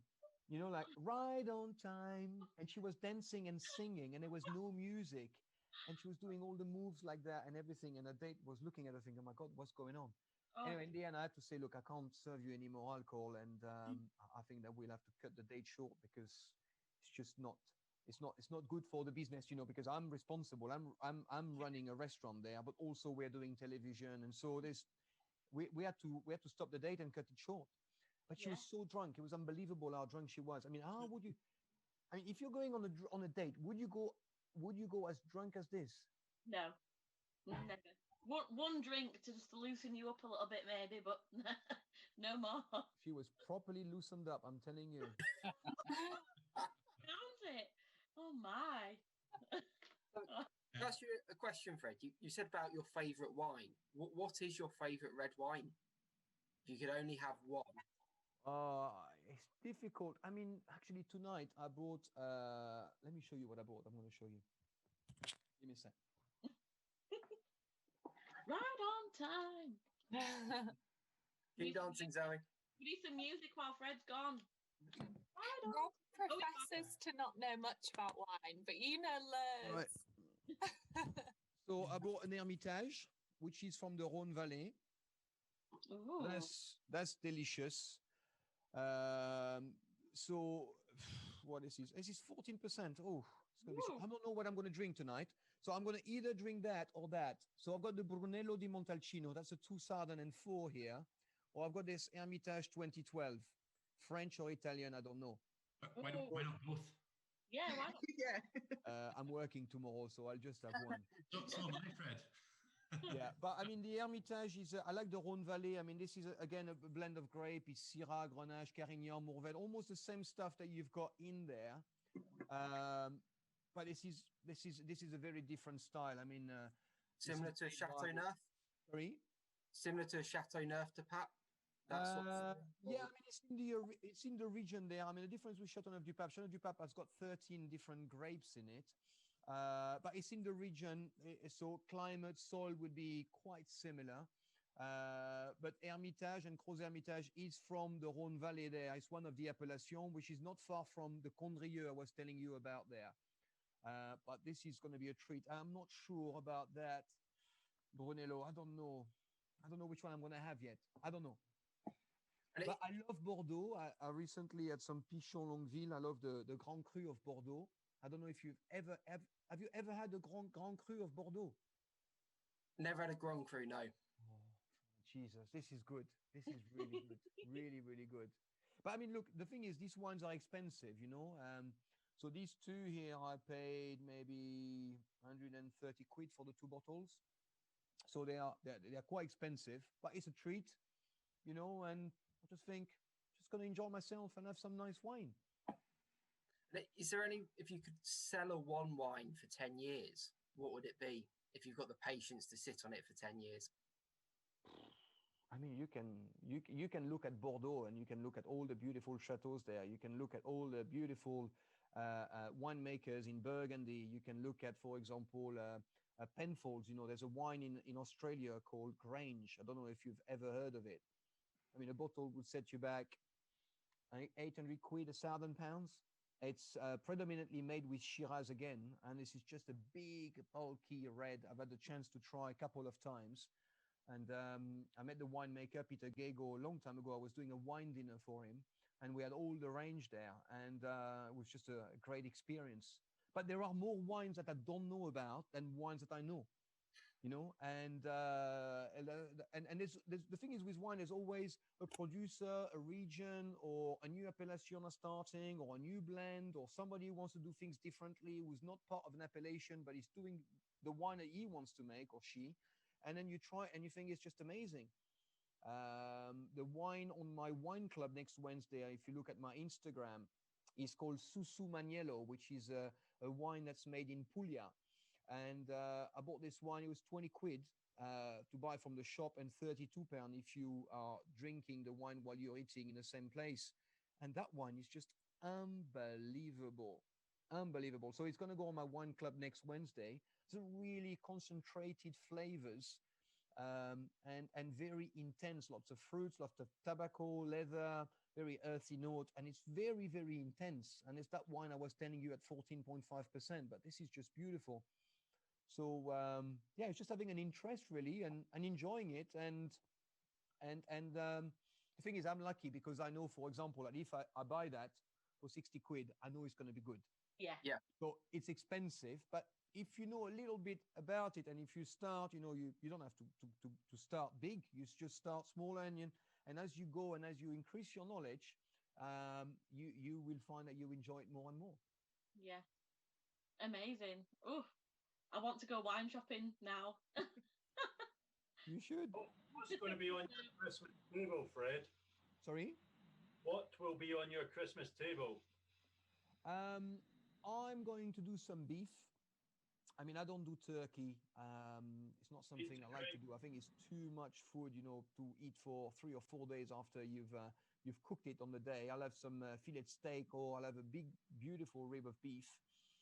you know, like right on time. And she was dancing and singing, and there was no music. And she was doing all the moves like that and everything. And the date was looking at her thinking, oh my God, what's going on? Oh. Anyway, in the end, I had to say, look, I can't serve you any more alcohol. And I think that we'll have to cut the date short because it's just not, it's not good for the business, you know, because I'm responsible. I'm running a restaurant there, but also we're doing television. And so we had to stop the date and cut it short. But she was so drunk. It was unbelievable how drunk she was. I mean, how would you, I mean, if you're going on a date, would you go as drunk as this? No, never. One drink to just loosen you up a little bit, maybe, but no more. She was properly loosened up, I'm telling you. Sounds it. Oh my. Can I ask you a question, Fred? You said about your favourite wine. What is your favourite red wine? If you could only have one. It's difficult. I mean, actually, tonight I bought. Let me show you what I bought. I'm going to show you. Give me a sec. Right on time. Keep dancing, Zoe. We need some music while Fred's gone. Right on. Rob professes to not know much about wine, but you know loads. Right. So I bought an Hermitage, which is from the Rhône Valley. Ooh. That's delicious. So what is this? This is 14%. Oh, it's gonna be I don't know what I'm going to drink tonight. So I'm going to either drink that or that. So I've got the Brunello di Montalcino. That's a 2004 here. Or I've got this Hermitage 2012. French or Italian, I don't know. Why not both? Yeah, why not? Yeah. I'm working tomorrow, so I'll just have one. So am I, Fred. Yeah, but I mean, the Hermitage is, I like the Rhône Valley. I mean, this is, again, a blend of grape. It's Syrah, Grenache, Carignan, Mourvèdre, almost the same stuff that you've got in there. But this is a very different style. I mean, similar to Chateau Neuf? Sorry? Similar to Chateau Neuf de Pape? Yeah, I mean, it's in the region there. I mean, the difference with Chateauneuf du Pape, Chateauneuf du Pape has got 13 different grapes in it. But it's in the region, so climate, soil would be quite similar. But Hermitage and Crozet Hermitage is from the Rhône Valley there. It's one of the appellations, which is not far from the Condrieu I was telling you about there. But this is going to be a treat. I'm not sure about that Brunello. I don't know. I don't know which one I'm going to have yet. I don't know. But I love Bordeaux. I recently had some Pichon Longueville. I love the Grand Cru of Bordeaux. I don't know if you've ever have you ever had a Grand Cru of Bordeaux? Never had a Grand Cru, no. Oh, Jesus, this is good. This is really good. Really, really good. But I mean, look, the thing is, these wines are expensive, you know. So these two here, I paid maybe 130 quid for the 2 bottles. So they're quite expensive, but it's a treat, you know. And I just think, just gonna enjoy myself and have some nice wine. Is there any, if you could sell a one wine for 10 years, what would it be if you've got the patience to sit on it for 10 years? I mean, you can look at Bordeaux and you can look at all the beautiful chateaus there. You can look at all the beautiful winemakers in Burgundy. You can look at, for example, Penfolds. You know, there's a wine in Australia called Grange. I don't know if you've ever heard of it. I mean, a bottle would set you back 800 quid, 1,000 pounds. It's predominantly made with Shiraz again, and this is just a big, bulky red. I've had the chance to try a couple of times. And I met the winemaker, Peter Gego, a long time ago. I was doing a wine dinner for him, and we had all the range there, and it was just a great experience. But there are more wines that I don't know about than wines that I know, you know. And there's, the thing is with wine, there's always a producer, a region, or a new appellation starting, or a new blend, or somebody who wants to do things differently, who's not part of an appellation, but is doing the wine that he wants to make, or she. And then you try and you think it's just amazing. The wine on my wine club next Wednesday, if you look at my Instagram, is called Susu Maniello, which is a wine that's made in Puglia. And I bought this wine. It was 20 quid to buy from the shop, and 32 pound if you are drinking the wine while you're eating in the same place. And that wine is just unbelievable. Unbelievable. So it's going to go on my wine club next Wednesday. It's a really concentrated flavors and very intense. Lots of fruits, lots of tobacco, leather, very earthy note. And it's very, very intense. And it's that wine I was telling you at 14.5%. But this is just beautiful. So yeah, it's just having an interest really and enjoying it. And the thing is, I'm lucky because I know, for example, that if I buy that for 60 quid, I know it's going to be good. Yeah. Yeah. So it's expensive, but if you know a little bit about it, and if you start, you don't have to start big. You just start small, and as you go and as you increase your knowledge, you will find that you enjoy it more and more. Yeah. Amazing. Oh, I want to go wine shopping now. You should. What's going to be on your Christmas table, Fred? Sorry? What will be on your Christmas table? I'm going to do some beef. I mean, I don't do turkey. It's not something I like to do. I think it's too much food, to eat for 3 or 4 days after you've cooked it on the day. I'll have some filet steak, or I'll have a big, beautiful rib of beef.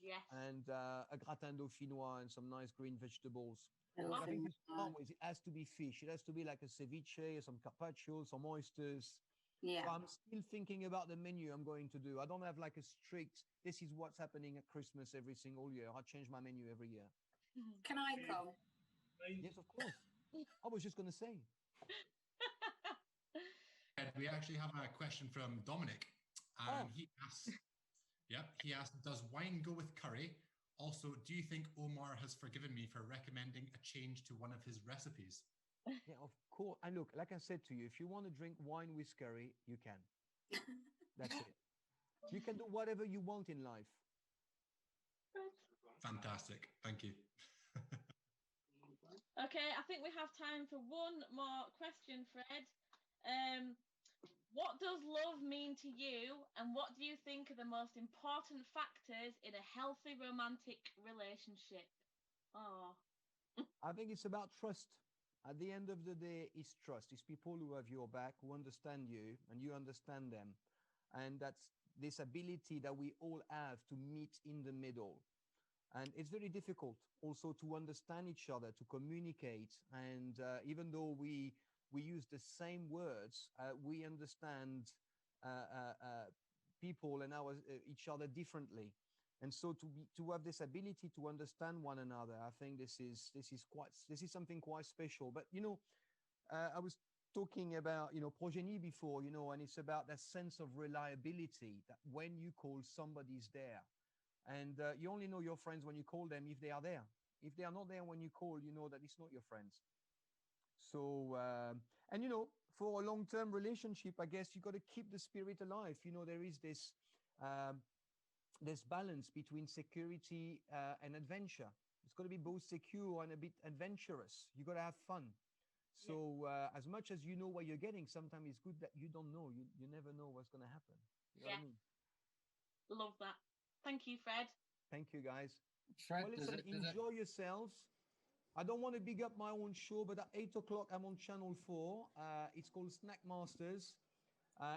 Yes. And a gratin dauphinois and some nice green vegetables. Oh, I think to start with, it has to be fish. It has to be like a ceviche, some carpaccio, some oysters. Yeah. So I'm still thinking about the menu I'm going to do. I don't have like a strict, this is what's happening at Christmas every single year. I change my menu every year. Can I come? Yes, of course. I was just going to say. And we actually have a question from Dominic. And he asks, does wine go with curry? Also, do you think Omar has forgiven me for recommending a change to one of his recipes? Yeah, of course. And look, like I said to you, if you want to drink wine with curry, you can. That's it. You can do whatever you want in life. Fantastic. Thank you. Okay, I think we have time for one more question, Fred. What does love mean to you, and what do you think are the most important factors in a healthy romantic relationship? Oh. I think it's about trust. At the end of the day, it's trust. It's people who have your back, who understand you, and you understand them. And that's this ability that we all have to meet in the middle. And it's very difficult also to understand each other, to communicate. And even though we use the same words, we understand people and each other differently. And so to have this ability to understand one another, I think this is something quite special. But I was talking about Progeny before, and it's about that sense of reliability, that when you call, somebody's there. And you only know your friends when you call them if they are there. If they are not there when you call, you know that it's not your friends. So, and for a long-term relationship, I guess you got to keep the spirit alive. There is this balance between security and adventure. It's got to be both secure and a bit adventurous. You got to have fun. So as much as you know what you're getting, sometimes it's good that you don't know. You never know what's going to happen. You know what I mean? Love that. Thank you, Fred. Thank you, guys. Fred, well, listen, enjoy yourselves. I don't want to big up my own show, but at 8 o'clock, I'm on Channel 4. It's called Snack Masters.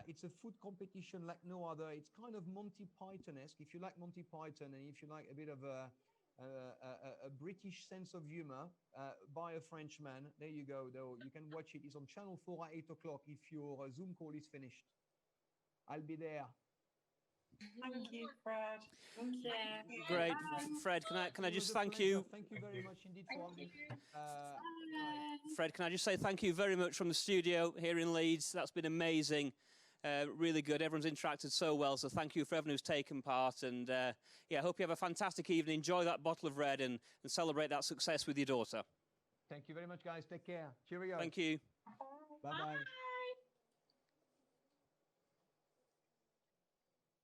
It's a food competition like no other. It's kind of Monty Python-esque. If you like Monty Python and if you like a bit of a British sense of humor by a Frenchman, there you go. Though you can watch it. It's on Channel 4 at 8 o'clock if your Zoom call is finished. I'll be there. Thank you, Fred. Thank you. Great. Fred, can I just thank you? Thank you very much indeed for having me. Fred, can I just say thank you very much from the studio here in Leeds. That's been amazing. Really good. Everyone's interacted so well. So thank you for everyone who's taken part. And I hope you have a fantastic evening. Enjoy that bottle of red and celebrate that success with your daughter. Thank you very much, guys. Take care. Cheerio. Thank you. Bye-bye.